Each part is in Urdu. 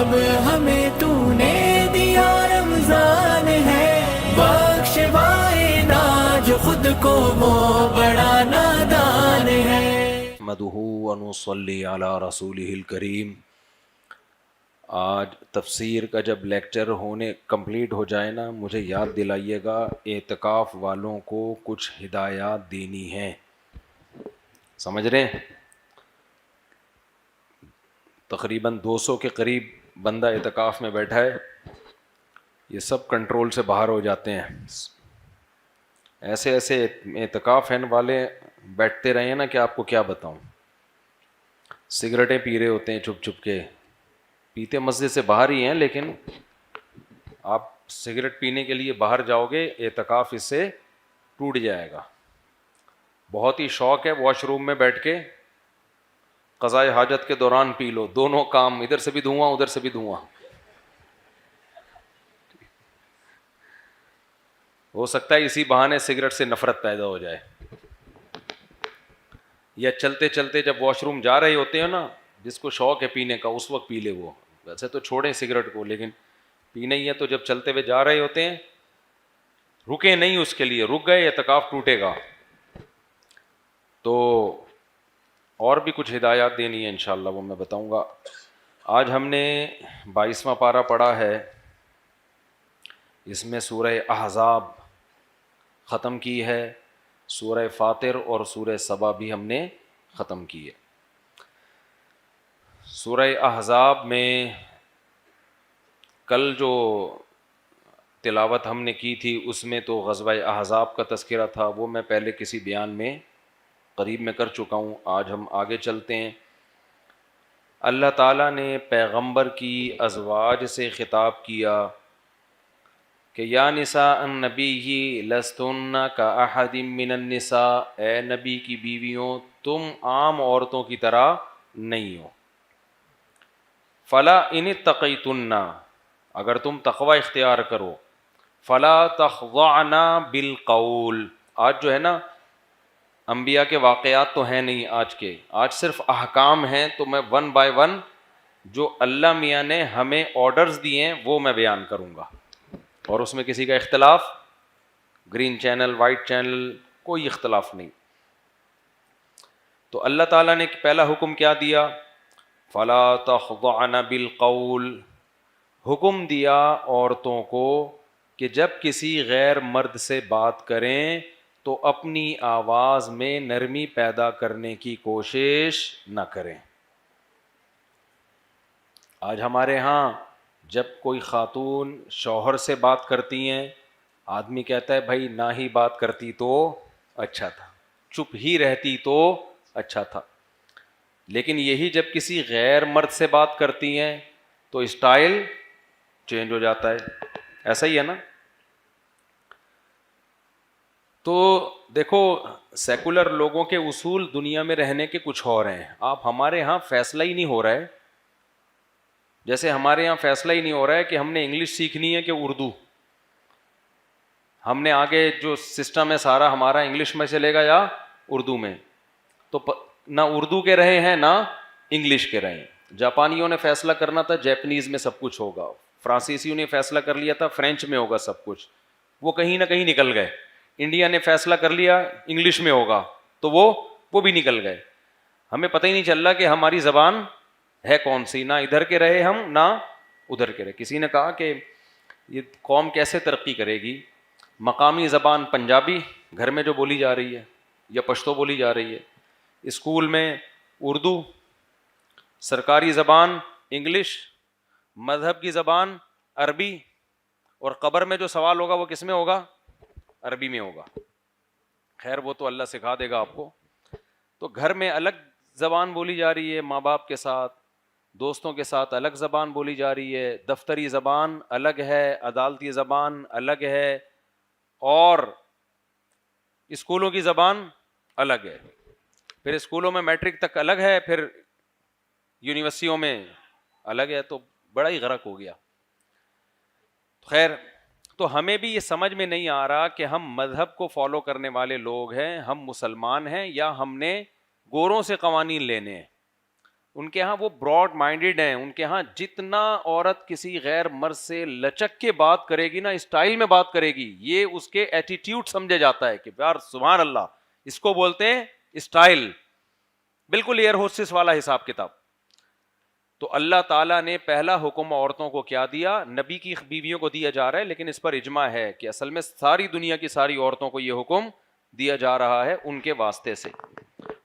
اب ہمیں تو نے دیا رمضان ہے، بخشوائے نا جو خود کو وہ بڑا نادان ہے۔ نحمدہ ونصلی علی رسولہ الکریم۔ آج تفسیر کا جب لیکچر کمپلیٹ ہو جائے نا، مجھے یاد دلائیے گا، اعتکاف والوں کو کچھ ہدایات دینی ہیں، سمجھ رہے ہیں؟ تقریباً 200 کے قریب بندہ اعتکاف میں بیٹھا ہے، یہ سب کنٹرول سے باہر ہو جاتے ہیں۔ ایسے ایسے اعتکاف والے بیٹھتے رہے ہیں نا کہ آپ کو کیا بتاؤں، سگریٹیں پی رہے ہوتے ہیں چھپ چھپ کے، پیتے مسجد سے باہر ہی ہیں، لیکن آپ سگریٹ پینے کے لیے باہر جاؤ گے، اعتکاف اس سے ٹوٹ جائے گا۔ بہت ہی شوق ہے واش روم میں بیٹھ کے قضاء حاجت کے دوران پی لو، دونوں کام، ادھر سے بھی دھواں ادھر سے بھی دھواں۔ ہو سکتا ہے اسی بہانے سگریٹ سے نفرت پیدا ہو جائے، یا چلتے چلتے جب واش روم جا رہے ہوتے ہیں نا، جس کو شوق ہے پینے کا اس وقت پی لے، وہ ویسے تو چھوڑیں سگریٹ کو، لیکن پینا ہی ہے تو جب چلتے ہوئے جا رہے ہوتے ہیں رکے نہیں، اس کے لیے رک گئے اعتکاف ٹوٹے گا۔ تو اور بھی کچھ ہدایات دینی ہے انشاءاللہ، وہ میں بتاؤں گا۔ آج ہم نے 22واں پارہ پڑھا ہے، اس میں سورہ احزاب ختم کی ہے، سورہ فاطر اور سورہ سبا بھی ہم نے ختم کی ہے۔ سورہ احزاب میں کل جو تلاوت ہم نے کی تھی اس میں تو غزوہ احزاب کا تذکرہ تھا، وہ میں پہلے کسی بیان میں قریب میں کر چکا ہوں۔ آج ہم آگے چلتے ہیں۔ اللہ تعالیٰ نے پیغمبر کی ازواج سے خطاب کیا کہ یا نساء النبی لستن کاحد من النساء، اے نبی کی بیویوں تم عام عورتوں کی طرح نہیں ہو۔ فلا ان اتقیتن، اگر تم تقوی اختیار کرو، فلا تخضعن بالقول۔ آج جو ہے نا انبیاء کے واقعات تو ہیں نہیں آج صرف احکام ہیں، تو میں ون بائی ون جو اللہ میاں نے ہمیں آرڈرز دیے ہیں وہ میں بیان کروں گا، اور اس میں کسی کا اختلاف، گرین چینل وائٹ چینل، کوئی اختلاف نہیں۔ تو اللہ تعالیٰ نے پہلا حکم کیا دیا؟ فلا تخضعن بالقول، حکم دیا عورتوں کو کہ جب کسی غیر مرد سے بات کریں تو اپنی آواز میں نرمی پیدا کرنے کی کوشش نہ کریں۔ آج ہمارے ہاں جب کوئی خاتون شوہر سے بات کرتی ہیں، آدمی کہتا ہے بھائی نہ ہی بات کرتی تو اچھا تھا، چپ ہی رہتی تو اچھا تھا۔ لیکن یہی جب کسی غیر مرد سے بات کرتی ہیں تو اسٹائل چینج ہو جاتا ہے، ایسا ہی ہے نا؟ تو دیکھو سیکولر لوگوں کے اصول دنیا میں رہنے کے کچھ اور ہیں، آپ ہمارے ہاں فیصلہ ہی نہیں ہو رہا ہے، جیسے ہمارے یہاں فیصلہ ہی نہیں ہو رہا ہے کہ ہم نے انگلش سیکھنی ہے کہ اردو، ہم نے آگے جو سسٹم ہے سارا ہمارا انگلش میں چلے گا یا اردو میں، تو نہ اردو کے رہے ہیں نہ انگلش کے رہے ہیں۔ جاپانیوں نے فیصلہ کرنا تھا جیپنیز میں سب کچھ ہوگا، فرانسیسیوں نے فیصلہ کر لیا تھا فرینچ میں ہوگا سب کچھ، وہ کہیں نہ کہیں نکل گئے۔ انڈیا نے فیصلہ کر لیا انگلش میں ہوگا تو وہ بھی نکل گئے۔ ہمیں پتہ ہی نہیں چل رہا کہ ہماری زبان ہے کون سی، نہ ادھر کے رہے ہم نہ ادھر کے رہے۔ کسی نے کہا کہ یہ قوم کیسے ترقی کرے گی، مقامی زبان پنجابی گھر میں جو بولی جا رہی ہے یا پشتو بولی جا رہی ہے، اسکول میں اردو، سرکاری زبان انگلش، مذہب کی زبان عربی، اور قبر میں جو سوال ہوگا وہ کس میں ہوگا؟ عربی میں ہوگا۔ خیر وہ تو اللہ سکھا دے گا آپ کو۔ تو گھر میں الگ زبان بولی جا رہی ہے، ماں باپ کے ساتھ، دوستوں کے ساتھ الگ زبان بولی جا رہی ہے، دفتری زبان الگ ہے، عدالتی زبان الگ ہے، اور اسکولوں کی زبان الگ ہے۔ پھر اسکولوں میں میٹرک تک الگ ہے، پھر یونیورسٹیوں میں الگ ہے، تو بڑا ہی غرق ہو گیا۔ خیر تو ہمیں بھی یہ سمجھ میں نہیں آ رہا کہ ہم مذہب کو فالو کرنے والے لوگ ہیں، ہم مسلمان ہیں، یا ہم نے گوروں سے قوانین لینے ہیں۔ ان کے ہاں وہ براڈ مائنڈیڈ ہیں, ان کے ہاں جتنا عورت کسی غیر مرد سے لچک کے بات کرے گی نا, اسٹائل میں بات کرے گی, یہ اس کے ایٹیٹیوڈ سمجھے جاتا ہے کہ یار سبحان اللہ, اس کو بولتے ہیں اسٹائل, بالکل ایئر ہوسٹس والا حساب کتاب. تو اللہ تعالیٰ نے پہلا حکم عورتوں کو کیا دیا, نبی کی بیویوں کو دیا جا رہا ہے, لیکن اس پر اجماع ہے کہ اصل میں ساری دنیا کی ساری عورتوں کو یہ حکم دیا جا رہا ہے ان کے واسطے سے.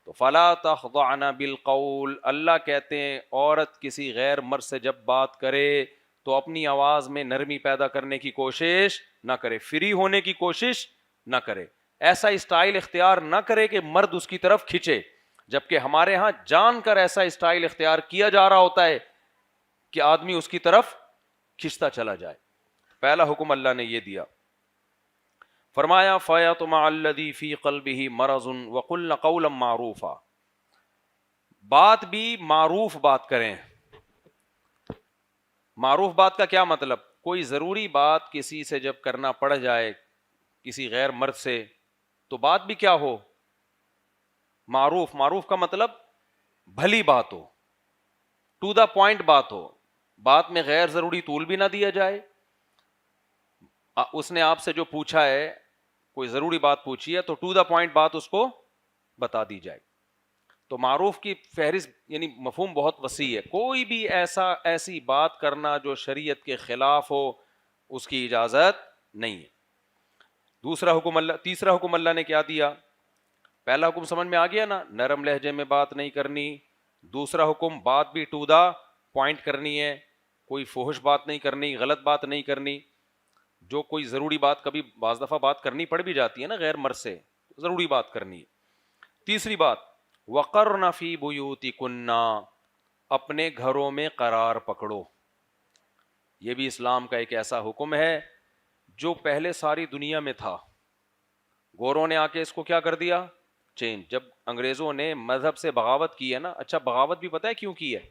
تو فلا تخضعن بالقول, اللہ کہتے ہیں عورت کسی غیر مرد سے جب بات کرے تو اپنی آواز میں نرمی پیدا کرنے کی کوشش نہ کرے, فری ہونے کی کوشش نہ کرے, ایسا اسٹائل اختیار نہ کرے کہ مرد اس کی طرف کھنچے, جبکہ ہمارے ہاں جان کر ایسا اسٹائل اختیار کیا جا رہا ہوتا ہے کہ آدمی اس کی طرف کھنچتا چلا جائے. پہلا حکم اللہ نے یہ دیا, فرمایا فَيَطْمَعَ الَّذِي فِي قَلْبِهِ مَرَضٌ وَقُلْنَ قَوْلًا مَّعْرُوفًا, بات بھی معروف بات کریں. معروف بات کا کیا مطلب؟ کوئی ضروری بات کسی سے جب کرنا پڑ جائے کسی غیر مرد سے تو بات بھی کیا ہو؟ معروف. معروف کا مطلب بھلی بات ہو, ٹو دا پوائنٹ بات ہو, بات میں غیر ضروری طول بھی نہ دیا جائے. اس نے آپ سے جو پوچھا ہے, کوئی ضروری بات پوچھی ہے, تو ٹو دا پوائنٹ بات اس کو بتا دی جائے. تو معروف کی فہرست یعنی مفہوم بہت وسیع ہے, کوئی بھی ایسی بات کرنا جو شریعت کے خلاف ہو اس کی اجازت نہیں ہے. تیسرا حکم اللہ نے کیا دیا؟ پہلا حکم سمجھ میں آ گیا نا, نرم لہجے میں بات نہیں کرنی. دوسرا حکم بات بھی ٹو دا پوائنٹ کرنی ہے, کوئی فحش بات نہیں کرنی, غلط بات نہیں کرنی. جو کوئی ضروری بات, کبھی بعض دفعہ بات کرنی پڑ بھی جاتی ہے نا غیر مرد سے, ضروری بات کرنی ہے. تیسری بات وَقَرْنَ فِي بُيُوتِكُنَّ, اپنے گھروں میں قرار پکڑو. یہ بھی اسلام کا ایک ایسا حکم ہے جو پہلے ساری دنیا میں تھا, گوروں نے آ کے اس کو کیا کر دیا؟ چینج. جب انگریزوں نے مذہب سے بغاوت کی ہے نا, اچھا بغاوت بھی پتہ ہے کیوں کی ہے؟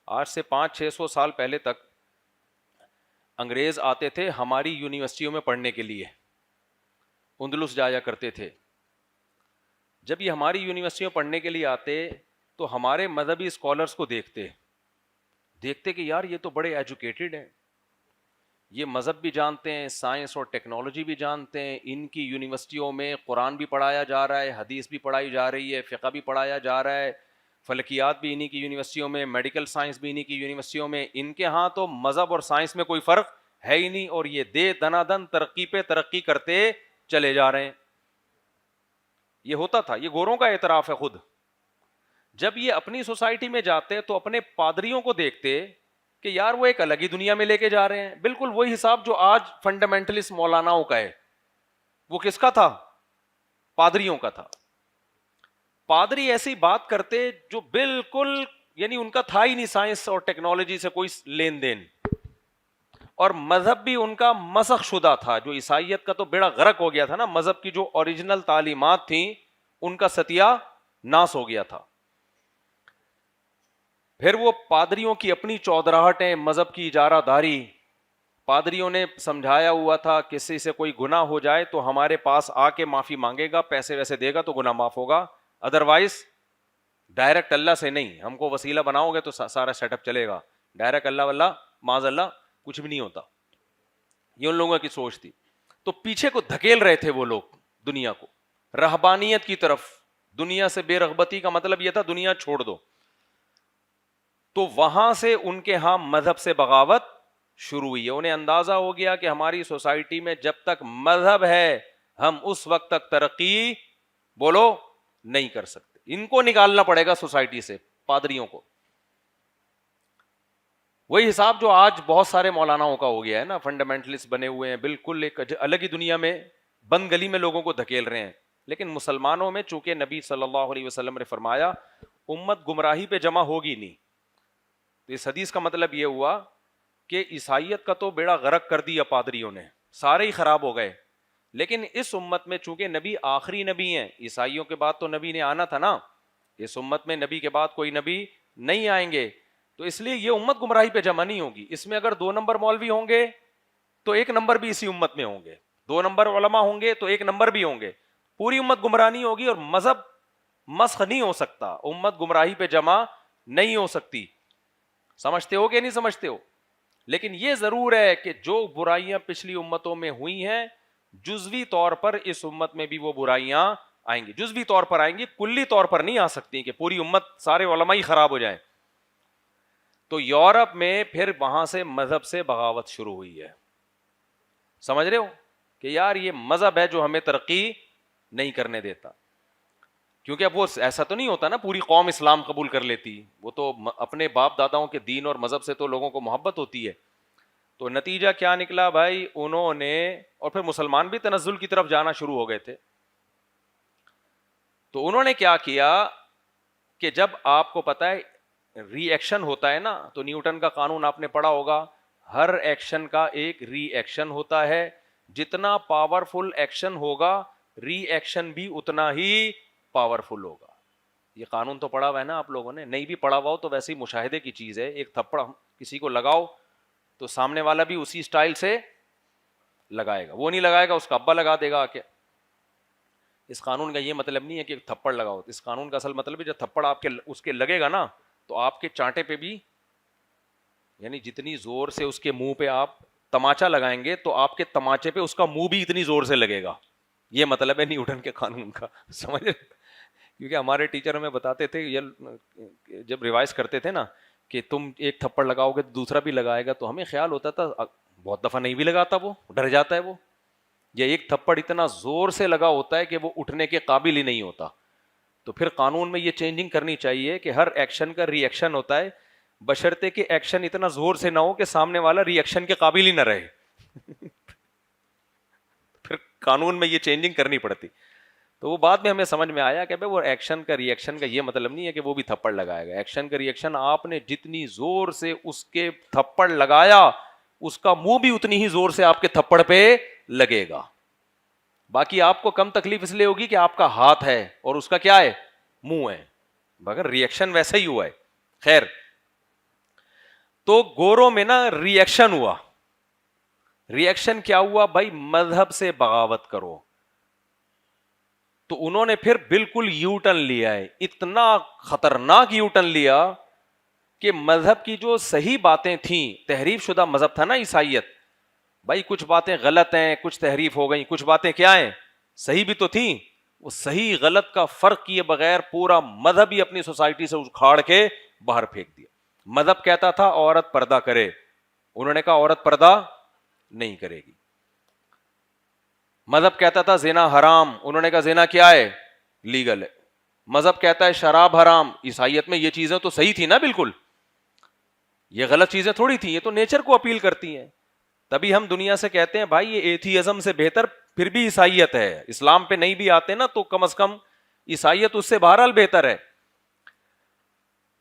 آج سے 500-600 سال پہلے تک انگریز آتے تھے ہماری یونیورسٹیوں میں پڑھنے کے لیے, اندلس جایا کرتے تھے. جب یہ ہماری یونیورسٹیوں پڑھنے کے لیے آتے تو ہمارے مذہبی اسکالرس کو دیکھتے کہ یار یہ تو بڑے ایجوکیٹڈ ہیں, یہ مذہب بھی جانتے ہیں, سائنس اور ٹیکنالوجی بھی جانتے ہیں, ان کی یونیورسٹیوں میں قرآن بھی پڑھایا جا رہا ہے, حدیث بھی پڑھائی جا رہی ہے, فقہ بھی پڑھایا جا رہا ہے, فلکیات بھی انہی کی یونیورسٹیوں میں, میڈیکل سائنس بھی انہی کی یونیورسٹیوں میں. ان کے ہاں تو مذہب اور سائنس میں کوئی فرق ہے ہی نہیں, اور یہ دنا دن ترقی پہ ترقی کرتے چلے جا رہے ہیں. یہ ہوتا تھا, یہ گوروں کا اعتراف ہے خود. جب یہ اپنی سوسائٹی میں جاتے تو اپنے پادریوں کو دیکھتے کہ یار وہ ایک الگ ہی دنیا میں لے کے جا رہے ہیں. بالکل وہی حساب جو آج فنڈامنٹلسٹ مولاناؤں کا ہے, وہ کس کا تھا؟ پادریوں کا تھا. پادری ایسی بات کرتے جو بالکل یعنی ان کا تھا ہی نہیں سائنس اور ٹیکنالوجی سے کوئی لین دین, اور مذہب بھی ان کا مسخ شدہ تھا. جو عیسائیت کا تو بیڑا غرق ہو گیا تھا نا, مذہب کی جو اوریجنل تعلیمات تھیں ان کا ستیہ ناس ہو گیا تھا. پھر وہ پادریوں کی اپنی چودراہٹیں, مذہب کی اجارہ داری. پادریوں نے سمجھایا ہوا تھا کسی سے کوئی گناہ ہو جائے تو ہمارے پاس آ کے معافی مانگے گا, پیسے ویسے دے گا تو گناہ معاف ہوگا, ادروائز ڈائریکٹ اللہ سے نہیں. ہم کو وسیلہ بناؤ گے تو سارا سیٹ اپ چلے گا, ڈائریکٹ اللہ واللہ معاذ اللہ کچھ بھی نہیں ہوتا. یہ ان لوگوں کی سوچ تھی. تو پیچھے کو دھکیل رہے تھے وہ لوگ دنیا کو رہبانیت کی طرف. دنیا سے بے رغبتی کا مطلب یہ تھا دنیا چھوڑ دو. تو وہاں سے ان کے ہاں مذہب سے بغاوت شروع ہوئی ہے. انہیں اندازہ ہو گیا کہ ہماری سوسائٹی میں جب تک مذہب ہے ہم اس وقت تک ترقی بولو نہیں کر سکتے. ان کو نکالنا پڑے گا سوسائٹی سے, پادریوں کو. وہی حساب جو آج بہت سارے مولاناؤں کا ہو گیا ہے نا, فنڈامنٹلسٹ بنے ہوئے ہیں, بالکل ایک الگ ہی دنیا میں بند گلی میں لوگوں کو دھکیل رہے ہیں. لیکن مسلمانوں میں چونکہ نبی صلی اللہ علیہ وسلم نے فرمایا امت گمراہی پہ جمع ہوگی نہیں, تو اس حدیث کا مطلب یہ ہوا کہ عیسائیت کا تو بیڑا غرق کر دیا پادریوں نے, سارے ہی خراب ہو گئے. لیکن اس امت میں چونکہ نبی آخری نبی ہیں, عیسائیوں کے بعد تو نبی نے آنا تھا نا, اس امت میں نبی کے بعد کوئی نبی نہیں آئیں گے, تو اس لیے یہ امت گمراہی پہ جمع نہیں ہوگی. اس میں اگر 2 نمبر مولوی ہوں گے تو 1 نمبر بھی اسی امت میں ہوں گے, 2 نمبر علماء ہوں گے تو 1 نمبر بھی ہوں گے. پوری امت گمراہ نہیں ہوگی, اور مذہب مسخ نہیں ہو سکتا. امت گمراہی پہ جمع نہیں ہو سکتی. سمجھتے ہو کہ نہیں سمجھتے ہو؟ لیکن یہ ضرور ہے کہ جو برائیاں پچھلی امتوں میں ہوئی ہیں جزوی طور پر اس امت میں بھی وہ برائیاں آئیں گی, جزوی طور پر آئیں گی, کلی طور پر نہیں آ سکتی کہ پوری امت سارے علماء ہی خراب ہو جائیں. تو یورپ میں پھر وہاں سے مذہب سے بغاوت شروع ہوئی ہے. سمجھ رہے ہو کہ یار یہ مذہب ہے جو ہمیں ترقی نہیں کرنے دیتا, کیونکہ اب وہ ایسا تو نہیں ہوتا نا پوری قوم اسلام قبول کر لیتی, وہ تو اپنے باپ داداؤں کے دین اور مذہب سے تو لوگوں کو محبت ہوتی ہے. تو نتیجہ کیا نکلا بھائی, انہوں نے, اور پھر مسلمان بھی تنزل کی طرف جانا شروع ہو گئے تھے. تو انہوں نے کیا کیا کہ جب آپ کو پتا ہے ری ایکشن ہوتا ہے نا, تو نیوٹن کا قانون آپ نے پڑھا ہوگا, ہر ایکشن کا ایک ری ایکشن ہوتا ہے, جتنا پاورفل ایکشن ہوگا ری ایکشن بھی اتنا ہی پاورفل ہوگا. یہ قانون تو پڑھا ہوا ہے نا آپ لوگوں نے, نہیں بھی پڑھا ہوا ہو تو ویسے ہی مشاہدے کی چیز ہے. ایک تھپڑ کسی کو لگاؤ تو سامنے والا بھی اسی سٹائل سے لگائے گا, وہ نہیں لگائے گا اس کا ابا لگا دے گا آکے. اس قانون کا یہ مطلب نہیں ہے کہ تھپڑ لگاؤ, اس قانون کا اصل مطلب ہے جب تھپڑ آپ کے اس کے لگے گا نا تو آپ کے چانٹے پہ بھی, یعنی جتنی زور سے اس کے منہ پہ آپ تماچا لگائیں گے تو آپ کے تماچے پہ اس کا منہ بھی اتنی زور سے لگے گا. یہ مطلب ہے نیوٹن کے قانون کا, سمجھ. کیونکہ ہمارے ٹیچر ہمیں بتاتے تھے, جب ریوائز کرتے تھے نا کہ تم ایک تھپڑ لگاؤ گے تو دوسرا بھی لگائے گا, تو ہمیں خیال ہوتا تھا بہت دفعہ نہیں بھی لگاتا, وہ ڈر جاتا ہے وہ, یا ایک تھپڑ اتنا زور سے لگا ہوتا ہے کہ وہ اٹھنے کے قابل ہی نہیں ہوتا. تو پھر قانون میں یہ چینجنگ کرنی چاہیے کہ ہر ایکشن کا ری ایکشن ہوتا ہے, بشرطے کہ ایکشن اتنا زور سے نہ ہو کہ سامنے والا ری ایکشن کے قابل ہی نہ رہے. پھر قانون میں یہ چینجنگ کرنی پڑتی. تو وہ بعد میں ہمیں سمجھ میں آیا کہ وہ ایکشن کا ری ایکشن کا یہ مطلب نہیں ہے کہ وہ بھی تھپڑ لگائے گا. ایکشن کا ری ایکشن آپ نے جتنی زور سے اس کے تھپڑ لگایا اس کا منہ بھی اتنی ہی زور سے آپ کے تھپڑ پہ لگے گا. باقی آپ کو کم تکلیف اس لیے ہوگی کہ آپ کا ہاتھ ہے اور اس کا کیا ہے, منہ ہے, مگر ری ایکشن ویسا ہی ہوا ہے. خیر, تو گوروں میں نا ری ایکشن ہوا. ری ایکشن کیا ہوا بھائی, مذہب سے بغاوت کرو. تو انہوں نے پھر بالکل یو ٹرن لیا ہے, اتنا خطرناک یو ٹرن لیا کہ مذہب کی جو صحیح باتیں تھیں, تحریف شدہ مذہب تھا نا عیسائیت, بھائی کچھ باتیں غلط ہیں, کچھ تحریف ہو گئی, کچھ باتیں کیا ہیں صحیح بھی تو تھیں. وہ صحیح غلط کا فرق کیے بغیر پورا مذہب ہی اپنی سوسائٹی سے اکھاڑ کے باہر پھینک دیا. مذہب کہتا تھا عورت پردہ کرے, انہوں نے کہا عورت پردہ نہیں کرے گی. مذہب کہتا تھا زنا حرام, انہوں نے کہا زنا کیا ہے, لیگل ہے. مذہب کہتا ہے شراب حرام, عیسائیت میں یہ چیزیں تو صحیح تھی نا بالکل, یہ غلط چیزیں تھوڑی تھیں, یہ تو نیچر کو اپیل کرتی ہیں. تبھی ہم دنیا سے کہتے ہیں بھائی یہ ایتھیزم سے بہتر پھر بھی عیسائیت ہے, اسلام پہ نہیں بھی آتے نا تو کم از کم عیسائیت اس سے بہرحال بہتر ہے.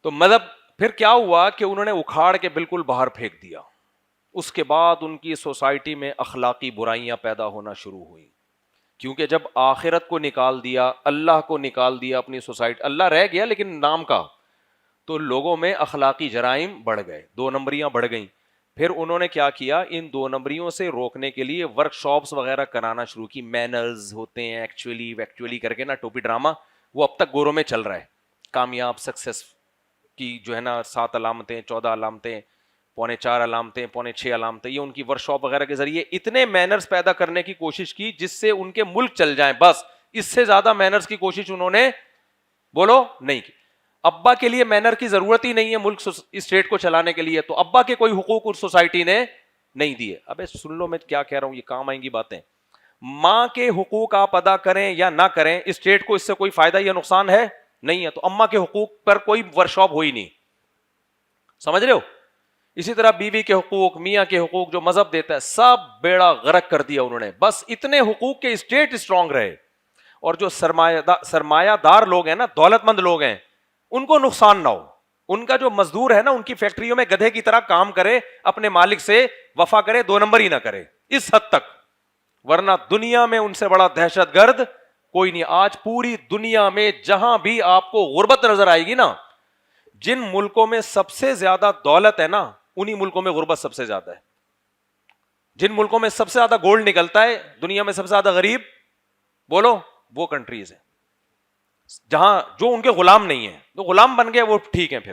تو مذہب پھر کیا ہوا کہ انہوں نے اکھاڑ کے بالکل باہر پھینک دیا. اس کے بعد ان کی سوسائٹی میں اخلاقی برائیاں پیدا ہونا شروع ہوئی, کیونکہ جب آخرت کو نکال دیا, اللہ کو نکال دیا اپنی سوسائٹی, اللہ رہ گیا لیکن نام کا, تو لوگوں میں اخلاقی جرائم بڑھ گئے, 2 نمبریاں بڑھ گئیں. پھر انہوں نے کیا کیا, ان 2 نمبریوں سے روکنے کے لیے ورک شاپس وغیرہ کرانا شروع کی. مینرز ہوتے ہیں ایکچولی کر کے نا, ٹوپی ڈرامہ, وہ اب تک گوروں میں چل رہا ہے. کامیاب سکسیس کی جو ہے نا 7 علامتیں, 14 علامتیں, 4.25 علامتیں, 6.25 علامتیں, یہ ان کی ورک شاپ وغیرہ کے ذریعے اتنے مینرز پیدا کرنے کی کوشش کی جس سے ان کے ملک چل جائیں. بس اس سے زیادہ مینرز کی کوشش انہوں نے بولو نہیں کی. ابا کے لیے مینر کی ضرورت ہی نہیں ہے ملک اسٹیٹ کو چلانے کے لیے, تو ابا کے کوئی حقوق اس سوسائٹی نے نہیں دیے. ابے سن لو میں کیا کہہ رہا ہوں, یہ کام آئیں گی باتیں. ماں کے حقوق آپ ادا کریں یا نہ کریں, اسٹیٹ کو اس سے کوئی فائدہ یا نقصان ہے نہیں ہے. تو اماں کے حقوق پر کوئی ورک شاپ ہوئی نہیں, سمجھ رہے ہو. اسی طرح بیوی کے حقوق, میاں کے حقوق جو مذہب دیتا ہے, سب بیڑا غرق کر دیا انہوں نے. بس اتنے حقوق کے اسٹیٹ اسٹرانگ رہے, اور جو سرمایہ دار لوگ ہیں نا, دولت مند لوگ ہیں, ان کو نقصان نہ ہو. ان کا جو مزدور ہے نا, ان کی فیکٹریوں میں گدھے کی طرح کام کرے, اپنے مالک سے وفا کرے, 2 نمبر ہی نہ کرے, اس حد تک. ورنہ دنیا میں ان سے بڑا دہشت گرد کوئی نہیں. آج پوری دنیا میں جہاں بھی آپ کو غربت نظر آئے گی نا, جن ملکوں میں سب سے زیادہ دولت ہے نا, انہی ملکوں میں غربت سب سے زیادہ ہے. جن ملکوں میں سب سے زیادہ گولڈ نکلتا ہے, دنیا میں سب سے زیادہ غریب بولو, وہ کنٹریز ہیں جہاں جو ان کے غلام نہیں ہیں. تو غلام بن گئے وہ ٹھیک ہیں, پھر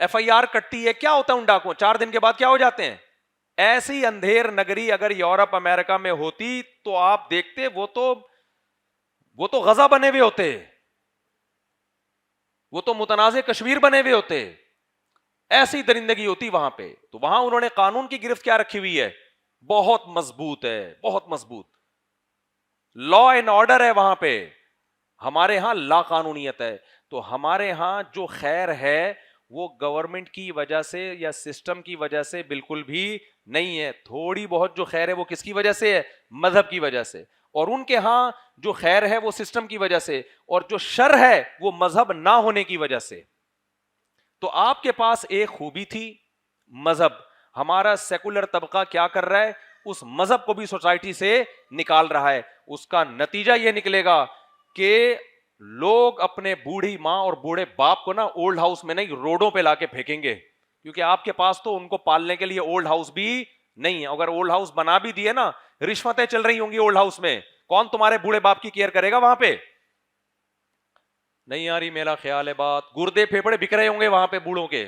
FIR کٹتی ہے, کیا ہوتا ہے ان ڈاکوؤں, 4 دن کے بعد کیا ہو جاتے ہیں. ایسی اندھیر نگری اگر یورپ امریکہ میں ہوتی تو آپ دیکھتے وہ تو غزہ بنے ہوئے ہوتے, وہ تو متنازع کشمیر بنے ہوئے ہوتے, ایسی درندگی ہوتی وہاں پہ. تو وہاں انہوں نے قانون کی گرفت کیا رکھی ہوئی ہے, بہت مضبوط ہے, بہت مضبوط لا اینڈ آرڈر ہے وہاں پہ. ہمارے ہاں لا قانونیت ہے. تو ہمارے ہاں جو خیر ہے وہ گورنمنٹ کی وجہ سے یا سسٹم کی وجہ سے بالکل بھی نہیں ہے. تھوڑی بہت جو خیر ہے وہ کس کی وجہ سے ہے, مذہب کی وجہ سے. اور ان کے ہاں جو خیر ہے وہ سسٹم کی وجہ سے, اور جو شر ہے وہ مذہب نہ ہونے کی وجہ سے. تو آپ کے پاس ایک خوبی تھی مذہب. ہمارا سیکولر طبقہ کیا کر رہا ہے, اس مذہب کو بھی سوسائٹی سے نکال رہا ہے. اس کا نتیجہ یہ نکلے گا کہ لوگ اپنے بوڑھی ماں اور بوڑھے باپ کو نا اولڈ ہاؤس میں نہیں, روڈوں پہ لا کے پھینکیں گے, کیونکہ آپ کے پاس تو ان کو پالنے کے لیے اولڈ ہاؤس بھی نہیں ہے. اگر اولڈ ہاؤس بنا بھی دیے نا, رشوتیں چل رہی ہوں گی اولڈ ہاؤس میں, کون تمہارے بوڑھے باپ کی کیئر کرے گا وہاں پہ. نہیں آ رہی میرا خیال ہے بات, گردے پھیپڑے بک رہے ہوں گے وہاں پہ بوڑھوں کے.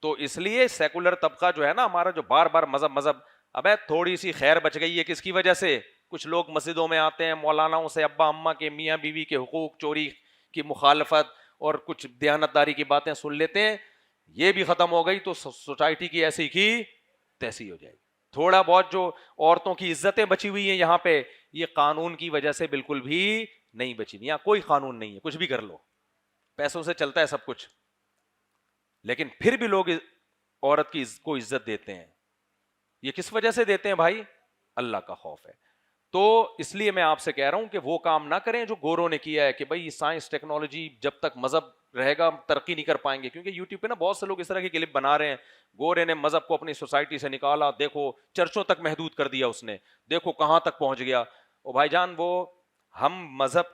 تو اس لیے سیکولر طبقہ جو ہے نا ہمارا, جو بار بار مذہب, ابے تھوڑی سی خیر بچ گئی ہے کس کی وجہ سے. کچھ لوگ مسجدوں میں آتے ہیں, مولاناؤں سے ابا اماں کے, میاں بیوی کے حقوق چوری کی مخالفت اور کچھ دیانتداری کی باتیں سن لیتے ہیں. یہ بھی ختم ہو گئی تو سوسائٹی کی ایسی کی تیسی ہو جائے گی. تھوڑا بہت جو عورتوں کی عزتیں بچی ہوئی ہیں یہاں پہ, یہ قانون کی وجہ سے بالکل بھی نہیں بچی. یہاں کوئی قانون نہیں ہے, کچھ بھی کر لو, پیسوں سے چلتا ہے سب کچھ. لیکن پھر بھی لوگ عورت کی کو عزت دیتے ہیں. یہ کس وجہ سے دیتے ہیں بھائی, اللہ کا خوف ہے. تو اس لیے میں آپ سے کہہ رہا ہوں کہ وہ کام نہ کریں جو گوروں نے کیا ہے, کہ بھائی سائنس ٹیکنالوجی جب تک مذہب رہے گا ترقی نہیں کر پائیں گے. کیونکہ یوٹیوب پہ نا بہت سے لوگ اس طرح کی کلپ بنا رہے ہیں, گورے نے مذہب کو اپنی سوسائٹی سے نکالا, دیکھو چرچوں تک محدود کر دیا اس نے, دیکھو کہاں تک پہنچ گیا. او بھائی جان, وہ ہم مذہب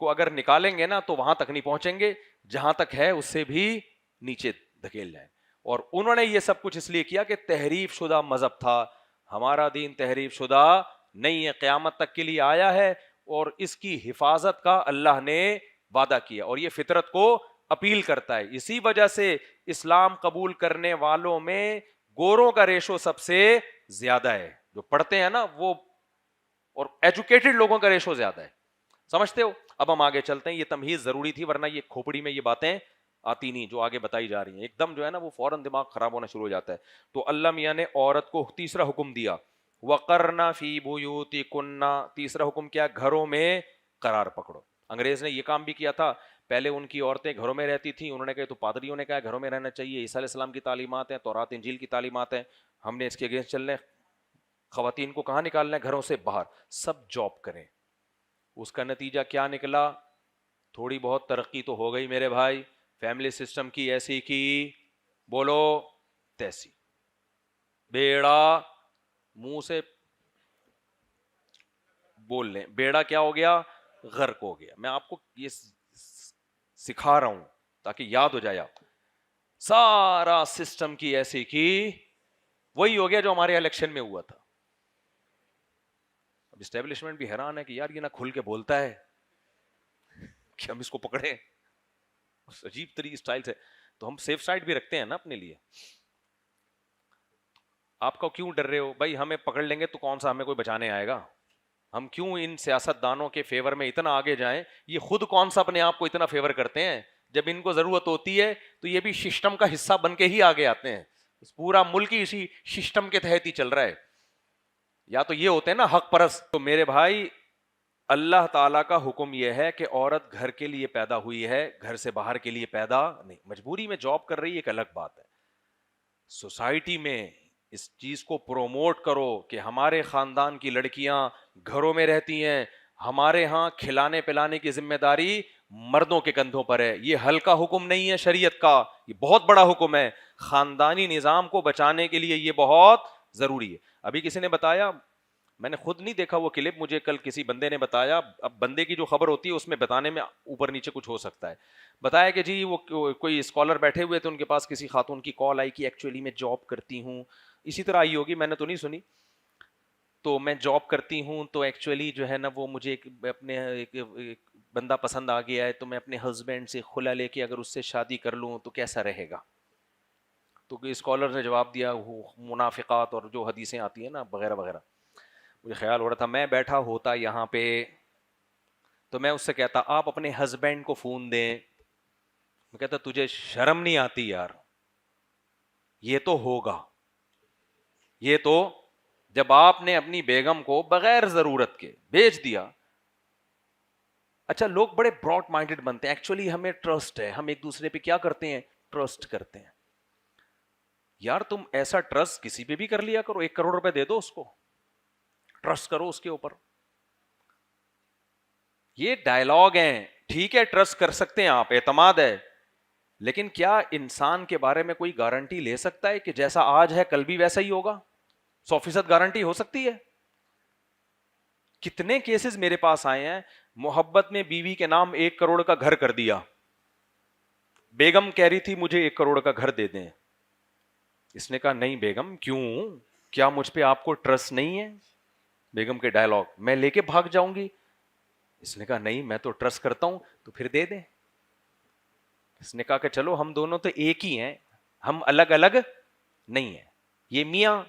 کو اگر نکالیں گے نا تو وہاں تک نہیں پہنچیں گے, جہاں تک ہے اس سے بھی نیچے دھکیل جائیں. اور انہوں نے یہ سب کچھ اس لیے کیا کہ تحریف شدہ مذہب تھا. ہمارا دین تحریف شدہ نہیں ہے, قیامت تک کے لیے آیا ہے, اور اس کی حفاظت کا اللہ نے وعدہ کیا, اور یہ فطرت کو اپیل کرتا ہے. اسی وجہ سے اسلام قبول کرنے والوں میں گوروں کا ریشو سب سے زیادہ ہے. جو پڑھتے ہیں نا وہ, اور ایجوکیٹڈ لوگوں کا ریشو زیادہ ہے. سمجھتے ہو؟ اب ہم آگے چلتے ہیں, یہ تمہیز ضروری تھی ورنہ یہ کھوپڑی میں یہ باتیں آتی نہیں جو آگے بتائی جا رہی ہیں. ایک دم جو ہے نا وہ فوراً دماغ خراب ہونا شروع ہو جاتا ہے. تو اللہ میاں نے عورت کو تیسرا حکم دیا, وَقَرْنَ فِي بُيُوتِكُنَّ. تیسرا حکم کیا, گھروں میں قرار پکڑو. انگریز نے یہ کام بھی کیا تھا, پہلے ان کی عورتیں گھروں میں رہتی تھیں, انہوں نے کہا تو پادریوں نے کہا گھروں میں رہنا چاہیے, عیسیٰ علیہ السلام کی تعلیمات ہیں, تورات انجیل کی تعلیمات ہیں, ہم نے اس کے اگینسٹ چلنے. خواتین کو کہاں نکالنا ہے, گھروں سے باہر, سب جاب کریں. اس کا نتیجہ کیا نکلا, تھوڑی بہت ترقی تو ہو گئی میرے بھائی, فیملی سسٹم کی ایسی کی بولو تیسی, بیڑا منہ سے بول لیں, بیڑا کیا ہو گیا, غرق ہو گیا. میں آپ کو یہ سکھا رہا ہوں تاکہ یاد ہو جائے. آپ سارا سسٹم کی ایسی کی وہی ہو گیا جو ہمارے الیکشن میں ہوا تھا. اب اسٹیبلشمنٹ بھی حیران ہے کہ یار یہ نہ کھل کے بولتا ہے کہ ہم اس کو پکڑیں, عجیب طریقے اسٹائل سے. تو ہم سیف سائڈ بھی رکھتے ہیں نا اپنے لیے. آپ کو کیوں ڈر رہے ہو بھائی, ہمیں پکڑ لیں گے تو کون سا ہمیں کوئی بچانے آئے گا. ہم کیوں ان سیاست دانوں کے فیور میں اتنا آگے جائیں, یہ خود کون سا اپنے آپ کو اتنا فیور کرتے ہیں. جب ان کو ضرورت ہوتی ہے تو یہ بھی سسٹم کا حصہ بن کے ہی آگے آتے ہیں. پورا ملک ہی اسی سسٹم کے تحت ہی چل رہا ہے. یا تو یہ ہوتے ہیں نا حق پرست. تو میرے بھائی اللہ تعالیٰ کا حکم یہ ہے کہ عورت گھر کے لیے پیدا ہوئی ہے, گھر سے باہر کے لیے پیدا نہیں. مجبوری میں جاب کر رہی ہے ایک الگ بات ہے. سوسائٹی میں اس چیز کو پروموٹ کرو کہ ہمارے خاندان کی لڑکیاں گھروں میں رہتی ہیں, ہمارے ہاں کھلانے پلانے کی ذمہ داری مردوں کے کندھوں پر ہے. یہ ہلکا حکم نہیں ہے شریعت کا, یہ بہت بڑا حکم ہے. خاندانی نظام کو بچانے کے لیے یہ بہت ضروری ہے. ابھی کسی نے بتایا, میں نے خود نہیں دیکھا وہ کلپ, مجھے کل کسی بندے نے بتایا. اب بندے کی جو خبر ہوتی ہے اس میں بتانے میں اوپر نیچے کچھ ہو سکتا ہے. بتایا کہ جی وہ کوئی اسکالر بیٹھے ہوئے تھے, ان کے پاس کسی خاتون کی کال آئی کہ ایکچولی میں جاب کرتی ہوں. اسی طرح آئی ہوگی, میں نے تو نہیں سنی. تو میں جاب کرتی ہوں تو ایکچولی جو ہے نا وہ مجھے اپنے ایک بندہ پسند آ گیا ہے, تو میں اپنے ہسبینڈ سے خلا لے کے اگر اس سے شادی کر لوں تو کیسا رہے گا. تو اسکالر نے جواب دیا منافقات اور جو حدیثیں آتی ہیں نا وغیرہ وغیرہ. مجھے خیال ہو رہا تھا میں بیٹھا ہوتا یہاں پہ تو میں اس سے کہتا آپ اپنے ہسبینڈ کو فون دیں. میں کہتا تجھے شرم نہیں آتی یار, یہ تو ہوگا, یہ تو جب آپ نے اپنی بیگم کو بغیر ضرورت کے بھیج دیا. اچھا لوگ بڑے براڈ مائنڈڈ بنتے ہیں, ایکچولی ہمیں ٹرسٹ ہے, ہم ایک دوسرے پہ کیا کرتے ہیں, ٹرسٹ کرتے ہیں. یار تم ایسا ٹرسٹ کسی پہ بھی کر لیا کرو, 1 کروڑ روپے دے دو اس کو, ٹرسٹ کرو اس کے اوپر. یہ ڈائلاگ ہیں, ٹھیک ہے ٹرسٹ کر سکتے ہیں آپ, اعتماد ہے, لیکن کیا انسان کے بارے میں کوئی گارنٹی لے سکتا ہے کہ جیسا آج ہے کل بھی ویسا ہی ہوگا؟ 100% گارنٹی ہو سکتی ہے؟ کتنے کیسز میرے پاس آئے ہیں, محبت میں بیوی کے نام 1 کروڑ کا گھر کر دیا, بیگم کہہ رہی تھی مجھے 1 کروڑ کا گھر دے دیں, اس نے کہا نہیں بیگم کیوں, کیا مجھ پہ آپ کو ٹرسٹ نہیں ہے؟ بیگم کے ڈائلاگ, میں لے کے بھاگ جاؤں گی. اس نے کہا نہیں میں تو ٹرسٹ کرتا ہوں, تو پھر دے دیں. اس نے کہا کہ چلو ہم دونوں تو ایک ہی ہیں, ہم الگ الگ نہیں ہیں, یہ میاں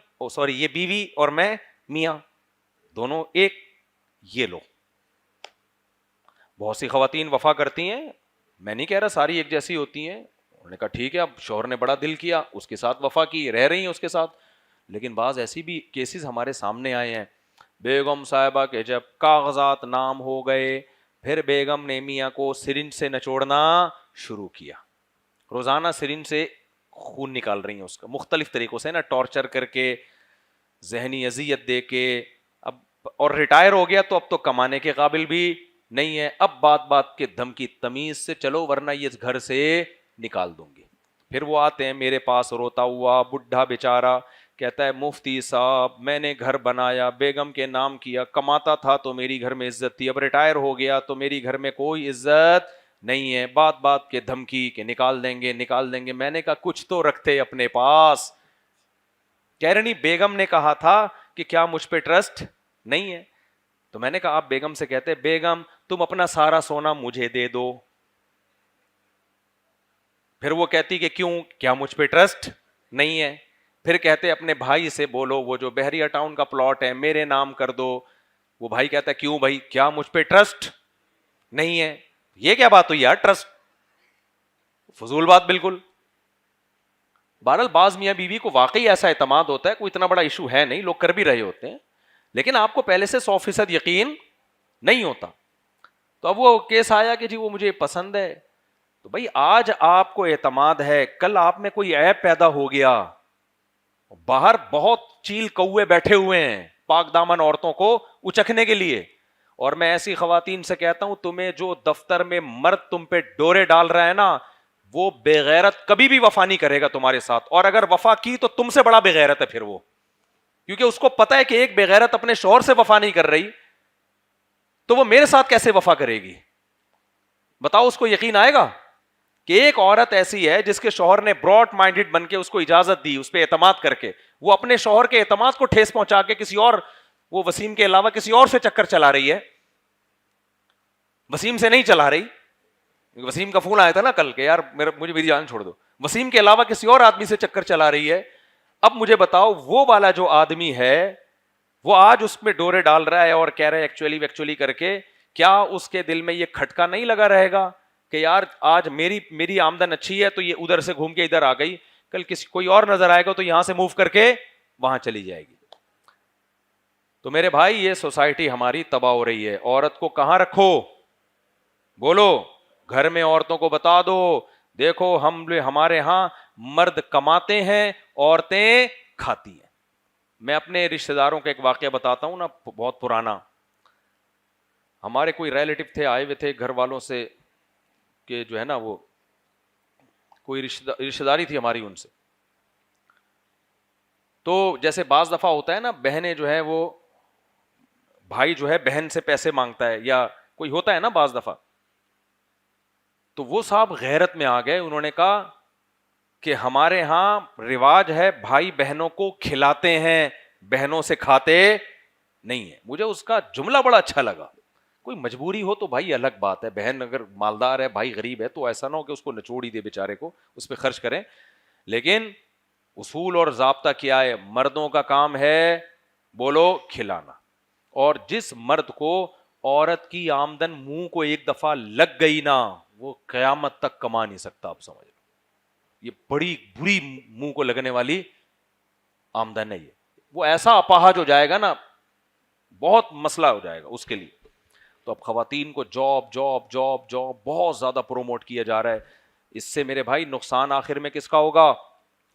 یہ بیوی اور میں میاں دونوں ایک, یہ لو. بہت سی خواتین وفا کرتی ہیں, میں نہیں کہہ رہا ساری ایک جیسی ہوتی ہیں. انہوں نے کہا ٹھیک ہے, اب شوہر نے بڑا دل کیا, اس کے ساتھ وفا کی, رہ رہی ہیں اس کے ساتھ. لیکن بعض ایسی بھی کیسز ہمارے سامنے آئے ہیں, بیگم صاحبہ کے جب کاغذات نام ہو گئے, پھر بیگم نے میاں کو سرنج سے نچوڑنا شروع کیا, روزانہ سرنج سے خون نکال رہی ہیں اس کا مختلف طریقوں سے نا, ٹارچر کر کے, ذہنی اذیت دے کے. اب اور ریٹائر ہو گیا تو اب تو کمانے کے قابل بھی نہیں ہے, اب بات بات کے دھمکی تمیز سے چلو ورنہ یہ گھر سے نکال دوں گی. پھر وہ آتے ہیں میرے پاس روتا ہوا بڈھا بیچارہ, کہتا ہے مفتی صاحب میں نے گھر بنایا, بیگم کے نام کیا, کماتا تھا تو میری گھر میں عزت تھی, اب ریٹائر ہو گیا تو میری گھر میں کوئی عزت نہیں ہے, بات بات کے دھمکی کہ نکال دیں گے نکال دیں گے. میں نے کہا کچھ تو رکھتے اپنے پاس. کہہ رہی نہیں بیگم نے کہا تھا کہ کیا مجھ پہ ٹرسٹ نہیں ہے؟ تو میں نے کہا آپ بیگم سے کہتے بیگم تم اپنا سارا سونا مجھے دے دو. پھر وہ کہتی کہ کیوں, کیا مجھ پہ ٹرسٹ نہیں ہے؟ پھر کہتے اپنے بھائی سے بولو وہ جو بحریہ ٹاؤن کا پلاٹ ہے میرے نام کر دو. وہ بھائی کہتا ہے کیوں بھائی, کیا مجھ پہ ٹرسٹ نہیں ہے؟ یہ کیا بات ہوئی یار, ٹرسٹ فضول بات بالکل. بہرحال بعض میاں بیوی کو واقعی ایسا اعتماد ہوتا ہے, کوئی اتنا بڑا ایشو ہے نہیں, لوگ کر بھی رہے ہوتے ہیں, لیکن آپ کو پہلے سے 100% یقین نہیں ہوتا. تو اب وہ کیس آیا کہ جی وہ مجھے پسند ہے, تو بھائی آج آپ کو اعتماد ہے, کل آپ میں کوئی عیب پیدا ہو گیا, باہر بہت چیل کوے بیٹھے ہوئے ہیں پاک دامن عورتوں کو اچکنے کے لیے. اور میں ایسی خواتین سے کہتا ہوں تمہیں جو دفتر میں مرد تم پہ ڈورے ڈال رہا ہے نا, وہ بے غیرت کبھی بھی وفا نہیں کرے گا تمہارے ساتھ, اور اگر وفا کی تو تم سے بڑا بے غیرت ہے پھر وہ, کیونکہ اس کو پتا ہے کہ ایک بے غیرت اپنے شوہر سے وفا نہیں کر رہی تو وہ میرے ساتھ کیسے وفا کرے گی؟ بتاؤ اس کو یقین آئے گا کہ ایک عورت ایسی ہے جس کے شوہر نے براڈ مائنڈڈ بن کے اس کو اجازت دی, اس پہ اعتماد کر کے, وہ اپنے شوہر کے اعتماد کو ٹھیس پہنچا کے کسی اور, وہ وسیم کے علاوہ کسی اور سے چکر چلا رہی ہے, وسیم سے نہیں چلا رہی. وسیم کا فون آیا تھا نا کل کہ یار مجھے میری جان چھوڑ دو, وسیم کے علاوہ کسی اور آدمی سے چکر چلا رہی ہے. اب مجھے بتاؤ وہ والا جو آدمی ہے وہ آج اس میں ڈورے ڈال رہا ہے اور کہہ رہا ہے ایکچولی کر کے, کیا اس کے دل میں یہ کھٹکا نہیں لگا رہے گا کہ یار آج میری آمدن اچھی ہے تو یہ ادھر سے گھوم کے ادھر آ گئی, کل کوئی اور نظر آئے گا تو یہاں سے موو کر کے وہاں چلی جائے گی. تو میرے بھائی یہ سوسائٹی ہماری تباہ ہو رہی ہے. عورت کو کہاں رکھو, بولو گھر میں عورتوں کو بتا دو دیکھو ہمارے ہاں مرد کماتے ہیں عورتیں کھاتی ہیں. میں اپنے رشتہ داروں کا ایک واقعہ بتاتا ہوں نا, بہت پرانا. ہمارے کوئی ریلیٹو تھے, آئے ہوئے تھے گھر والوں سے کہ جو ہے نا وہ کوئی رشتہ داری تھی ہماری ان سے. تو جیسے بعض دفعہ ہوتا ہے نا, بہنیں جو ہے وہ بھائی جو ہے بہن سے پیسے مانگتا ہے یا کوئی ہوتا ہے نا بعض دفعہ, تو وہ صاحب غیرت میں آ گئے. انہوں نے کہا کہ ہمارے ہاں رواج ہے بھائی بہنوں کو کھلاتے ہیں, بہنوں سے کھاتے نہیں ہیں. مجھے اس کا جملہ بڑا اچھا لگا. کوئی مجبوری ہو تو بھائی الگ بات ہے, بہن اگر مالدار ہے بھائی غریب ہے تو ایسا نہ ہو کہ اس کو نچوڑ ہی دے بیچارے کو, اس پہ خرچ کریں. لیکن اصول اور ضابطہ کیا ہے؟ مردوں کا کام ہے بولو کھلانا، اور جس مرد کو عورت کی آمدن منہ کو ایک دفعہ لگ گئی نا وہ قیامت تک کما نہیں سکتا. آپ سمجھ لو یہ بڑی بری منہ کو لگنے والی آمدن ہے. یہ وہ ایسا اپاہج ہو جائے گا نا، بہت مسئلہ ہو جائے گا اس کے لیے. تو اب خواتین کو جاب جاب جاب جاب بہت زیادہ پروموٹ کیا جا رہا ہے. اس سے میرے بھائی نقصان آخر میں کس کا ہوگا؟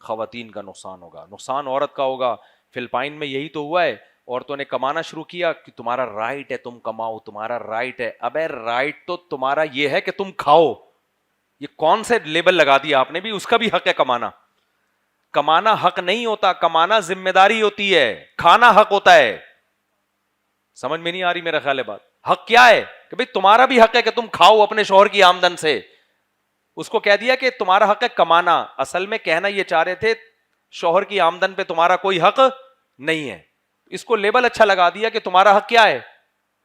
خواتین کا نقصان ہوگا، نقصان عورت کا ہوگا. فلپائن میں یہی تو ہوا ہے، عورتوں نے کمانا شروع کیا کہ تمہارا رائٹ ہے تم کماؤ، تمہارا رائٹ ہے. ابے رائٹ تو تمہارا یہ ہے کہ تم کھاؤ. یہ کون سے لیبل لگا دیا آپ نے؟ بھی اس کا بھی حق ہے کمانا. کمانا حق نہیں ہوتا، کمانا ذمہ داری ہوتی ہے، کھانا حق ہوتا ہے. سمجھ میں نہیں آ رہی میرا خیال ہے بات؟ حق کیا ہے کہ بھئی تمہارا بھی حق ہے کہ تم کھاؤ اپنے شوہر کی آمدن سے. اس کو کہہ دیا کہ تمہارا حق ہے کمانا. اصل میں کہنا یہ چاہ رہے تھے شوہر کی آمدن پہ تمہارا کوئی حق نہیں ہے. اس کو لیبل اچھا لگا دیا کہ تمہارا حق کیا ہے؟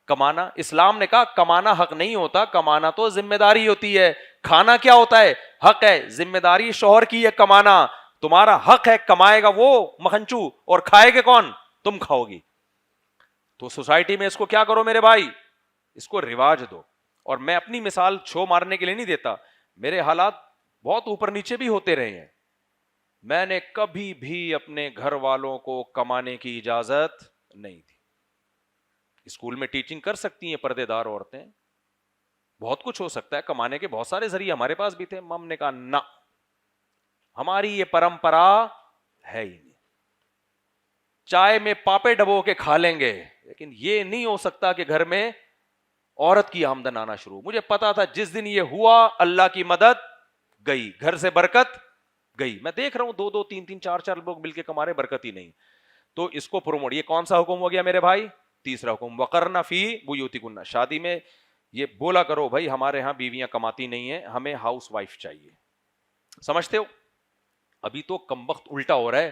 کمانا. اسلام نے کہا کمانا حق نہیں ہوتا، کمانا تو ذمہ داری ہوتی ہے. کھانا کیا ہوتا ہے؟ حق ہے. ذمہ داری شوہر کی ہے کمانا، تمہارا حق ہے کمائے گا وہ مکھنچو، اور کھائے گے کون؟ تم کھاؤ گی. تو سوسائٹی میں اس کو کیا کرو میرے بھائی؟ اس کو رواج دو. اور میں اپنی مثال چھو مارنے کے لیے نہیں دیتا، میرے حالات بہت اوپر نیچے بھی ہوتے رہے ہیں. میں نے کبھی بھی اپنے گھر والوں کو کمانے کی اجازت نہیں دی. اسکول میں ٹیچنگ کر سکتی ہیں پردے دار عورتیں، بہت کچھ ہو سکتا ہے، کمانے کے بہت سارے ذریعے ہمارے پاس بھی تھے. ہم نے کہا نہ، ہماری یہ پرمپرا ہے ہی نہیں. چائے میں پاپے ڈبو کے کھا لیں گے، لیکن یہ نہیں ہو سکتا کہ گھر میں عورت کی آمدن آنا شروع. مجھے پتا تھا جس دن یہ ہوا اللہ کی مدد گئی، گھر سے برکت گئی. میں دیکھ رہا ہوں دو دو تین تین چار چار لوگ مل کے کما رہے، برکت ہی نہیں. تو اس کو پروموٹ. یہ کون سا حکم ہو گیا میرے بھائی؟ تیسرا حکم، وقرن فی بیوتکن. شادی میں یہ بولا کرو بھائی ہمارے ہاں بیویاں کماتی نہیں ہیں، ہمیں ہاؤس وائف چاہیے. سمجھتے ہو؟ ابھی تو کمبخت الٹا ہو رہا ہے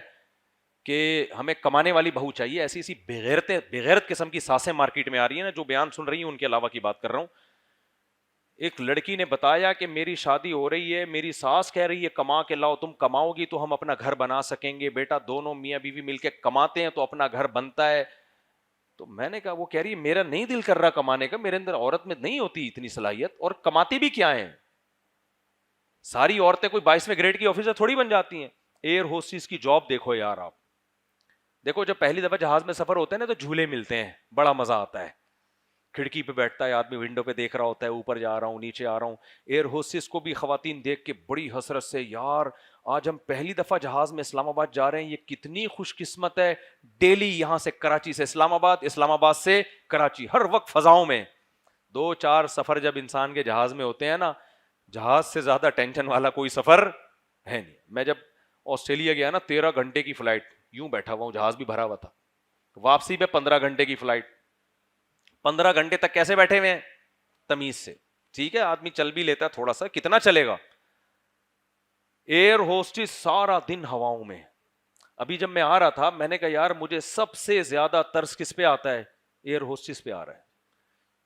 کہ ہمیں کمانے والی بہو چاہیے. ایسی ایسی بغیرت قسم کی ساسیں مارکیٹ میں آ رہی ہیں نا، جو بیان سن رہی ہیں ان کے علاوہ کی بات کر رہا ہوں. ایک لڑکی نے بتایا کہ میری شادی ہو رہی ہے، میری ساس کہہ رہی ہے کما کے لاؤ، تم کماؤ گی تو ہم اپنا گھر بنا سکیں گے. بیٹا دونوں میاں بیوی مل کے کماتے ہیں تو اپنا گھر بنتا ہے. تو میں نے کہا، وہ کہہ رہی ہے میرا نہیں دل کر رہا کمانے کا، میرے اندر عورت میں نہیں ہوتی اتنی صلاحیت. اور کماتی بھی کیا ہیں؟ ساری عورتیں کوئی 22ویں گریڈ کی آفیسر تھوڑی بن جاتی ہیں. ایئر ہوسٹس کی جاب دیکھو یار. آپ دیکھو جب پہلی دفعہ جہاز میں سفر ہوتا ہے نا تو جھولے ملتے ہیں، بڑا مزہ آتا ہے. کھڑکی پہ بیٹھتا ہے آدمی، ونڈو پہ دیکھ رہا ہوتا ہے، اوپر جا رہا ہوں نیچے آ رہا ہوں. ایئر ہوسٹس کو بھی خواتین دیکھ کے بڑی حسرت سے، یار آج ہم پہلی دفعہ جہاز میں اسلام آباد جا رہے ہیں، یہ کتنی خوش قسمت ہے. ڈیلی یہاں سے کراچی سے اسلام آباد، اسلام آباد سے کراچی، ہر وقت فضاؤں میں. 2-4 سفر جب انسان کے جہاز میں ہوتے ہیں نا، جہاز سے زیادہ ٹینشن والا کوئی سفر ہے نہیں. میں جب آسٹریلیا گیا نا، 13 گھنٹے کی فلائٹ، یوں بیٹھا ہوا ہوں، جہاز بھی بھرا ہوا تھا. واپسی پہ 15 گھنٹے کی فلائٹ. 15 گھنٹے تک کیسے بیٹھے ہوئے ہیں؟ تمیز سے. ٹھیک ہے آدمی چل بھی لیتا ہے تھوڑا سا، کتنا چلے گا؟ ایئر ہوسٹس سارا دن ہواؤں میں. ابھی جب میں آ رہا تھا میں نے کہا یار مجھے سب سے زیادہ ترس کس پہ آتا ہے؟ ایئر ہوسٹس پہ آ رہا ہے.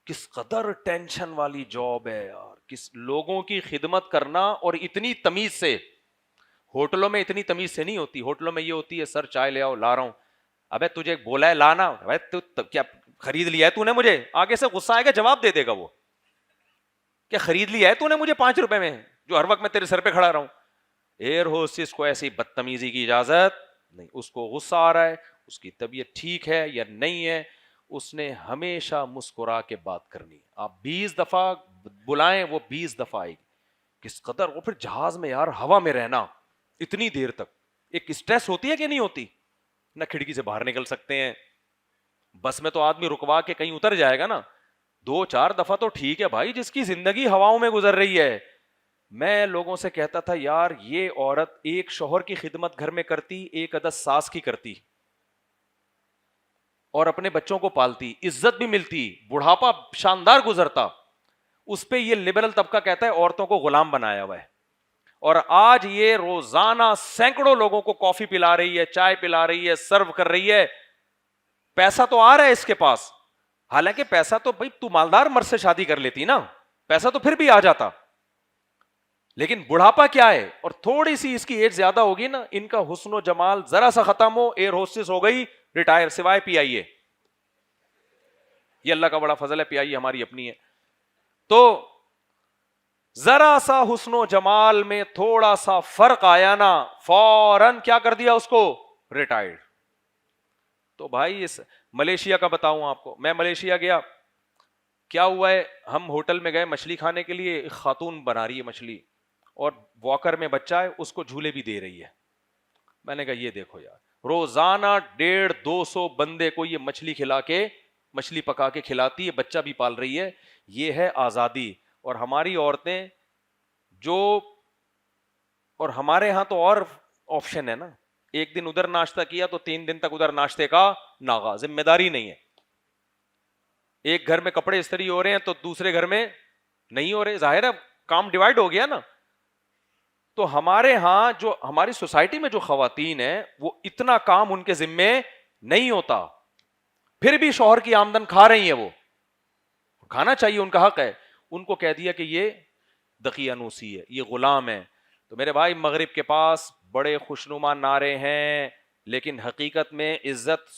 کس قدر ٹینشن والی جاب ہے یار، کس لوگوں کی خدمت کرنا، اور اتنی تمیز سے. ہوٹلوں میں اتنی تمیز سے نہیں ہوتی. ہوٹلوں میں یہ ہوتی ہے سر چائے لے آؤ، لا رہا ہوں. ابے تجھے بولا ہے لانا، تو کیا خرید لیا ہے تو نے مجھے؟ آگے سے غصہ آئے گا جواب دے دے گا وہ، کیا خرید لیا ہے تو نے مجھے 5 روپے میں، جو ہر وقت میں تیرے سر پہ کھڑا رہا ہوں. ایئر ہوسٹس کو ایسی بدتمیزی کی اجازت نہیں. اس کو غصہ آ رہا ہے، اس کی طبیعت ٹھیک ہے یا نہیں ہے، اس نے ہمیشہ مسکرا کے بات کرنی. آپ 20 دفعہ بلائیں وہ 20 دفعہ آئے گی. کس قدر. وہ پھر جہاز میں یار ہوا میں رہنا اتنی دیر تک، ایک اسٹریس ہوتی ہے کہ نہیں ہوتی؟ نہ کھڑکی سے باہر نکل سکتے ہیں. بس میں تو آدمی رکوا کے کہیں اتر جائے گا نا. 2-4 دفعہ تو ٹھیک ہے بھائی، جس کی زندگی ہواؤں میں گزر رہی ہے. میں لوگوں سے کہتا تھا یار یہ عورت ایک شوہر کی خدمت گھر میں کرتی، ایک عدد ساس کی کرتی، اور اپنے بچوں کو پالتی، عزت بھی ملتی، بڑھاپا شاندار گزرتا. اس پہ یہ لبرل طبقہ کہتا ہے عورتوں کو غلام بنایا ہوا ہے. اور آج یہ روزانہ سینکڑوں لوگوں کو کافی پلا رہی ہے، چائے پلا رہی ہے، سرو کر رہی ہے. پیسہ تو آ رہا ہے اس کے پاس، حالانکہ پیسہ تو بھائی تو مالدار مرد سے شادی کر لیتی نا، پیسہ تو پھر بھی آ جاتا. لیکن بڑھاپا کیا ہے, اور تھوڑی سی اس کی ایج زیادہ ہوگی نا, ان کا حسن و جمال ذرا سا ختم ہو, ایئر ہوسٹس ہو گئی, ریٹائر, سوائے پی آئی اے. یہ اللہ کا بڑا فضل ہے, پی آئی اے ہماری اپنی ہے. تو ذرا سا حسن و جمال میں تھوڑا سا فرق آیا نا, فوراً کیا کر دیا اس کو, ریٹائرڈ. تو بھائی اس ملیشیا کا بتاؤں آپ کو, میں ملیشیا گیا, کیا ہوا ہے, ہم ہوٹل میں گئے مچھلی کھانے کے لیے, ایک خاتون بنا رہی ہے مچھلی, اور واکر میں بچہ ہے, اس کو جھولے بھی دے رہی ہے. میں نے کہا یہ دیکھو یار, روزانہ 150-200 بندے کو یہ مچھلی کھلا کے, مچھلی پکا کے کھلاتی ہے, بچہ بھی پال رہی ہے. یہ ہے آزادی. اور ہماری عورتیں جو, اور ہمارے ہاں تو اور آپشن ہے نا, ایک دن ادھر ناشتہ کیا تو 3 دن تک ادھر ناشتے کا ناغا, ذمہ داری نہیں ہے. ایک گھر میں کپڑے استری ہو رہے ہیں تو دوسرے گھر میں نہیں ہو رہے, ظاہر ہے کام ڈیوائڈ ہو گیا نا. تو ہمارے ہاں جو ہماری سوسائٹی میں جو خواتین ہیں وہ اتنا کام ان کے ذمے نہیں ہوتا, پھر بھی شوہر کی آمدن کھا رہی ہیں, وہ کھانا چاہیے, ان کا حق ہے. ان کو کہہ دیا کہ یہ دقیانوسی ہے, یہ غلام ہے. تو میرے بھائی مغرب کے پاس بڑے خوشنما نعرے ہیں, لیکن حقیقت میں عزت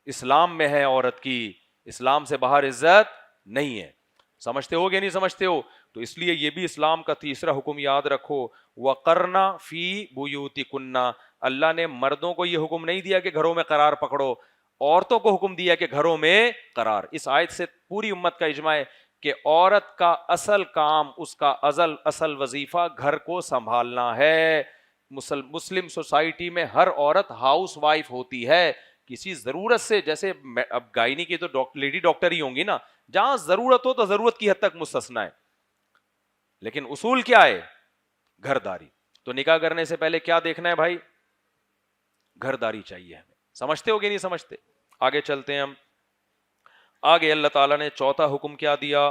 اسلام میں ہے عورت کی, اسلام سے باہر عزت نہیں ہے. سمجھتے ہو کہ نہیں سمجھتے ہو؟ تو اس لیے یہ بھی اسلام کا تیسرا حکم یاد رکھو, وَقَرْنَ فِي بُيُوتِكُنَّ. اللہ نے مردوں کو یہ حکم نہیں دیا کہ گھروں میں قرار پکڑو, عورتوں کو حکم دیا کہ گھروں میں قرار. اس آیت سے پوری امت کا اجماع ہے کہ عورت کا اصل کام, اس کا اصل وظیفہ گھر کو سنبھالنا ہے. مسلم سوسائٹی میں ہر عورت ہاؤس وائف ہوتی ہے. کسی ضرورت سے, جیسے اب گائنی کی تو لیڈی ڈاکٹر ہی ہوں گی نا, جہاں ضرورت ہو تو ضرورت کی حد تک مستثنا ہے, لیکن اصول کیا ہے, گھر داری. تو نکاح کرنے سے پہلے کیا دیکھنا ہے بھائی, گھر داری چاہیے ہمیں. سمجھتے ہو کہ نہیں سمجھتے؟ آگے چلتے ہیں ہم. آگے اللہ تعالیٰ نے چوتھا حکم کیا دیا,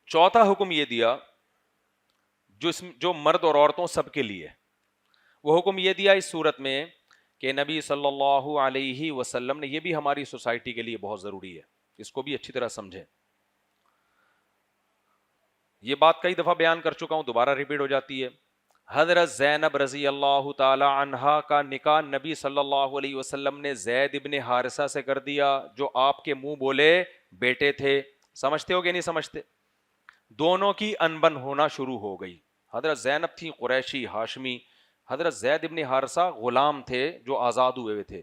چوتھا حکم یہ دیا جو مرد اور عورتوں سب کے لیے. وہ حکم یہ دیا اس صورت میں کہ نبی صلی اللہ علیہ وسلم نے, یہ بھی ہماری سوسائٹی کے لیے بہت ضروری ہے, اس کو بھی اچھی طرح سمجھیں. یہ بات کئی دفعہ بیان کر چکا ہوں, دوبارہ ریپیٹ ہو جاتی ہے. حضرت زینب رضی اللہ تعالی عنہا کا نکاح نبی صلی اللہ علیہ وسلم نے زید ابن حارثہ سے کر دیا, جو آپ کے منہ بولے بیٹے تھے. سمجھتے ہو کہ نہیں سمجھتے؟ دونوں کی انبن ہونا شروع ہو گئی. حضرت زینب تھی قریشی ہاشمی, حضرت زید ابن حارثہ غلام تھے جو آزاد ہوئے ہوئے تھے.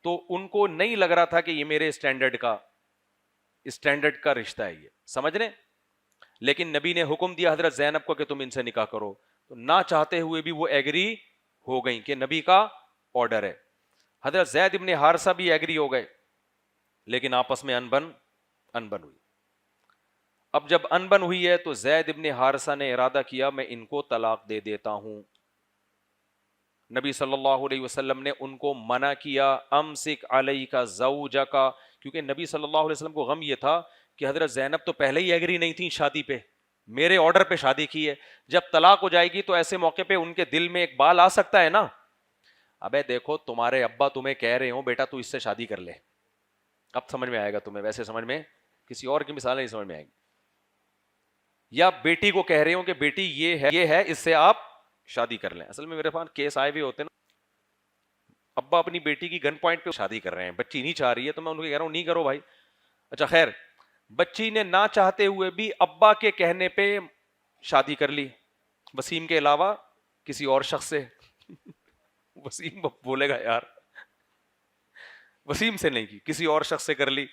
تو ان کو نہیں لگ رہا تھا کہ یہ میرے اسٹینڈرڈ کا رشتہ ہے, یہ سمجھ رہے. لیکن نبی نے حکم دیا حضرت زینب کو کہ تم ان سے نکاح کرو, تو نہ چاہتے ہوئے بھی وہ ایگری ہو گئیں کہ نبی کا آرڈر ہے. حضرت زید ابن حارثہ بھی ایگری ہو گئے, لیکن آپس میں انبن ہوئی. اب جب انبن ہوئی ہے تو زید ابن حارثہ نے ارادہ کیا میں ان کو طلاق دے دیتا ہوں. نبی صلی اللہ علیہ وسلم نے ان کو منع کیا, امسک علیک زوجک, کیونکہ نبی صلی اللہ علیہ وسلم کو غم یہ تھا کہ حضرت زینب تو پہلے ہی ایگری نہیں تھی شادی پہ, میرے آرڈر پہ شادی کی ہے, جب طلاق ہو جائے گی تو ایسے موقع پہ ان کے دل میں ایک بال آ سکتا ہے نا, ابے دیکھو تمہارے ابا تمہیں کہہ رہے ہوں بیٹا تو اس سے شادی کر لے. اب سمجھ میں آئے گا تمہیں, ویسے سمجھ میں کسی اور کی مثال نہیں سمجھ میں آئے گی. یا بیٹی کو کہہ رہے ہوں کہ بیٹی یہ ہے اس سے آپ شادی کر لیں. اصل میں میرے پاس کیس آئے ہوئے ہوتے نا, ابا اپنی بیٹی کی گن پوائنٹ پہ شادی کر رہے ہیں, بچی نہیں چاہ رہی ہے, تو میں ان کو کہہ رہا ہوں نہیں کرو بھائی. اچھا خیر, بچی نے نہ چاہتے ہوئے بھی ابا کے کہنے پہ شادی کر لی, وسیم کے علاوہ کسی اور شخص سے. وسیم بولے گا یار, وسیم سے نہیں کی, کسی اور شخص سے کر لی.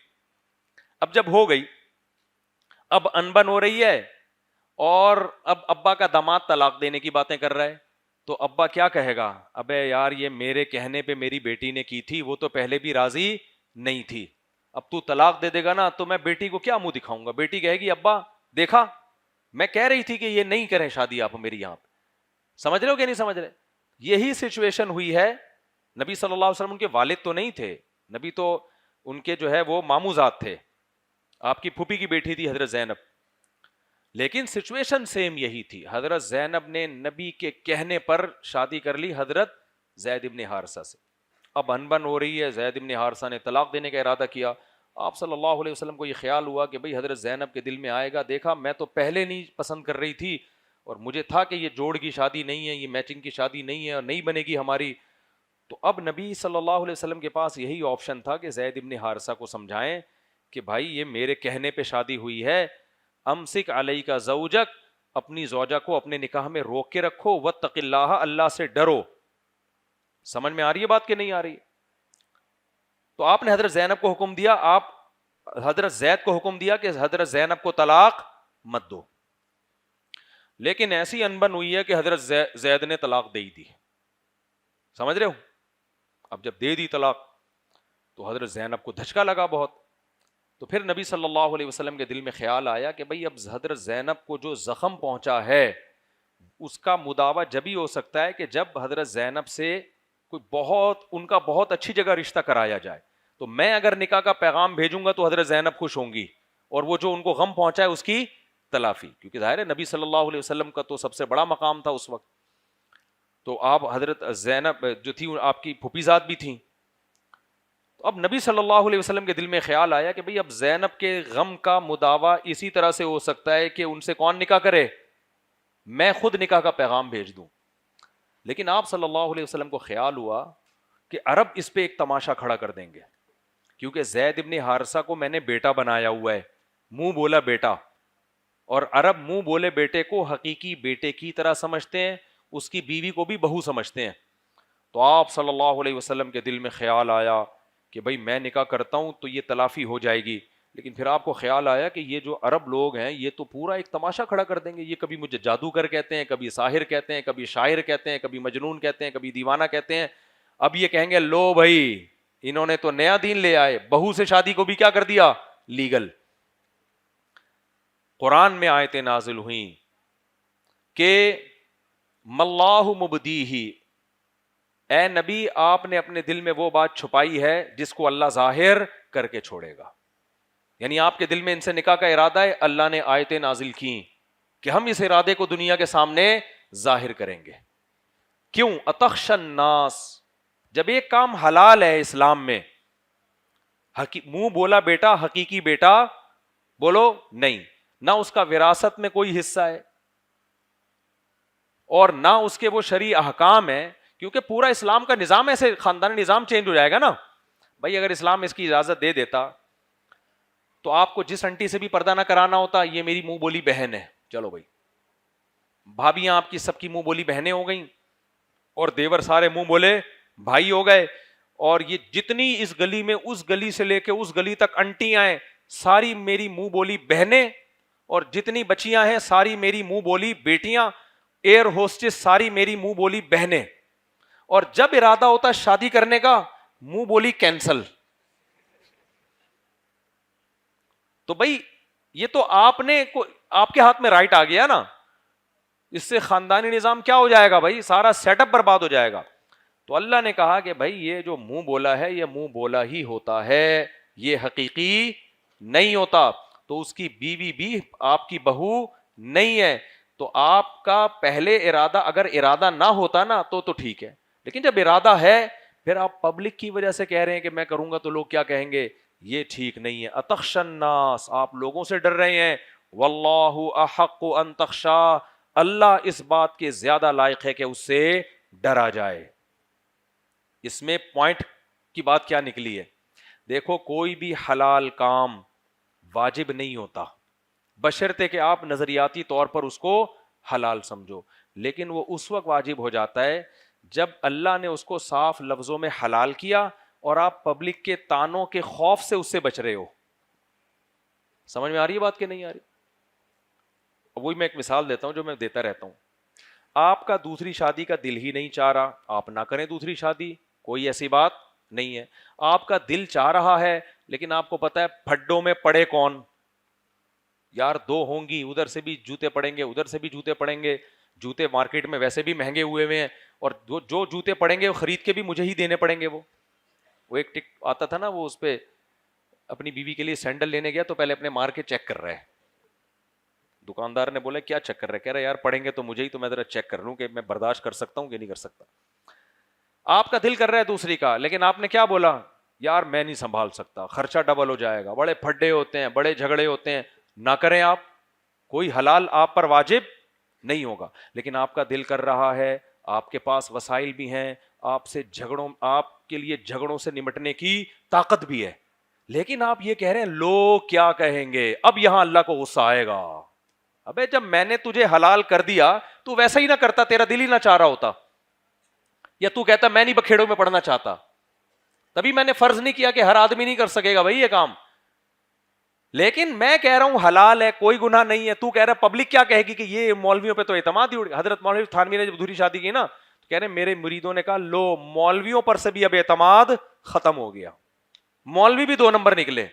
اب جب ہو گئی, اب انبن ہو رہی ہے, اور اب ابا کا داماد طلاق دینے کی باتیں کر رہا ہے, تو ابا کیا کہے گا, ابے یار یہ میرے کہنے پہ میری بیٹی نے کی تھی, وہ تو پہلے بھی راضی نہیں تھی, اب تو طلاق دے دے گا نا تو میں بیٹی کو کیا منہ دکھاؤں گا. بیٹی کہے گی ابا دیکھا میں کہہ رہی تھی کہ یہ نہیں کریں شادی آپ میری یہاں پہ. سمجھ رہے ہو کہ نہیں سمجھ رہے؟ یہی سچویشن ہوئی ہے. نبی صلی اللہ علیہ وسلم ان کے والد تو نہیں تھے, نبی تو ان کے جو ہے وہ ماموزاد تھے, آپ کی پھوپھی کی بیٹی تھی حضرت زینب, لیکن سچویشن سیم یہی تھی. حضرت زینب نے نبی کے کہنے پر شادی کر لی حضرت زید ابن حارثہ سے. اب انبن ہو رہی ہے, زید ابن حارثہ نے طلاق دینے کا ارادہ کیا. آپ صلی اللہ علیہ وسلم کو یہ خیال ہوا کہ بھئی حضرت زینب کے دل میں آئے گا, دیکھا میں تو پہلے نہیں پسند کر رہی تھی اور مجھے تھا کہ یہ جوڑ کی شادی نہیں ہے, یہ میچنگ کی شادی نہیں ہے اور نہیں بنے گی ہماری. تو اب نبی صلی اللہ علیہ وسلم کے پاس یہی آپشن تھا کہ زید ابن حارثہ کو سمجھائیں کہ بھائی یہ میرے کہنے پہ شادی ہوئی ہے, امسک علیک زوجک, اپنی زوجہ کو اپنے نکاح میں روک کے رکھو, واتق اللہ, اللہ سے ڈرو. سمجھ میں آ رہی ہے بات کہ نہیں آ رہی؟ تو آپ نے حضرت زینب کو حکم دیا, آپ حضرت زید کو حکم دیا کہ حضرت زینب کو طلاق مت دو. لیکن ایسی انبن ہوئی ہے کہ حضرت زید نے طلاق دے دی. سمجھ رہے ہو؟ اب جب دے دی طلاق تو حضرت زینب کو دھچکا لگا بہت. تو پھر نبی صلی اللہ علیہ وسلم کے دل میں خیال آیا کہ بھئی اب حضرت زینب کو جو زخم پہنچا ہے اس کا مداوع جب ہی ہو سکتا ہے کہ جب حضرت زینب سے کوئی ان کا بہت اچھی جگہ رشتہ کرایا جائے. تو میں اگر نکاح کا پیغام بھیجوں گا تو حضرت زینب خوش ہوں گی اور وہ جو ان کو غم پہنچا ہے اس کی تلافی, کیونکہ ظاہر ہے نبی صلی اللہ علیہ وسلم کا تو سب سے بڑا مقام تھا اس وقت. تو آپ حضرت زینب جو تھی آپ کی پھوپھی ذات بھی تھیں. تو اب نبی صلی اللہ علیہ وسلم کے دل میں خیال آیا کہ بھئی اب زینب کے غم کا مداوع اسی طرح سے ہو سکتا ہے کہ ان سے کون نکاح کرے, میں خود نکاح کا پیغام بھیج دوں. لیکن آپ صلی اللہ علیہ وسلم کو خیال ہوا کہ عرب اس پہ ایک تماشا کھڑا کر دیں گے, کیونکہ زید ابن حارثہ کو میں نے بیٹا بنایا ہوا ہے, منہ بولا بیٹا, اور عرب منہ بولے بیٹے کو حقیقی بیٹے کی طرح سمجھتے ہیں, اس کی بیوی کو بھی بہو سمجھتے ہیں. تو آپ صلی اللہ علیہ وسلم کے دل میں خیال آیا کہ بھئی میں نکاح کرتا ہوں تو یہ تلافی ہو جائے گی. لیکن پھر آپ کو خیال آیا کہ یہ جو عرب لوگ ہیں یہ تو پورا ایک تماشا کھڑا کر دیں گے, یہ کبھی مجھے جادوگر کہتے ہیں, کبھی ساحر کہتے ہیں, کبھی شاعر کہتے ہیں, کبھی مجنون کہتے ہیں, کبھی دیوانہ کہتے ہیں. اب یہ کہیں گے لو بھائی انہوں نے تو نیا دین لے آئے, بہو سے شادی کو بھی کیا کر دیا لیگل. قرآن میں آیتیں نازل ہوئیں کہ مَاللَّهُ مُبْدِيهِ, اے نبی آپ نے اپنے دل میں وہ بات چھپائی ہے جس کو اللہ ظاہر کر کے چھوڑے گا. یعنی آپ کے دل میں ان سے نکاح کا ارادہ ہے, اللہ نے آیتیں نازل کی کہ ہم اس ارادے کو دنیا کے سامنے ظاہر کریں گے. کیوں؟ اتخشى الناس, جب ایک کام حلال ہے اسلام میں, منہ بولا بیٹا حقیقی بیٹا بولو نہیں, نہ اس کا وراثت میں کوئی حصہ ہے اور نہ اس کے وہ شرعی احکام ہے, کیونکہ پورا اسلام کا نظام ایسے خاندانی نظام چینج ہو جائے گا نا. بھائی اگر اسلام اس کی اجازت دے دیتا تو آپ کو جس انٹی سے بھی پردہ نہ کرانا ہوتا, یہ میری منہ بولی بہن ہے, چلو بھائی بھابیاں آپ کی سب کی منہ بولی بہنیں ہو گئیں اور دیور سارے منہ بولے بھائی ہو گئے, اور یہ جتنی اس گلی میں اس گلی سے لے کے اس گلی تک انٹی آئیں ساری میری منہ بولی بہنیں, اور جتنی بچیاں ہیں ساری میری منہ بولی بیٹیاں, ایئر ہوسٹس ساری میری منہ بولی بہنیں. اور جب ارادہ ہوتا شادی کرنے کا منہ بولی کینسل. تو بھائی یہ تو آپ کے ہاتھ میں رائٹ آ گیا نا, اس سے خاندانی نظام کیا ہو جائے گا بھائی, سارا سیٹ اپ برباد ہو جائے گا. تو اللہ نے کہا کہ بھائی یہ جو منہ بولا ہے یہ منہ بولا ہی ہوتا ہے, یہ حقیقی نہیں ہوتا. تو اس کی بیوی بھی آپ کی بہو نہیں ہے. تو آپ کا پہلے ارادہ اگر ارادہ نہ ہوتا نا تو ٹھیک ہے, لیکن جب ارادہ ہے پھر آپ پبلک کی وجہ سے کہہ رہے ہیں کہ میں کروں گا تو لوگ کیا کہیں گے, یہ ٹھیک نہیں ہے. اتخشى الناس, آپ لوگوں سے ڈر رہے ہیں, واللہ احق ان تخشى, اللہ اس بات کے زیادہ لائق ہے کہ اس سے ڈرا جائے. اس میں پوائنٹ کی بات کیا نکلی ہے, دیکھو کوئی بھی حلال کام واجب نہیں ہوتا بشرطے کہ آپ نظریاتی طور پر اس کو حلال سمجھو, لیکن وہ اس وقت واجب ہو جاتا ہے جب اللہ نے اس کو صاف لفظوں میں حلال کیا اور آپ پبلک کے تانوں کے خوف سے اس سے بچ رہے ہو. سمجھ میں آ رہی ہے بات کہ نہیں آ رہی؟ وہی میں ایک مثال دیتا ہوں جو میں دیتا رہتا ہوں. آپ کا دوسری شادی کا دل ہی نہیں چاہ رہا, آپ نہ کریں دوسری شادی, کوئی ایسی بات نہیں ہے. آپ کا دل چاہ رہا ہے لیکن آپ کو پتا ہے پھڈوں میں پڑے کون, یار دو ہوں گی, ادھر سے بھی جوتے پڑیں گے ادھر سے بھی جوتے پڑیں گے, جوتے مارکیٹ میں ویسے بھی مہنگے ہوئے ہیں, اور جو جوتے پڑیں گے وہ خرید کے بھی مجھے ہی دینے پڑیں گے. وہ ایک ٹک آتا تھا نا, وہ اس پہ اپنی بیوی کے لیے سینڈل لینے گیا تو پہلے اپنے مار کے چیک کر رہا ہے. دکاندار نے بولا کیا چیک کر رہے, کہہ رہے یار پڑیں گے تو مجھے ہی, تو میں ذرا چیک کر لوں کہ میں برداشت کر سکتا ہوں کہ نہیں کر سکتا. آپ کا دل کر رہا ہے دوسری کا, لیکن آپ نے کیا بولا, یار میں نہیں سنبھال سکتا, خرچہ ڈبل ہو جائے گا, بڑے پھڈے ہوتے ہیں, بڑے جھگڑے ہوتے ہیں, نہ کریں آپ, کوئی حلال آپ پر واجب نہیں ہوگا. لیکن آپ کا دل کر رہا ہے, آپ کے پاس وسائل بھی ہیں, آپ سے جھگڑوں, آپ کے لیے جھگڑوں سے نمٹنے کی طاقت بھی ہے, لیکن آپ یہ کہہ رہے ہیں لوگ کیا کہیں گے. اب یہاں اللہ کو غصہ آئے گا, ابے جب میں نے تجھے حلال کر دیا تو ویسا ہی نہ کرتا, تیرا دل ہی نہ چاہ رہا ہوتا, یا تو کہتا میں نہیں بکھیڑوں میں پڑھنا چاہتا, تبھی میں نے فرض نہیں کیا کہ ہر آدمی نہیں کر سکے گا بھائی یہ کام. لیکن میں کہہ رہا ہوں حلال ہے, کوئی گناہ نہیں ہے, تو کہہ رہا ہے پبلک کیا کہے گی کہ یہ مولویوں پہ تو اعتماد ہی. حضرت مولوی تھانوی نے جب دوسری شادی کی نا, تو کہہ رہے میرے مریدوں نے کہا لو مولویوں پر سے بھی اب اعتماد ختم ہو گیا, مولوی بھی 2 نمبر نکلے.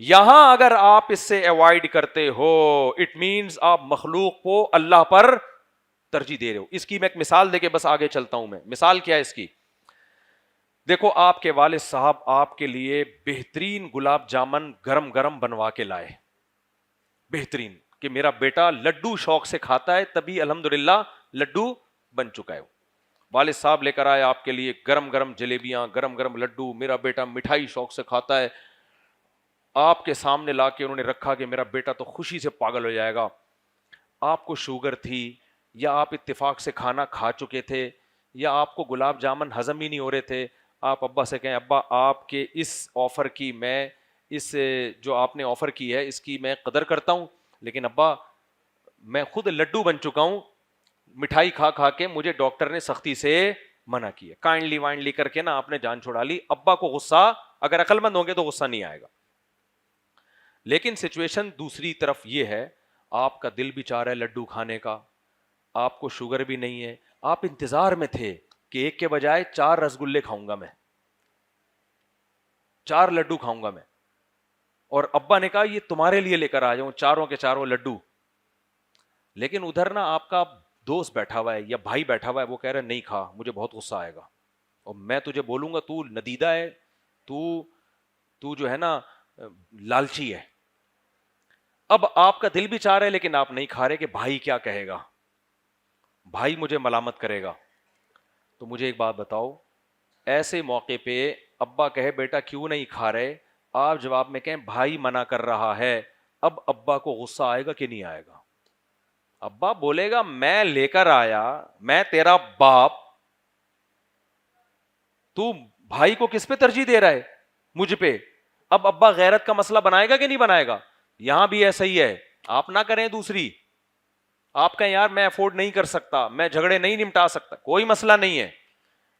یہاں اگر آپ اس سے اوائڈ کرتے ہو, اٹ مینز آپ مخلوق کو اللہ پر ترجیح دے رہے ہو. اس کی میں ایک مثال دے کے بس آگے چلتا ہوں. میں مثال کیا ہے اس کی, دیکھو آپ کے والد صاحب آپ کے لیے بہترین گلاب جامن گرم گرم بنوا کے لائے, بہترین, کہ میرا بیٹا لڈو شوق سے کھاتا ہے تبھی الحمدللہ لڈو بن چکا ہے. والد صاحب لے کر آئے آپ کے لیے گرم گرم جلیبیاں, گرم گرم لڈو, میرا بیٹا مٹھائی شوق سے کھاتا ہے. آپ کے سامنے لا کے انہوں نے رکھا کہ میرا بیٹا تو خوشی سے پاگل ہو جائے گا. آپ کو شوگر تھی, یا آپ اتفاق سے کھانا کھا چکے تھے, یا آپ کو گلاب جامن ہضم ہی نہیں ہو رہے تھے, آپ ابا سے کہیں ابا آپ کے اس آفر کی, میں اس جو آپ نے آفر کی ہے اس کی میں قدر کرتا ہوں, لیکن ابا میں خود لڈو بن چکا ہوں, مٹھائی کھا کھا کے مجھے ڈاکٹر نے سختی سے منع کیا, کائنڈلی وائنڈلی کر کے نا آپ نے جان چھوڑا لی. ابا کو غصہ, اگر عقل مند ہوں گے تو غصہ نہیں آئے گا. لیکن سچویشن دوسری طرف یہ ہے, آپ کا دل بھی چاہ رہا ہے لڈو کھانے کا, آپ کو شوگر بھی نہیں ہے, آپ انتظار میں تھے کہ ایک کے بجائے 4 رسگلے کھاؤں گا میں, 4 لڈو کھاؤں گا میں, اور ابا نے کہا یہ تمہارے لیے لے کر آ جاؤں 4 کے 4 لڈو. لیکن ادھر نا آپ کا دوست بیٹھا ہوا ہے یا بھائی بیٹھا ہوا ہے, وہ کہہ رہا ہے نہیں کھا, مجھے بہت غصہ آئے گا, اور میں تجھے بولوں گا تو ندیدہ ہے, تو جو ہے نا لالچی ہے. اب آپ کا دل بھی چاہ رہا ہے لیکن آپ نہیں کھا رہے کہ بھائی کیا کہے گا, بھائی مجھے ملامت کرے گا. تو مجھے ایک بات بتاؤ, ایسے موقع پہ ابا کہے بیٹا کیوں نہیں کھا رہے, آپ جواب میں کہیں بھائی منع کر رہا ہے, اب ابا کو غصہ آئے گا کہ نہیں آئے گا؟ ابا بولے گا میں لے کر آیا, میں تیرا باپ, تو بھائی کو کس پہ ترجیح دے رہا ہے؟ مجھ پہ. اب ابا غیرت کا مسئلہ بنائے گا کہ نہیں بنائے گا؟ یہاں بھی ایسا ہی ہے, آپ نہ کریں دوسری, آپ کہیں یار میں افورڈ نہیں کر سکتا, میں جھگڑے نہیں نمٹا سکتا, کوئی مسئلہ نہیں ہے.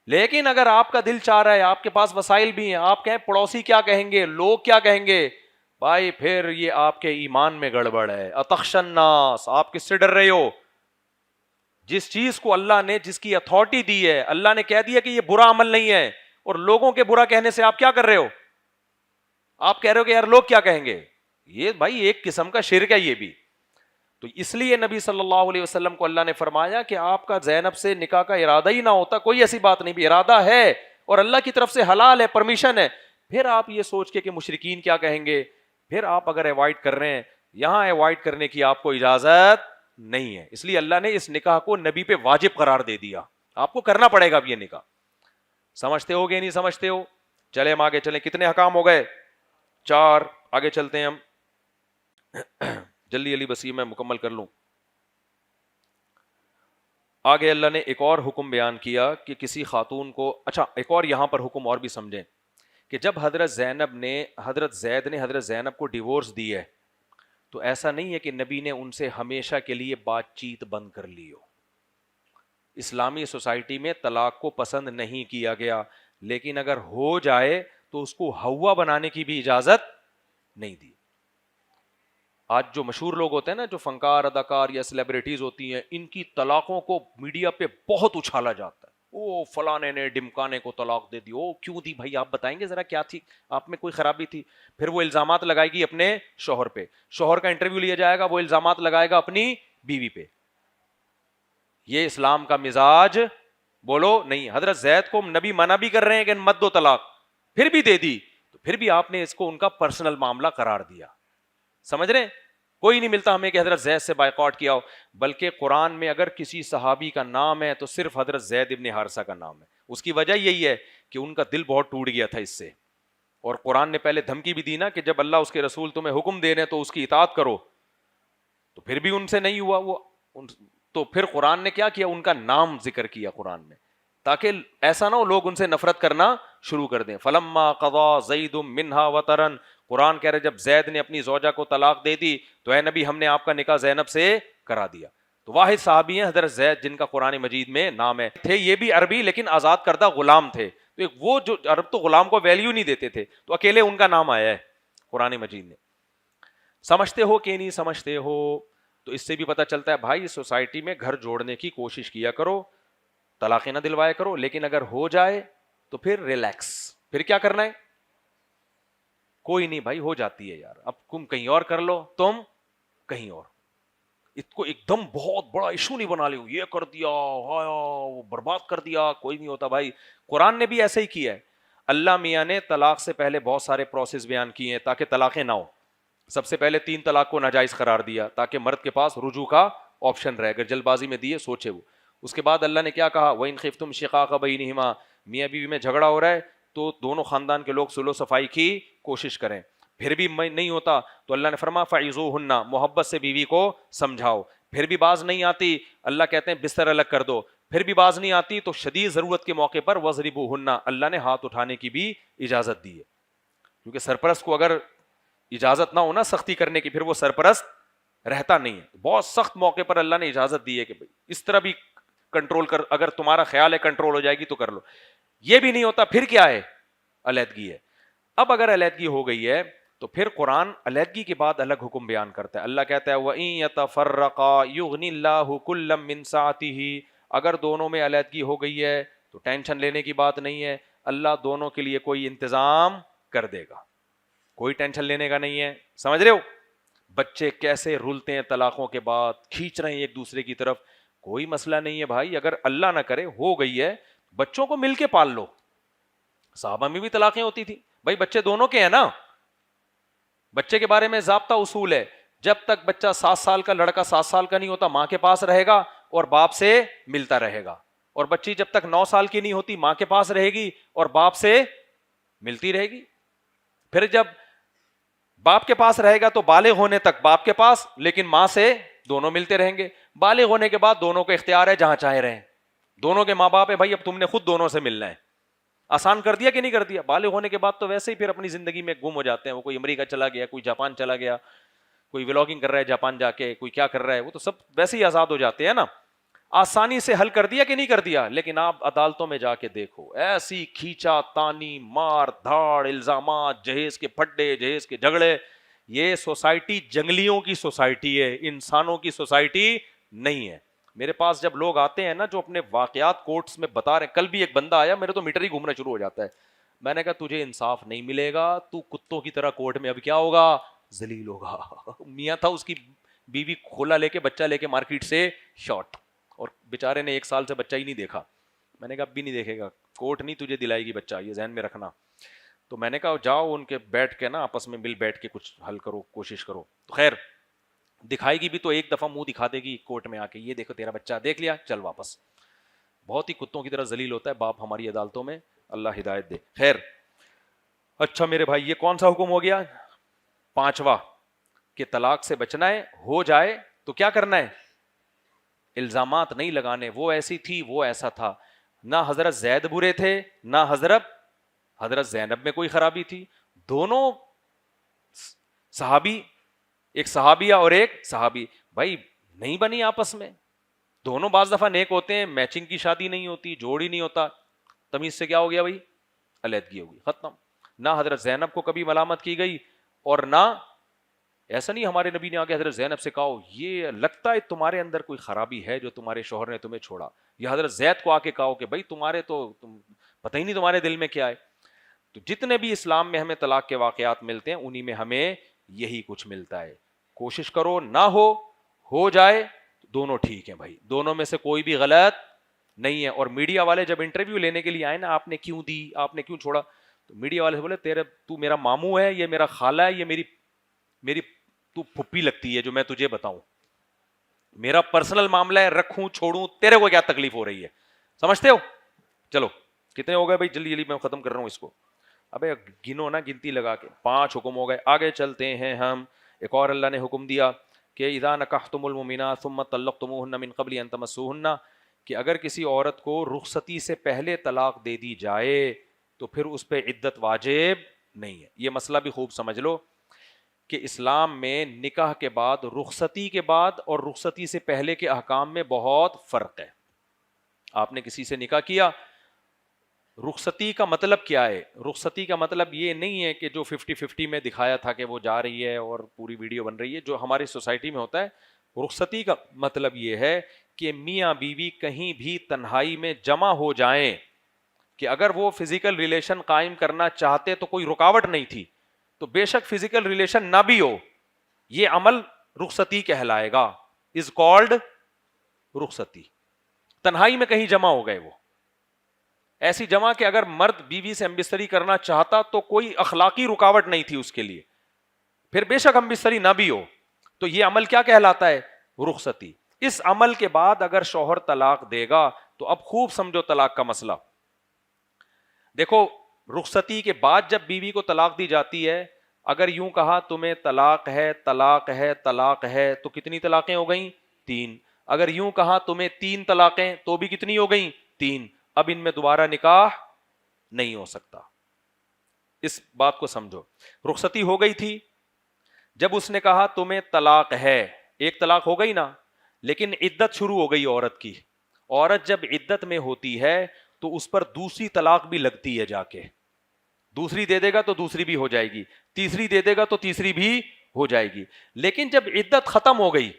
لیکن اگر آپ کا دل چاہ رہا ہے, آپ کے پاس وسائل بھی ہیں, آپ کہیں پڑوسی کیا کہیں گے, لوگ کیا کہیں گے, بھائی پھر یہ آپ کے ایمان میں گڑبڑ ہے. اتخشى الناس, آپ کس سے ڈر رہے ہو؟ جس چیز کو اللہ نے, جس کی اتھارٹی دی ہے, اللہ نے کہہ دیا کہ یہ برا عمل نہیں ہے, اور لوگوں کے برا کہنے سے آپ کیا کر رہے ہو؟ آپ کہہ رہے ہو کہ یار لوگ کیا کہیں گے. یہ بھائی ایک قسم کا شرک ہے یہ بھی. تو اس لیے نبی صلی اللہ علیہ وسلم کو اللہ نے فرمایا کہ آپ کا زینب سے نکاح کا ارادہ ہی نہ ہوتا, کوئی ایسی بات نہیں, بھی ارادہ ہے اور اللہ کی طرف سے حلال ہے, پرمیشن ہے, پھر آپ یہ سوچ کے کہ مشرکین کیا کہیں گے, پھر آپ اگر اوائڈ کر رہے ہیں, یہاں اوائڈ کرنے کی آپ کو اجازت نہیں ہے. اس لیے اللہ نے اس نکاح کو نبی پہ واجب قرار دے دیا, آپ کو کرنا پڑے گا اب یہ نکاح. سمجھتے ہو گے نہیں سمجھتے ہو؟ چلے ہم آگے چلیں. کتنے حکام ہو گئے؟ 4. آگے چلتے ہیں ہم جلدی جلدی, بس یہ میں مکمل کر لوں. آگے اللہ نے ایک اور حکم بیان کیا کہ کسی خاتون کو, اچھا ایک اور یہاں پر حکم اور بھی سمجھیں, کہ جب حضرت زید نے حضرت زینب کو ڈیورس دی ہے, تو ایسا نہیں ہے کہ نبی نے ان سے ہمیشہ کے لیے بات چیت بند کر لی ہو. اسلامی سوسائٹی میں طلاق کو پسند نہیں کیا گیا, لیکن اگر ہو جائے تو اس کو ہوا بنانے کی بھی اجازت نہیں دی. آج جو مشہور لوگ ہوتے ہیں نا, جو فنکار, اداکار یا سیلیبریٹیز ہوتی ہیں, ان کی طلاقوں کو میڈیا پہ بہت اچھالا جاتا ہے. او فلانے نے ڈمکانے کو طلاق دے دی, او کیوں دی بھائی, آپ بتائیں گے ذرا کیا تھی, آپ میں کوئی خرابی تھی؟ پھر وہ الزامات لگائے گی اپنے شوہر پہ, شوہر کا انٹرویو لیا جائے گا, وہ الزامات لگائے گا اپنی بیوی پہ. یہ اسلام کا مزاج بولو نہیں. حضرت زید کو نبی منع بھی کر رہے ہیں کہ مت دو طلاق, پھر بھی دے دی, تو پھر بھی آپ نے اس کو ان کا پرسنل معاملہ قرار دیا. سمجھ رہے ہیں؟ کوئی نہیں ملتا ہمیں کہ حضرت زید سے بائیکاٹ کیا ہو. بلکہ قرآن میں اگر کسی صحابی کا نام ہے تو صرف حضرت زید ابن حارثہ کا نام ہے. اس کی وجہ یہی ہے کہ ان کا دل بہت ٹوٹ گیا تھا اس سے, اور قرآن نے پہلے دھمکی بھی دی نا کہ جب اللہ اس کے رسول تمہیں حکم دے رہے تو اس کی اطاعت کرو. تو پھر بھی ان سے نہیں ہوا وہ, تو پھر قرآن نے کیا کیا, ان کا نام ذکر کیا قرآن میں, تاکہ ایسا نہ ہو لوگ ان سے نفرت کرنا شروع کر دیں. فلما قضا زید منہا وطرن, قرآن کہہ رہے جب زید نے اپنی زوجہ کو طلاق دے دی تو اے نبی ہم نے آپ کا نکاح زینب سے کرا دیا. تو واحد صحابی ہیں حضرت زید جن کا قرآن مجید میں نام ہے. تھے یہ بھی عربی لیکن آزاد کردہ غلام تھے, تو وہ جو عرب تو غلام کو ویلیو نہیں دیتے تھے, تو اکیلے ان کا نام آیا ہے قرآن مجید میں. سمجھتے ہو کہ نہیں سمجھتے ہو؟ تو اس سے بھی پتہ چلتا ہے بھائی سوسائٹی میں گھر جوڑنے کی کوشش کیا کرو, طلاقیں نہ دلوایا کرو, لیکن اگر ہو جائے تو پھر ریلیکس. پھر کیا کرنا ہے؟ کوئی نہیں بھائی ہو جاتی ہے یار, اب تم کہیں اور کر لو, تم کہیں اور. اس کو ایک دم بہت بڑا ایشو نہیں بنا لو, یہ کر دیا وہ برباد کر دیا, کوئی نہیں ہوتا بھائی. قرآن نے بھی ایسا ہی کیا ہے. اللہ میاں نے طلاق سے پہلے بہت سارے پروسیس بیان کیے ہیں تاکہ طلاقیں نہ ہو. سب سے پہلے 3 طلاق کو ناجائز قرار دیا تاکہ مرد کے پاس رجوع کا آپشن رہے, اگر جلد بازی میں دیے سوچے وہ. اس کے بعد اللہ نے کیا کہا, وَإِنْ خِفْتُمْ شِقَاقَ بَيْنِهِمَا, میاں بیوی میں جھگڑا ہو رہا ہے تو دونوں خاندان کے لوگ صلح و صفائی کی کوشش کریں. پھر بھی نہیں ہوتا تو اللہ نے فرمایا فَعِظُوهُنَّ, محبت سے بیوی کو سمجھاؤ. پھر بھی باز نہیں آتی, اللہ کہتے ہیں بستر الگ کر دو. پھر بھی باز نہیں آتی تو شدید ضرورت کے موقع پر وَضْرِبُوهُنَّ, اللہ نے ہاتھ اٹھانے کی بھی اجازت دی ہے. کیونکہ سرپرست کو اگر اجازت نہ ہونا سختی کرنے کی پھر وہ سرپرست رہتا نہیں ہے. بہت سخت موقع پر اللہ نے اجازت دی ہے کہ اس طرح بھی کنٹرول کر, اگر تمہارا خیال ہے کنٹرول ہو جائے گی تو کر لو. یہ بھی نہیں ہوتا پھر کیا ہے؟ علیحدگی ہے. اب اگر علیحدگی ہو گئی ہے تو پھر قرآن علیحدگی کے بعد الگ حکم بیان کرتا ہے. اللہ کہتا ہے وَإِن يَتَفَرَّقَا يُغْنِ اللَّهُ كُلًّا مِّن سَعَتِهِ, اگر دونوں میں علیحدگی ہو گئی ہے تو ٹینشن لینے کی بات نہیں ہے, اللہ دونوں کے لیے کوئی انتظام کر دے گا, کوئی ٹینشن لینے کا نہیں ہے. سمجھ رہے ہو بچے کیسے رولتے ہیں طلاقوں کے بعد, کھینچ رہے ہیں ایک دوسرے کی طرف. کوئی مسئلہ نہیں ہے بھائی, اگر اللہ نہ کرے ہو گئی ہے بچوں کو مل کے پال لو. صحابہ میں بھی طلاقیں ہوتی تھی بھائی, بچے دونوں کے ہیں نا. بچے کے بارے میں ضابطہ اصول ہے, جب تک بچہ 7 سال کا, لڑکا 7 سال کا نہیں ہوتا ماں کے پاس رہے گا اور باپ سے ملتا رہے گا, اور بچی جب تک 9 سال کی نہیں ہوتی ماں کے پاس رہے گی اور باپ سے ملتی رہے گی. پھر جب باپ کے پاس رہے گا تو بالغ ہونے تک باپ کے پاس, لیکن ماں سے دونوں ملتے رہیں گے. بالغ ہونے کے بعد دونوں کو اختیار ہے جہاں چاہے رہیں, دونوں کے ماں باپ ہے بھائی, اب تم نے خود دونوں سے ملنا ہے. آسان کر دیا کہ نہیں کر دیا؟ بالغ ہونے کے بعد تو ویسے ہی پھر اپنی زندگی میں گم ہو جاتے ہیں. وہ کوئی امریکہ چلا گیا, کوئی جاپان چلا گیا, کوئی ولاگنگ کر رہا ہے جاپان جا کے, کوئی کیا کر رہا ہے, وہ تو سب ویسے ہی آزاد ہو جاتے ہیں نا. آسانی سے حل کر دیا کہ نہیں کر دیا؟ لیکن آپ عدالتوں میں جا کے دیکھو, ایسی کھینچا تانی, مار دھاڑ, الزامات, جہیز کے پھڈے, جہیز کے جھگڑے. یہ سوسائٹی جنگلیوں کی سوسائٹی ہے, انسانوں کی سوسائٹی نہیں ہے. میرے پاس جب لوگ آتے ہیں نا جو اپنے واقعات کورٹس میں بتا رہے ہیں, کل بھی ایک بندہ آیا, میرے تو میٹر ہی گھومنا شروع ہو جاتا ہے. میں نے کہا تجھے انصاف نہیں ملے گا, تو کتوں کی طرح کورٹ میں اب کیا ہوگا, ذلیل ہوگا. میاں تھا, اس کی بیوی کھولا لے کے, بچہ لے کے مارکیٹ سے شارٹ, اور بیچارے نے 1 سال سے بچہ ہی نہیں دیکھا. میں نے کہا اب بھی نہیں دیکھے گا, کورٹ نہیں تجھے دلائے گی بچہ, یہ ذہن میں رکھنا. تو میں نے کہا جاؤ ان کے بیٹھ کے نا آپس میں مل بیٹھ کے کچھ حل کرو, کوشش کرو. تو خیر دکھائے گی بھی تو ایک دفعہ منہ دکھا دے گی کورٹ میں آ کے, یہ دیکھو تیرا بچہ, دیکھ لیا, چل واپس. بہت ہی کتوں کی طرح ذلیل ہوتا ہے باپ ہماری عدالتوں میں, اللہ ہدایت دے. خیر اچھا میرے بھائی, یہ کون سا حکم ہو گیا؟ 5واں, کہ طلاق سے بچنا ہے. ہو جائے تو کیا کرنا ہے؟ الزامات نہیں لگانے, وہ ایسی تھی وہ ایسا تھا. نہ حضرت زید برے تھے نہ حضرت زینب میں کوئی خرابی تھی. دونوں صحابی, ایک صحابیہ اور ایک صحابی, بھائی نہیں بنی آپس میں. دونوں بعض دفعہ نیک ہوتے ہیں, میچنگ کی شادی نہیں ہوتی, جوڑ ہی نہیں ہوتا, تمیز سے کیا ہو گیا بھائی, علیحدگی ہوگی, ختم. نہ حضرت زینب کو کبھی ملامت کی گئی, اور نہ ایسا نہیں ہمارے نبی نے آگے حضرت زینب سے کہا یہ لگتا ہے تمہارے اندر کوئی خرابی ہے جو تمہارے شوہر نے تمہیں چھوڑا, یا حضرت زید کو آ کے کہا کہ بھائی تمہارے تو پتہ ہی نہیں تمہارے دل میں کیا ہے. تو جتنے بھی اسلام میں ہمیں طلاق کے واقعات ملتے ہیں انہی میں ہمیں یہی کچھ ملتا ہے. کوشش کرو, نہ ہو جائے دونوں ٹھیک ہیں بھائی, دونوں میں سے کوئی بھی غلط نہیں ہے. اور میڈیا والے جب انٹرویو لینے کے لیے آئے نا, آپ نے کیوں دی, آپ نے کیوں چھوڑا, تو میڈیا والے سے بولے تو میرا ماموں ہے, یہ میرا خالہ ہے, یہ میری تو پھپھی لگتی ہے جو میں تجھے بتاؤں, میرا پرسنل معاملہ ہے, رکھوں چھوڑوں, تیرے کو کیا تکلیف ہو رہی ہے, سمجھتے ہو؟ چلو کتنے ہو گئے بھائی, جلدی جلدی میں ختم کر رہا ہوں اس کو. ابے گنو نا گنتی لگا کے, 5 حکم ہو گئے. آگے چلتے ہیں ہم. ایک اور اللہ نے حکم دیا کہ اذا نکحتم المؤمنات ثم طلقتموهن من قبل ان تمسوهن, کہ اگر کسی عورت کو رخصتی سے پہلے طلاق دے دی جائے تو پھر اس پہ عدت واجب نہیں ہے. یہ مسئلہ بھی خوب سمجھ لو کہ اسلام میں نکاح کے بعد, رخصتی کے بعد اور رخصتی سے پہلے کے احکام میں بہت فرق ہے. آپ نے کسی سے نکاح کیا, رخصتی کا مطلب کیا ہے؟ رخصتی کا مطلب یہ نہیں ہے کہ جو 50-50 میں دکھایا تھا کہ وہ جا رہی ہے اور پوری ویڈیو بن رہی ہے, جو ہماری سوسائٹی میں ہوتا ہے. رخصتی کا مطلب یہ ہے کہ میاں بیوی کہیں بھی تنہائی میں جمع ہو جائیں, کہ اگر وہ فزیکل ریلیشن قائم کرنا چاہتے تو کوئی رکاوٹ نہیں تھی, تو بے شک فزیکل ریلیشن نہ بھی ہو, یہ عمل رخصتی کہلائے گا, از کالڈ رخصتی. تنہائی میں کہیں جمع ہو گئے, وہ ایسی جمع کہ اگر مرد بیوی سے ہمبستری کرنا چاہتا تو کوئی اخلاقی رکاوٹ نہیں تھی اس کے لیے, پھر بے شک ہمبستری نہ بھی ہو, تو یہ عمل کیا کہلاتا ہے؟ رخصتی. اس عمل کے بعد اگر شوہر طلاق دے گا تو اب خوب سمجھو طلاق کا مسئلہ. دیکھو رخصتی کے بعد جب بیوی کو طلاق دی جاتی ہے, اگر یوں کہا تمہیں طلاق ہے طلاق ہے طلاق ہے, تو کتنی طلاقیں ہو گئیں؟ 3. اگر یوں کہا تمہیں 3 طلاقیں, تو بھی کتنی ہو گئیں؟ 3. اب ان میں دوبارہ نکاح نہیں ہو سکتا. اس بات کو سمجھو. رخصتی ہو گئی تھی, جب اس نے کہا تمہیں طلاق ہے, ایک طلاق ہو گئی نا, لیکن عدت شروع ہو گئی عورت کی. عورت جب عدت میں ہوتی ہے تو اس پر دوسری طلاق بھی لگتی ہے, جا کے دوسری دے دے گا تو دوسری بھی ہو جائے گی, تیسری دے دے گا تو تیسری بھی ہو جائے گی. لیکن جب عدت ختم ہو گئی,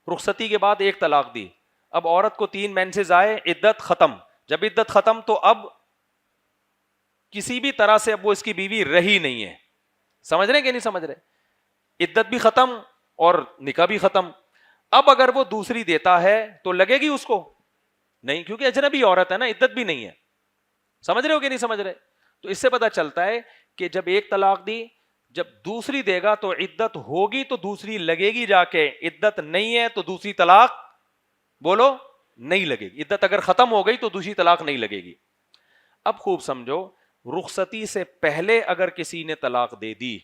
رخصتی کے بعد ایک طلاق دی, اب عورت کو 3 مینسز آئے, عدت ختم. جب عدت ختم تو اب کسی بھی طرح سے اب وہ اس کی بیوی رہی نہیں ہے. سمجھ رہے کہ نہیں سمجھ رہے؟ عدت بھی ختم اور نکاح بھی ختم. اب اگر وہ دوسری دیتا ہے تو لگے گی اس کو؟ نہیں, کیونکہ اجنبی عورت ہے نا, عدت بھی نہیں ہے. سمجھ رہے ہو کہ نہیں سمجھ رہے؟ تو اس سے پتا چلتا ہے کہ جب ایک طلاق دی, جب دوسری دے گا تو عدت ہوگی تو دوسری لگے گی جا کے, عدت نہیں ہے تو دوسری طلاق بولو نہیں لگے گی. عدت اگر ختم ہو گئی تو دوسری طلاق نہیں لگے گی. اب خوب سمجھو, رخصتی سے پہلے اگر کسی نے طلاق دے دی,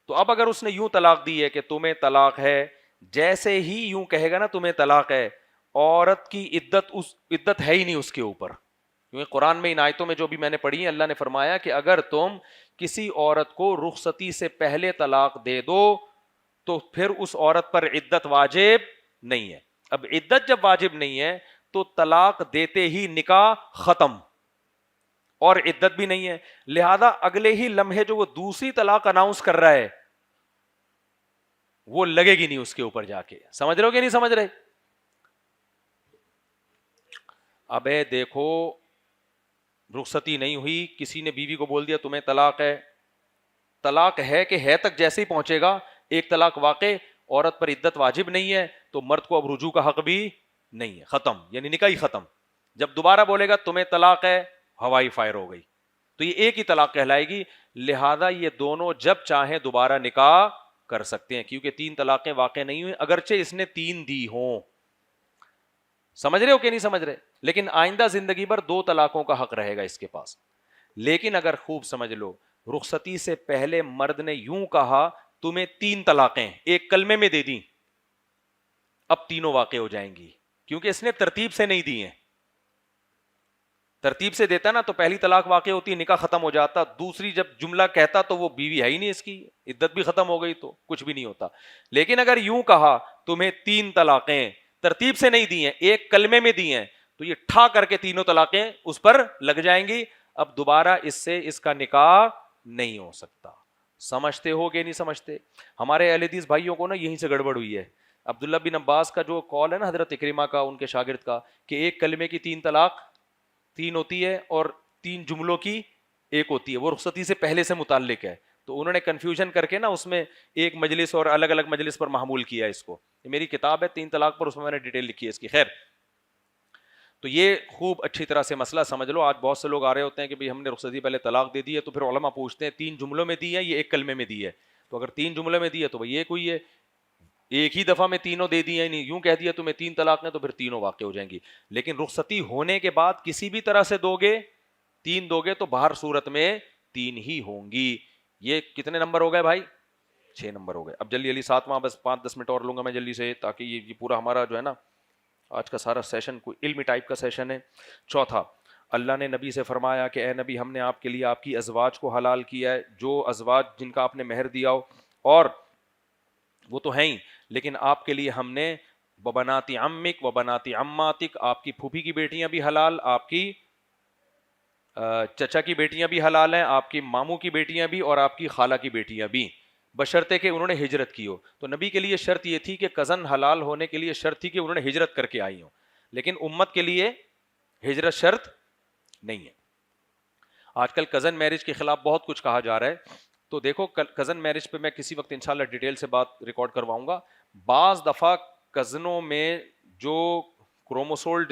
تو اب اگر اس نے یوں طلاق دی ہے کہ تمہیں طلاق ہے, جیسے ہی یوں کہے گا نا تمہیں طلاق ہے, عورت کی عدت ہے ہی نہیں اس کے اوپر. کیونکہ قرآن میں ان آیتوں میں جو بھی میں نے پڑھی ہیں, اللہ نے فرمایا کہ اگر تم کسی عورت کو رخصتی سے پہلے طلاق دے دو تو پھر اس عورت پر عدت واجب نہیں ہے. اب عدت جب واجب نہیں ہے تو طلاق دیتے ہی نکاح ختم اور عدت بھی نہیں ہے. لہذا اگلے ہی لمحے جو وہ دوسری طلاق اناؤنس کر رہا ہے وہ لگے گی نہیں اس کے اوپر جا کے. سمجھ رہے ہو کہ نہیں سمجھ رہے؟ ابے دیکھو, رخصتی نہیں ہوئی, کسی نے بیوی کو بول دیا تمہیں طلاق ہے. طلاق ہے کہ ہے تک جیسے ہی پہنچے گا, ایک طلاق واقع, عورت پر عدت واجب نہیں ہے, تو مرد کو اب رجوع کا حق بھی نہیں ہے, ختم, یعنی نکاح ہی ختم. جب دوبارہ بولے گا تمہیں طلاق ہے, ہوائی فائر ہو گئی, تو یہ ایک ہی طلاق کہلائے گی. لہذا یہ دونوں جب چاہیں دوبارہ نکاح کر سکتے ہیں, کیونکہ 3 طلاقیں واقع نہیں ہوئی, اگرچہ اس نے 3 دی ہوں. سمجھ رہے ہو کہ نہیں سمجھ رہے؟ لیکن آئندہ زندگی بھر 2 طلاقوں کا حق رہے گا اس کے پاس. لیکن اگر خوب سمجھ لو, رخصتی سے پہلے مرد نے یوں کہا تمہیں 3 طلاقیں ایک کلمے میں دے دیں, اب تینوں واقع ہو جائیں گی, کیونکہ اس نے ترتیب سے نہیں دی ہیں. ترتیب سے دیتا نا تو پہلی طلاق واقع ہوتی, نکاح ختم ہو جاتا. دوسری جب جملہ کہتا تو وہ بیوی ہے ہی نہیں اس کی, عدت بھی ختم ہو گئی تو کچھ بھی نہیں ہوتا. لیکن اگر یوں کہا تمہیں 3 طلاقیں, ترتیب سے نہیں دی ہیں, ایک کلمے میں دی ہیں, تو یہ ٹھا کر کے تینوں طلاقیں اس پر لگ جائیں گی. اب دوبارہ اس سے اس کا نکاح نہیں ہو سکتا. سمجھتے ہو کہ نہیں سمجھتے؟ ہمارے اہل حدیث بھائیوں کو نا یہیں سے گڑبڑ ہوئی ہے. عبداللہ بن عباس کا جو قول ہے نا حضرت اکرمہ کا, ان کے شاگرد کا, کہ ایک کلمے کی 3 طلاق 3 ہوتی ہے اور 3 جملوں کی 1 ہوتی ہے, وہ رخصتی سے پہلے سے متعلق ہے. تو انہوں نے کنفیوژن کر کے نا اس میں ایک مجلس اور الگ الگ مجلس پر محمول کیا اس کو. یہ میری کتاب ہے 3 طلاق پر, اس میں میں نے ڈیٹیل لکھی ہے اس کی. خیر, تو یہ خوب اچھی طرح سے مسئلہ سمجھ لو. آج بہت سے لوگ آ رہے ہوتے ہیں کہ بھئی ہم نے رخصتی پہلے طلاق دے دی ہے, تو پھر علماء پوچھتے ہیں 3 جملوں میں دی ہے یہ 1 کلمے میں دی ہے. تو اگر 3 جملے میں دیا تو بھائی ایک ہوئی ہے, ایک ہی دفعہ میں تینوں دے دیے, نہیں یوں کہہ دیا تمہیں 3 طلاق ہیں تو پھر تینوں واقع ہو جائیں گی. لیکن رخصتی ہونے کے بعد کسی بھی طرح سے دو گے, 3 دو گے تو باہر صورت میں 3 ہی ہوں گی. یہ کتنے نمبر ہو گئے بھائی؟ 6 نمبر ہو گئے. اب جلدی جلدی 7واں, بس 5-10 منٹ اور لوں گا میں جلدی سے, تاکہ یہ پورا ہمارا جو ہے نا آج کا سارا سیشن کوئی علمی ٹائپ کا سیشن ہے. چوتھا, اللہ نے نبی سے فرمایا کہ اے نبی ہم نے آپ کے لیے آپ کی ازواج کو حلال کیا ہے, جو ازواج جن کا آپ نے مہر دیا ہو, اور وہ تو ہیں ہی, لیکن آپ کے لیے ہم نے وبنات عمک وبنات عماتک, آپ کی پھوپھی کی بیٹیاں بھی حلال, آپ کی چچا کی بیٹیاں بھی حلال ہیں, آپ کی ماموں کی بیٹیاں بھی, اور آپ کی خالہ کی بیٹیاں بھی, بشرطے کہ انہوں نے ہجرت کی ہو. تو نبی کے لیے شرط یہ تھی کہ کزن حلال ہونے کے لیے شرط تھی کہ انہوں نے ہجرت کر کے آئی ہوں, لیکن امت کے لیے ہجرت شرط نہیں ہے. آج کل کزن میرج کے خلاف بہت کچھ کہا جا رہا ہے, تو دیکھو کزن میرج پہ میں کسی وقت انشاءاللہ ڈیٹیل سے بات ریکارڈ کرواؤں گا. بعض دفعہ کزنوں میں جو کروموسول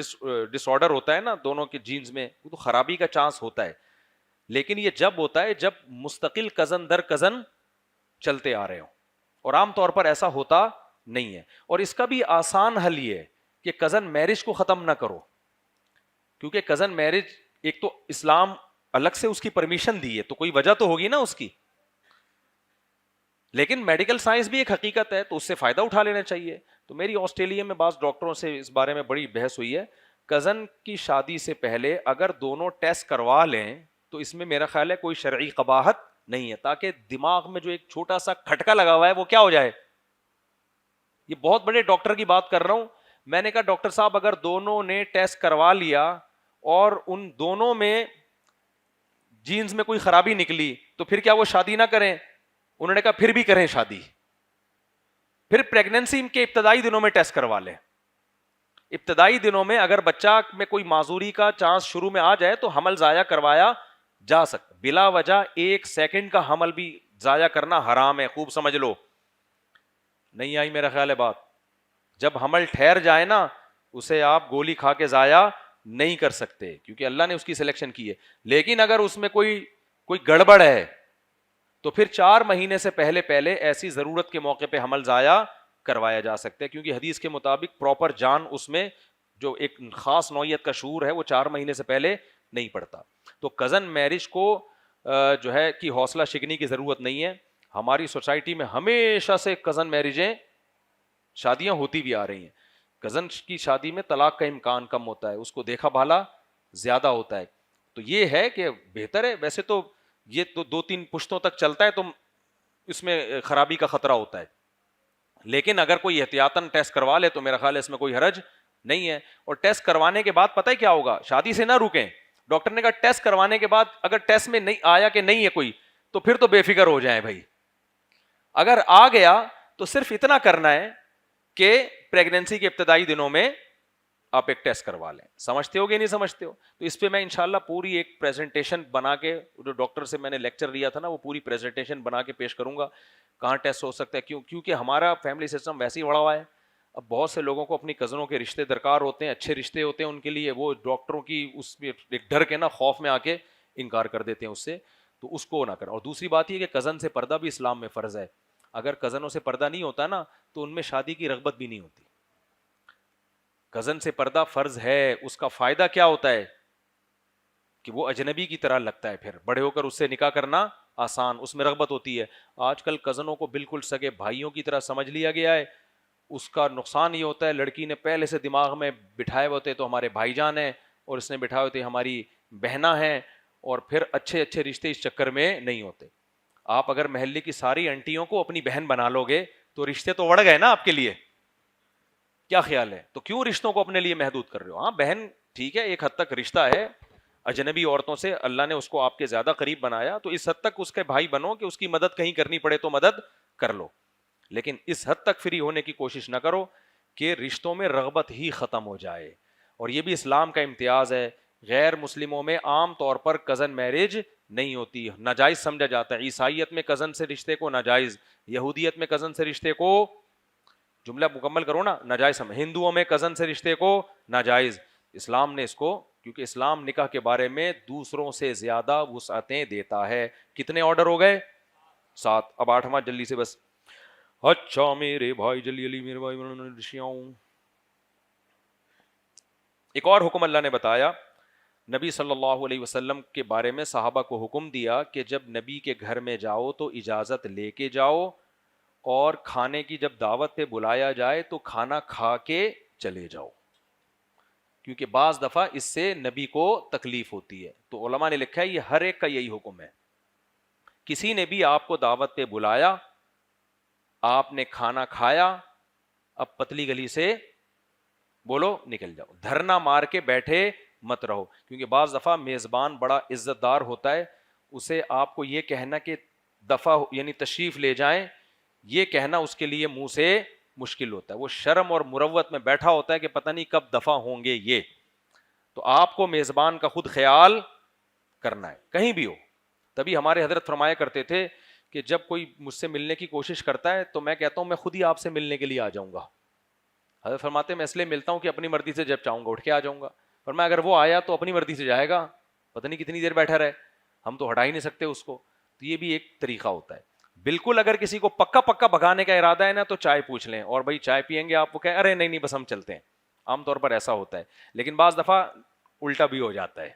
ڈس آرڈر ہوتا ہے نا دونوں کے جینز میں, وہ تو خرابی کا چانس ہوتا ہے, لیکن یہ جب ہوتا ہے جب مستقل کزن در کزن چلتے آ رہے ہوں, اور عام طور پر ایسا ہوتا نہیں ہے. اور اس کا بھی آسان حل یہ ہے کہ کزن میرج کو ختم نہ کرو, کیونکہ کزن میرج ایک تو اسلام الگ سے اس کی پرمیشن دی ہے, تو کوئی وجہ تو ہوگی نا اس کی, لیکن میڈیکل سائنس بھی ایک حقیقت ہے, تو اس سے فائدہ اٹھا لینا چاہیے. تو میری آسٹریلیا میں بعض ڈاکٹروں سے اس بارے میں بڑی بحث ہوئی ہے, کزن کی شادی سے پہلے اگر دونوں ٹیسٹ کروا لیں تو اس میں میرا خیال ہے کوئی شرعی قباحت نہیں ہے, تاکہ دماغ میں جو ایک چھوٹا سا کھٹکا لگا ہوا ہے وہ کیا ہو جائے. یہ بہت بڑے ڈاکٹر کی بات کر رہا ہوں. میں نے کہا ڈاکٹر صاحب اگر دونوں نے ٹیسٹ کروا لیا اور ان دونوں میں جینز میں کوئی خرابی نکلی تو پھر کیا وہ شادی نہ کریں؟ انہوں نے کہا پھر بھی کریں شادی, پھر پریگننسی کے ابتدائی دنوں میں ٹیسٹ کروا لیں. ابتدائی دنوں میں اگر بچہ میں کوئی معذوری کا چانس شروع میں آ جائے تو حمل ضائع کروایا جا سکتا, بلا وجہ 1 سیکنڈ کا حمل بھی ضائع کرنا حرام ہے, خوب سمجھ لو. نہیں آئی میرا خیال ہے بات؟ جب حمل ٹھہر جائے نا اسے آپ گولی کھا کے ضائع نہیں کر سکتے, کیونکہ اللہ نے اس کی سلیکشن کی ہے. لیکن اگر اس میں کوئی گڑبڑ ہے تو پھر 4 مہینے سے پہلے ایسی ضرورت کے موقع پہ حمل ضائع کروایا جا سکتا ہے, کیونکہ حدیث کے مطابق پراپر جان اس میں جو ایک خاص نوعیت کا شعور ہے وہ 4 مہینے سے پہلے نہیں پڑتا. تو کزن میرج کو جو ہے کہ حوصلہ شکنی کی ضرورت نہیں ہے. ہماری سوسائٹی میں ہمیشہ سے کزن میرجیں شادیاں ہوتی بھی آ رہی ہیں. کزن کی شادی میں طلاق کا امکان کم ہوتا ہے, اس کو دیکھا بھالا زیادہ ہوتا ہے. تو یہ ہے کہ بہتر ہے. ویسے تو یہ تو 2-3 پشتوں تک چلتا ہے تو اس میں خرابی کا خطرہ ہوتا ہے, لیکن اگر کوئی احتیاطاً ٹیسٹ کروا لے تو میرا خیال ہے اس میں کوئی حرج نہیں ہے. اور ٹیسٹ کروانے کے بعد پتہ ہے کیا ہوگا, شادی سے نہ رکیں. ڈاکٹر نے کہا ٹیسٹ کروانے کے بعد اگر ٹیسٹ میں نہیں آیا کہ نہیں ہے کوئی تو پھر تو بے فکر ہو جائیں بھائی. اگر آ گیا تو صرف اتنا کرنا ہے کہ پریگننسی کے ابتدائی دنوں میں آپ ایک ٹیسٹ کروا لیں. سمجھتے ہو گے نہیں سمجھتے ہو؟ تو اس پہ میں انشاءاللہ پوری ایک پریزنٹیشن بنا کے, جو ڈاکٹر سے میں نے لیکچر لیا تھا نا وہ پوری پریزنٹیشن بنا کے پیش کروں گا, کہاں ٹیسٹ ہو سکتا ہے. کیونکہ ہمارا فیملی سسٹم ویسے ہی بڑا ہوا ہے. اب بہت سے لوگوں کو اپنی کزنوں کے رشتے درکار ہوتے ہیں, اچھے رشتے ہوتے ہیں ان کے لیے, وہ ڈاکٹروں کی اس میں ایک ڈر کے نا خوف میں آ کے انکار کر دیتے ہیں اس سے, تو اس کو نہ کریں. اور دوسری بات یہ کہ کزن سے پردہ بھی اسلام میں فرض ہے. اگر کزنوں سے پردہ نہیں ہوتا نا تو ان میں شادی کی رغبت بھی نہیں ہوتی. کزن سے پردہ فرض ہے, اس کا فائدہ کیا ہوتا ہے کہ وہ اجنبی کی طرح لگتا ہے, پھر بڑے ہو کر اس سے نکاح کرنا آسان, اس میں رغبت ہوتی ہے. آج کل کزنوں کو بالکل سگے بھائیوں کی طرح سمجھ لیا گیا ہے. اس کا نقصان یہ ہوتا ہے لڑکی نے پہلے سے دماغ میں بٹھائے ہوتے تو ہمارے بھائی جان ہیں, اور اس نے بٹھائے ہوتے ہماری بہنیں ہیں, اور پھر اچھے اچھے رشتے اس چکر میں نہیں ہوتے. آپ اگر محلے کی ساری انٹیوں کو اپنی بہن بنا لو گے تو رشتے تو بڑھ گئے نا آپ کے لیے. کیا خیال ہے؟ تو کیوں رشتوں کو اپنے لیے محدود کر رہے ہو؟ ہاں بہن ٹھیک ہے, ایک حد تک رشتہ ہے, اجنبی عورتوں سے اللہ نے اس کو آپ کے زیادہ قریب بنایا, تو اس حد تک اس کے بھائی بنو کہ اس کی مدد کہیں کرنی پڑے تو مدد کر لو. لیکن اس حد تک فری ہونے کی کوشش نہ کرو کہ رشتوں میں رغبت ہی ختم ہو جائے. اور یہ بھی اسلام کا امتیاز ہے, غیر مسلموں میں عام طور پر کزن میرج نہیں ہوتی, ناجائز سمجھا جاتا ہے. عیسائیت میں کزن سے رشتے کو ناجائز, یہودیت میں کزن سے رشتے کو, جملہ مکمل کرو نا, ناجائز سمجھ. ہندوؤں میں کزن سے رشتے کو ناجائز. اسلام نے اس کو, کیونکہ اسلام نکاح کے بارے میں دوسروں سے زیادہ وسعتیں دیتا ہے. کتنے آرڈر ہو گئے؟ 7. اب 8واں جلدی سے بس. اچھا میرے بھائی جلی علی میرے بھائی رشیاں. ایک اور حکم اللہ نے بتایا نبی صلی اللہ علیہ وسلم کے بارے میں. صحابہ کو حکم دیا کہ جب نبی کے گھر میں جاؤ تو اجازت لے کے جاؤ, اور کھانے کی جب دعوت پہ بلایا جائے تو کھانا کھا کے چلے جاؤ, کیونکہ بعض دفعہ اس سے نبی کو تکلیف ہوتی ہے. تو علماء نے لکھا ہے یہ ہر ایک کا یہی حکم ہے. کسی نے بھی آپ کو دعوت پہ بلایا, آپ نے کھانا کھایا, اب پتلی گلی سے بولو نکل جاؤ, دھرنا مار کے بیٹھے مت رہو, کیونکہ بعض دفعہ میزبان بڑا عزت دار ہوتا ہے, اسے آپ کو یہ کہنا کہ دفعہ یعنی تشریف لے جائیں, یہ کہنا اس کے لیے منہ سے مشکل ہوتا ہے. وہ شرم اور مروت میں بیٹھا ہوتا ہے کہ پتہ نہیں کب دفعہ ہوں گے یہ. تو آپ کو میزبان کا خود خیال کرنا ہے کہیں بھی ہو. تبھی ہمارے حضرت فرمایا کرتے تھے کہ جب کوئی مجھ سے ملنے کی کوشش کرتا ہے تو میں کہتا ہوں میں خود ہی آپ سے ملنے کے لیے آ جاؤں گا. حضرت فرماتے ہیں میں اس لیے ملتا ہوں کہ اپنی مرضی سے جب چاہوں گا اٹھ کے آ جاؤں گا, پر میں اگر وہ آیا تو اپنی مرضی سے جائے گا, پتہ نہیں کتنی دیر بیٹھا رہے, ہم تو ہٹا ہی نہیں سکتے اس کو. تو یہ بھی ایک طریقہ ہوتا ہے. بالکل اگر کسی کو پکا پکا بھگانے کا ارادہ ہے نا تو چائے پوچھ لیں, اور بھائی چائے پیئیں گے آپ, وہ کہیں ارے نہیں نہیں بس ہم چلتے ہیں. عام طور پر ایسا ہوتا ہے, لیکن بعض دفعہ الٹا بھی ہو جاتا ہے.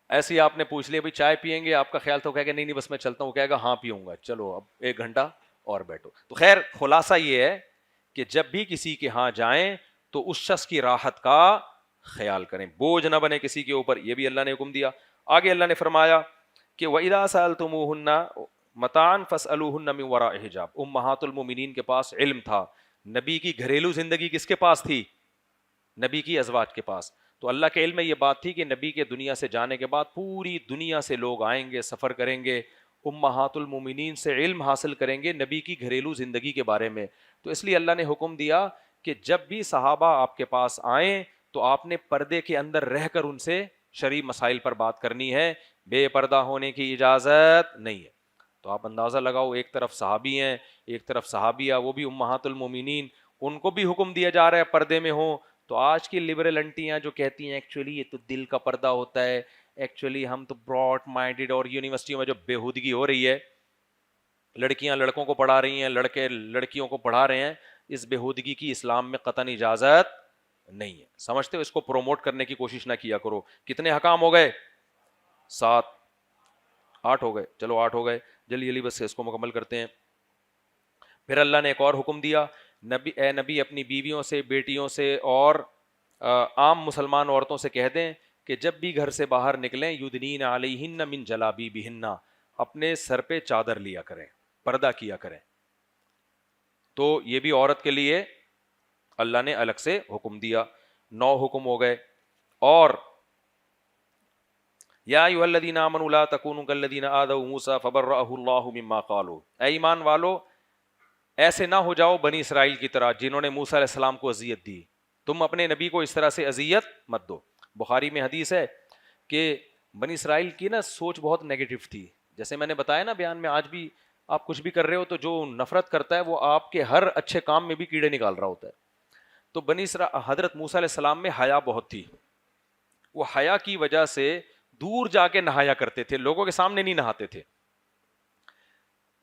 ایسے ہی آپ نے پوچھ لیا بھائی چائے پیئیں گے, آپ کا خیال تھا, وہ کہے گا نہیں نہیں بس میں چلتا ہوں, وہ کہے گا ہاں پیوں گا, چلو اب 1 گھنٹہ اور بیٹھو. تو خیر خلاصہ یہ ہے کہ جب بھی کسی کے ہاں جائیں تو اس شخص کی راحت کا خیال کریں, بوجھ نہ بنے کسی کے اوپر. یہ بھی اللہ نے حکم دیا. آگے اللہ نے فرمایا کہ وَإِذَا سَأَلْتُمُوهُنَّ مَتَاعًا فَاسْأَلُوهُنَّ مِنْ وَرَاءِ حِجَابٍ. امہات المومنین کے پاس علم تھا. نبی کی گھریلو زندگی کس کے پاس تھی؟ نبی کی ازواج کے پاس. تو اللہ کے علم میں یہ بات تھی کہ نبی کے دنیا سے جانے کے بعد پوری دنیا سے لوگ آئیں گے, سفر کریں گے, امہات المومنین سے علم حاصل کریں گے نبی کی گھریلو زندگی کے بارے میں. تو اس لیے اللہ نے حکم دیا کہ جب بھی صحابہ آپ کے پاس آئیں تو آپ نے پردے کے اندر رہ کر ان سے شرعی مسائل پر بات کرنی ہے, بے پردہ ہونے کی اجازت نہیں ہے. تو آپ اندازہ لگاؤ, ایک طرف صحابی ہیں, ایک طرف صحابیہ, وہ بھی امہات المومنین, ان کو بھی حکم دیا جا رہا ہے پردے میں ہوں. تو آج کی لبرل انٹیاں جو کہتی ہیں ایکچولی یہ تو دل کا پردہ ہوتا ہے, ایکچولی ہم تو براڈ مائنڈیڈ, اور یونیورسٹیوں میں جو بےہودگی ہو رہی ہے, لڑکیاں لڑکوں کو پڑھا رہی ہیں, لڑکے لڑکیوں کو پڑھا رہے ہیں, اس بےہودگی کی اسلام میں قطعاً اجازت نہیں ہے. سمجھتے ہو؟ اس کو پروموٹ کرنے کی کوشش نہ کیا کرو. کتنے حکام ہو گئے؟ 7 8 ہو گئے. چلو 8 ہو گئے, جلدی جلدی بس اس کو مکمل کرتے ہیں. پھر اللہ نے ایک اور حکم دیا, اے نبی اپنی بیویوں سے, بیٹیوں سے اور عام مسلمان عورتوں سے کہہ دیں کہ جب بھی گھر سے باہر نکلیں یدنین علیہن من جلابیبہن, اپنے سر پہ چادر لیا کریں, پردہ کیا کریں. تو یہ بھی عورت کے لیے اللہ نے الگ سے حکم دیا. 9 حکم ہو گئے. اور یا ایھا الذین آمنوا لا تکونوا کالذین آذوا موسیٰ فبرأہ اللہ مما قالوا, اے ایمان والو ایسے نہ ہو جاؤ بنی اسرائیل کی طرح جنہوں نے موسیٰ علیہ السلام کو اذیت دی. تم اپنے نبی کو اس طرح سے اذیت مت دو. بخاری میں حدیث ہے کہ بنی اسرائیل کی نا سوچ بہت نیگیٹو تھی. جیسے میں نے بتایا نا بیان میں, آج بھی آپ کچھ بھی کر رہے ہو تو جو نفرت کرتا ہے وہ آپ کے ہر اچھے کام میں بھی کیڑے نکال رہا ہوتا ہے. تو حضرت موسیٰ علیہ السلام میں حیا بہت تھی. وہ حیا کی وجہ سے دور جا کے نہایا کرتے تھے, لوگوں کے سامنے نہیں نہاتے تھے.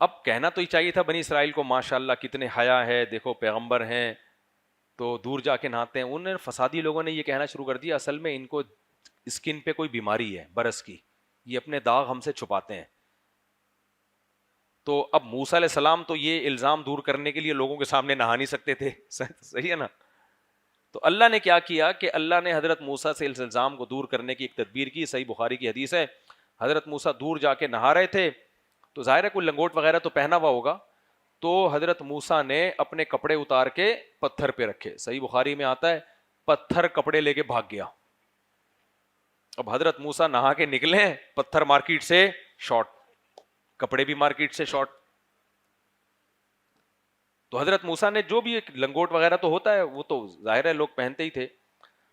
اب کہنا تو ہی چاہیے تھا بنی اسرائیل کو ماشاءاللہ کتنے حیا ہے, دیکھو پیغمبر ہیں تو دور جا کے نہاتے ہیں. ان فسادی لوگوں نے یہ کہنا شروع کر دیا اصل میں ان کو اسکن پہ کوئی بیماری ہے برس کی, یہ اپنے داغ ہم سے چھپاتے ہیں. تو اب موسیٰ علیہ السلام تو یہ الزام دور کرنے کے لیے لوگوں کے سامنے نہا نہیں سکتے تھے. صحیح ہے نا؟ تو اللہ نے کیا کیا کہ اللہ نے حضرت موسیٰ سے اس الزام کو دور کرنے کی ایک تدبیر کی. صحیح بخاری کی حدیث ہے, حضرت موسیٰ دور جا کے نہا رہے تھے تو ظاہر ہے کوئی لنگوٹ وغیرہ تو پہنا ہوا ہوگا, تو حضرت موسیٰ نے اپنے کپڑے اتار کے پتھر پہ رکھے. صحیح بخاری میں آتا ہے پتھر کپڑے لے کے بھاگ گیا. اب حضرت موسیٰ نہا کے نکلے, پتھر مارکیٹ سے شارٹ, کپڑے بھی مارکیٹ سے شارٹ. تو حضرت موسیٰ نے جو بھی ایک لنگوٹ وغیرہ تو ہوتا ہے وہ تو ظاہر ہے لوگ پہنتے ہی تھے,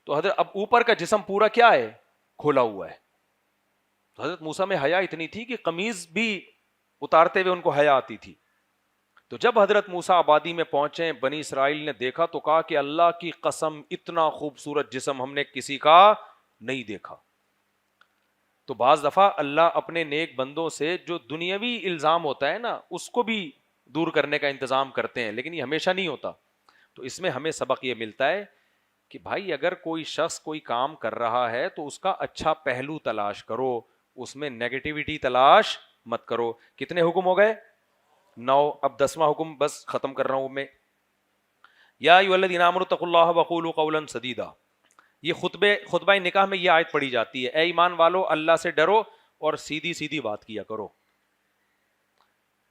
تو حضرت اب اوپر کا جسم پورا کیا ہے, کھولا ہوا ہے. تو حضرت موسیٰ میں حیا اتنی تھی کہ قمیض بھی اتارتے ہوئے ان کو حیا آتی تھی. تو جب حضرت موسیٰ آبادی میں پہنچے, بنی اسرائیل نے دیکھا تو کہا کہ اللہ کی قسم اتنا خوبصورت جسم ہم نے کسی کا نہیں دیکھا. تو بعض دفعہ اللہ اپنے نیک بندوں سے جو دنیاوی الزام ہوتا ہے نا اس کو بھی دور کرنے کا انتظام کرتے ہیں، لیکن یہ ہمیشہ نہیں ہوتا. تو اس میں ہمیں سبق یہ ملتا ہے کہ بھائی اگر کوئی شخص کوئی کام کر رہا ہے تو اس کا اچھا پہلو تلاش کرو، اس میں نیگیٹیوٹی تلاش مت کرو. کتنے حکم ہو گئے؟ 9. اب 10واں حکم بس ختم کر رہا ہوں میں. یا ایھا الذین آمنوا اتقوا اللہ وقولوا قولا سدیدا. یہ خطبہ نکاح میں یہ آیت پڑھی جاتی ہے، اے ایمان والو اللہ سے ڈرو اور سیدھی سیدھی بات کیا کرو.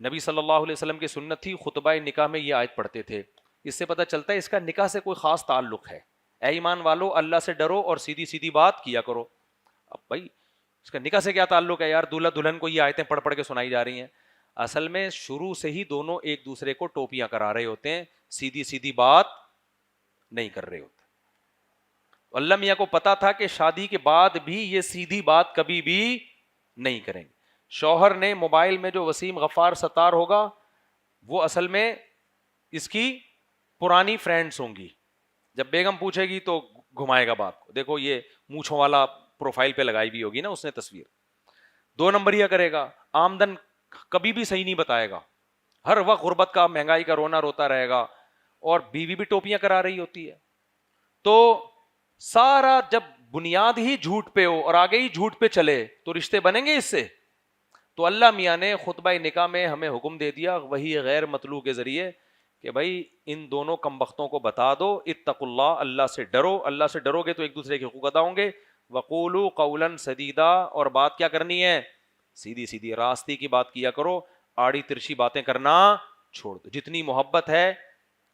نبی صلی اللہ علیہ وسلم کی سنت تھی، خطبہ نکاح میں یہ آیت پڑھتے تھے. اس سے پتہ چلتا ہے اس کا نکاح سے کوئی خاص تعلق ہے. اے ایمان والو اللہ سے ڈرو اور سیدھی سیدھی بات کیا کرو. اب بھائی اس کا نکاح سے کیا تعلق ہے یار؟ دولہا دلہن کو یہ آیتیں پڑھ پڑھ کے سنائی جا رہی ہیں. اصل میں شروع سے ہی دونوں ایک دوسرے کو ٹوپیاں کرا رہے ہوتے ہیں، سیدھی سیدھی بات نہیں کر رہے ہوتے. اللہ میاں کو پتا تھا کہ شادی کے بعد بھی یہ سیدھی بات کبھی بھی نہیں کریں گے. شوہر نے موبائل میں جو وسیم غفار ستار ہوگا وہ اصل میں اس کی پرانی فرینڈز ہوں گی. جب بیگم پوچھے گی تو گھمائے گا بات کو، دیکھو یہ مونچھوں والا پروفائل پہ لگائی بھی ہوگی نا اس نے تصویر. 2 نمبریہ کرے گا، آمدن کبھی بھی صحیح نہیں بتائے گا، ہر وقت غربت کا مہنگائی کا رونا روتا رہے گا، اور بیوی بھی ٹوپیاں کرا رہی ہوتی ہے. تو سارا جب بنیاد ہی جھوٹ پہ ہو اور آگے ہی جھوٹ پہ چلے تو رشتے بنیں گے اس سے؟ تو اللہ میاں نے خطبہ نکاح میں ہمیں حکم دے دیا وہی غیر مطلوع کے ذریعے کہ بھائی ان دونوں کمبختوں کو بتا دو، اتقوا اللہ، اللہ سے ڈرو. اللہ سے ڈرو گے تو ایک دوسرے کے حقوق ادا ہوں گے. وقولوا قولا سدیدا، اور بات کیا کرنی ہے؟ سیدھی سیدھی راستے کی بات کیا کرو، آڑی ترچھی باتیں کرنا چھوڑ دو. جتنی محبت ہے،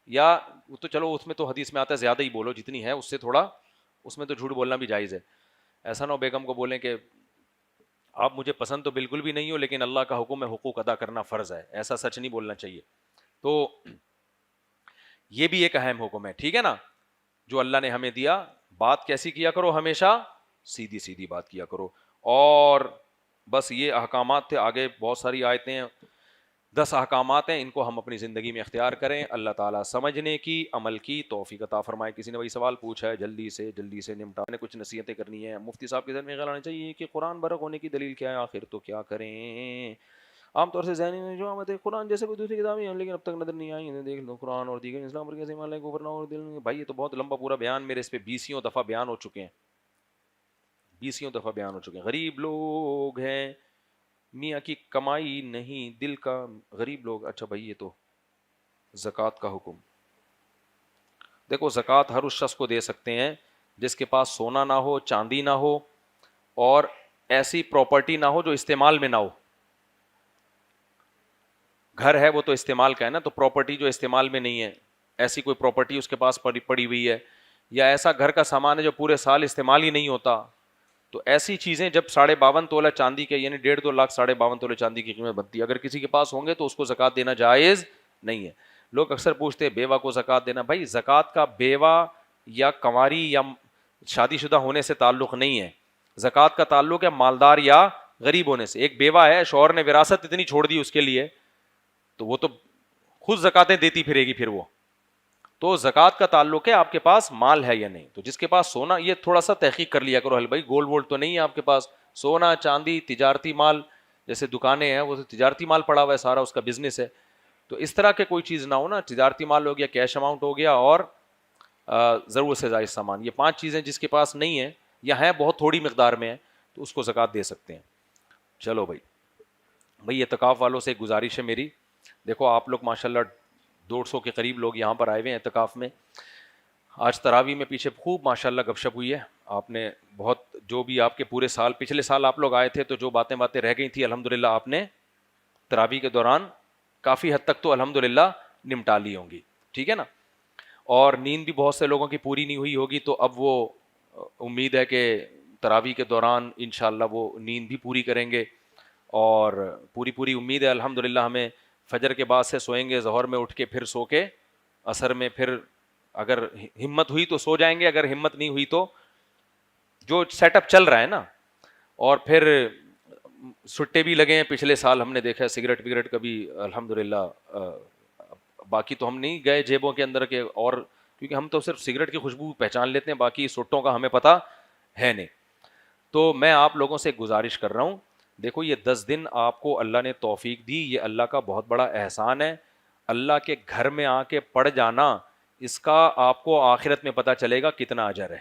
یا تو چلو اس میں تو حدیث میں آتا ہے زیادہ ہی بولو، جتنی ہے اس سے تھوڑا، اس میں تو جھوٹ بولنا بھی جائز ہے. ایسا نہ ہو بیگم کو بولیں کہ آپ مجھے پسند تو بالکل بھی نہیں ہو لیکن اللہ کا حکم ہے حقوق ادا کرنا فرض ہے، ایسا سچ نہیں بولنا چاہیے. تو یہ بھی ایک اہم حکم ہے، ٹھیک ہے نا، جو اللہ نے ہمیں دیا. بات کیسی کیا کرو؟ ہمیشہ سیدھی سیدھی بات کیا کرو. اور بس یہ احکامات تھے، آگے بہت ساری آیتیں ہیں، 10 احکامات ہیں، ان کو ہم اپنی زندگی میں اختیار کریں. اللہ تعالیٰ سمجھنے کی، عمل کی توفیق عطا فرمائے. کسی نے وہی سوال پوچھا ہے، جلدی سے نمٹانے، کچھ نصیحتیں کرنی ہیں. مفتی صاحب کے ذہن میں خیال آنا چاہیے کہ قرآن برق ہونے کی دلیل کیا ہے، آخر تو کیا کریں؟ عام طور سے ذہنی میں جو آمد ہے قرآن جیسے کوئی دوسری کتابیں ہیں لیکن اب تک نظر نہیں آئی ہیں. دیکھ لو قرآن اور دیگر اسلام پر کیسے ایمان لائے کفر نہ ہو دل میں. بھائی یہ تو بہت لمبا پورا بیان میرے اس پہ 20 دفعہ بیان ہو چکے ہیں، 20 دفعہ بیان ہو چکے ہیں. غریب لوگ ہیں، میاں کی کمائی نہیں دل کا، غریب لوگ. اچھا بھائی یہ تو زکوٰۃ کا حکم. دیکھو زکوٰۃ ہر اس شخص کو دے سکتے ہیں جس کے پاس سونا نہ ہو، چاندی نہ ہو، اور ایسی پراپرٹی نہ ہو جو استعمال میں نہ ہو. گھر ہے وہ تو استعمال کا ہے نا، تو پراپرٹی جو استعمال میں نہیں ہے، ایسی کوئی پراپرٹی اس کے پاس پڑی ہوئی ہے، یا ایسا گھر کا سامان ہے جو پورے سال استعمال ہی نہیں ہوتا، تو ایسی چیزیں جب 52.5 تولہ چاندی کے، یعنی 1.5-2 لاکھ 52.5 تولہ چاندی کی قیمت بنتی ہے، اگر کسی کے پاس ہوں گے تو اس کو زکوٰۃ دینا جائز نہیں ہے. لوگ اکثر پوچھتے ہیں بیوہ کو زکوٰۃ دینا. بھائی زکوٰۃ کا بیوہ یا کنواری یا شادی شدہ ہونے سے تعلق نہیں ہے، زکوٰۃ کا تعلق ہے مالدار یا غریب ہونے سے. ایک بیوہ ہے، شوہر نے وراثت اتنی چھوڑ دی اس کے لیے، تو وہ تو خود زکاتیں دیتی پھرے گی پھر وہ. تو زکوٰۃ کا تعلق ہے آپ کے پاس مال ہے یا نہیں. تو جس کے پاس سونا، یہ تھوڑا سا تحقیق کر لیا کرو، بھائی گولڈ وولڈ تو نہیں ہے آپ کے پاس، سونا چاندی تجارتی مال، جیسے دکانیں ہیں وہ تجارتی مال پڑا ہوا ہے، سارا اس کا بزنس ہے. تو اس طرح کے کوئی چیز نہ ہو نا، تجارتی مال ہو گیا، کیش اماؤنٹ ہو گیا، اور ضرورت سے زائد سامان. یہ 5 چیزیں جس کے پاس نہیں ہیں یا ہیں بہت تھوڑی مقدار میں ہیں تو اس کو زکوٰۃ دے سکتے ہیں. چلو بھائی اعتکاف والوں سے ایک گزارش ہے میری، دیکھو آپ لوگ ماشاءاللہ 150 کے قریب لوگ یہاں پر آئے ہوئے ہیں اعتکاف میں. آج تراویح میں پیچھے خوب ماشاءاللہ گپ شپ ہوئی ہے. آپ نے بہت، جو بھی آپ کے پورے سال، پچھلے سال آپ لوگ آئے تھے تو جو باتیں رہ گئی تھی الحمدللہ آپ نے تراویح کے دوران کافی حد تک تو الحمدللہ نمٹا لی ہوں گی، ٹھیک ہے نا. اور نیند بھی بہت سے لوگوں کی پوری نہیں ہوئی ہوگی، تو اب وہ امید ہے کہ تراویح کے دوران انشاءاللہ وہ نیند بھی پوری کریں گے. اور پوری امید ہے الحمدللہ ہمیں فجر کے بعد سے سوئیں گے، ظہر میں اٹھ کے پھر سو کے عصر میں پھر اگر ہمت ہوئی تو سو جائیں گے، اگر ہمت نہیں ہوئی تو جو سیٹ اپ چل رہا ہے نا. اور پھر سٹے بھی لگے ہیں، پچھلے سال ہم نے دیکھا سگریٹ وگریٹ کبھی الحمدللہ، باقی تو ہم نہیں گئے جیبوں کے اندر کے، اور کیونکہ ہم تو صرف سگریٹ کی خوشبو پہچان لیتے ہیں، باقی سٹوں کا ہمیں پتہ ہے نہیں. تو میں آپ لوگوں سے گزارش کر رہا ہوں, دیکھو یہ 10 دن آپ کو اللہ نے توفیق دی, یہ اللہ کا بہت بڑا احسان ہے. اللہ کے گھر میں آ کے پڑھ جانا, اس کا آپ کو آخرت میں پتہ چلے گا کتنا اجر ہے.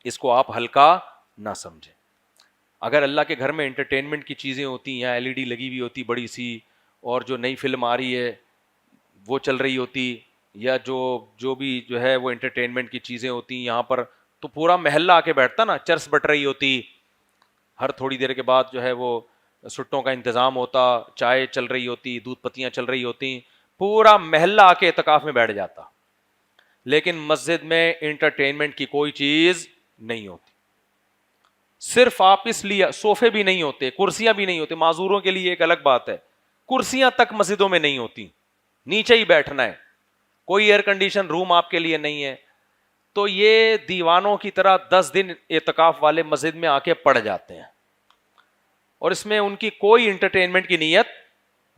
اس کو آپ ہلکا نہ سمجھیں. اگر اللہ کے گھر میں انٹرٹینمنٹ کی چیزیں ہوتی ہیں, یا LED لگی ہوئی ہوتی بڑی سی, اور جو نئی فلم آ رہی ہے وہ چل رہی ہوتی, یا جو بھی جو ہے وہ انٹرٹینمنٹ کی چیزیں ہوتی یہاں پر, تو پورا محلہ آ کے بیٹھتا نا, چرس بٹ رہی ہوتی, ہر تھوڑی دیر کے بعد جو ہے وہ سٹوں کا انتظام ہوتا, چائے چل رہی ہوتی, دودھ پتیاں چل رہی ہوتی, پورا محلہ آ کے اعتکاف میں بیٹھ جاتا. لیکن مسجد میں انٹرٹینمنٹ کی کوئی چیز نہیں ہوتی. صرف آپ اس لیے, صوفے بھی نہیں ہوتے, کرسیاں بھی نہیں ہوتی, معذوروں کے لیے ایک الگ بات ہے, کرسیاں تک مسجدوں میں نہیں ہوتی, نیچے ہی بیٹھنا ہے, کوئی ایئر کنڈیشن روم آپ کے لیے نہیں ہے. تو یہ دیوانوں کی طرح 10 دن اعتکاف والے مسجد میں آ کے پڑ جاتے ہیں, اور اس میں ان کی کوئی انٹرٹینمنٹ کی نیت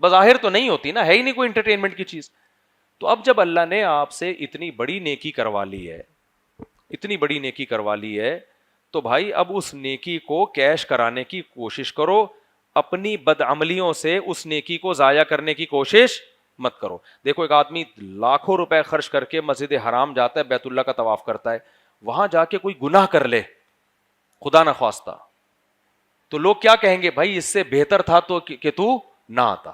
بظاہر تو نہیں ہوتی نا, ہے ہی نہیں کوئی انٹرٹینمنٹ کی چیز. تو اب جب اللہ نے آپ سے اتنی بڑی نیکی کروا لی ہے, اتنی بڑی نیکی کروا لی ہے, تو بھائی اب اس نیکی کو کیش کرانے کی کوشش کرو, اپنی بدعملیوں سے اس نیکی کو ضائع کرنے کی کوشش مت کرو. دیکھو ایک آدمی لاکھوں روپے خرچ کر کے مسجد حرام جاتا ہے, بیت اللہ کا طواف کرتا ہے, وہاں جا کے کوئی گناہ کر لے خدا نہ خواستہ, تو لوگ کیا کہیں گے, بھائی اس سے بہتر تھا تو کہ تو نہ آتا.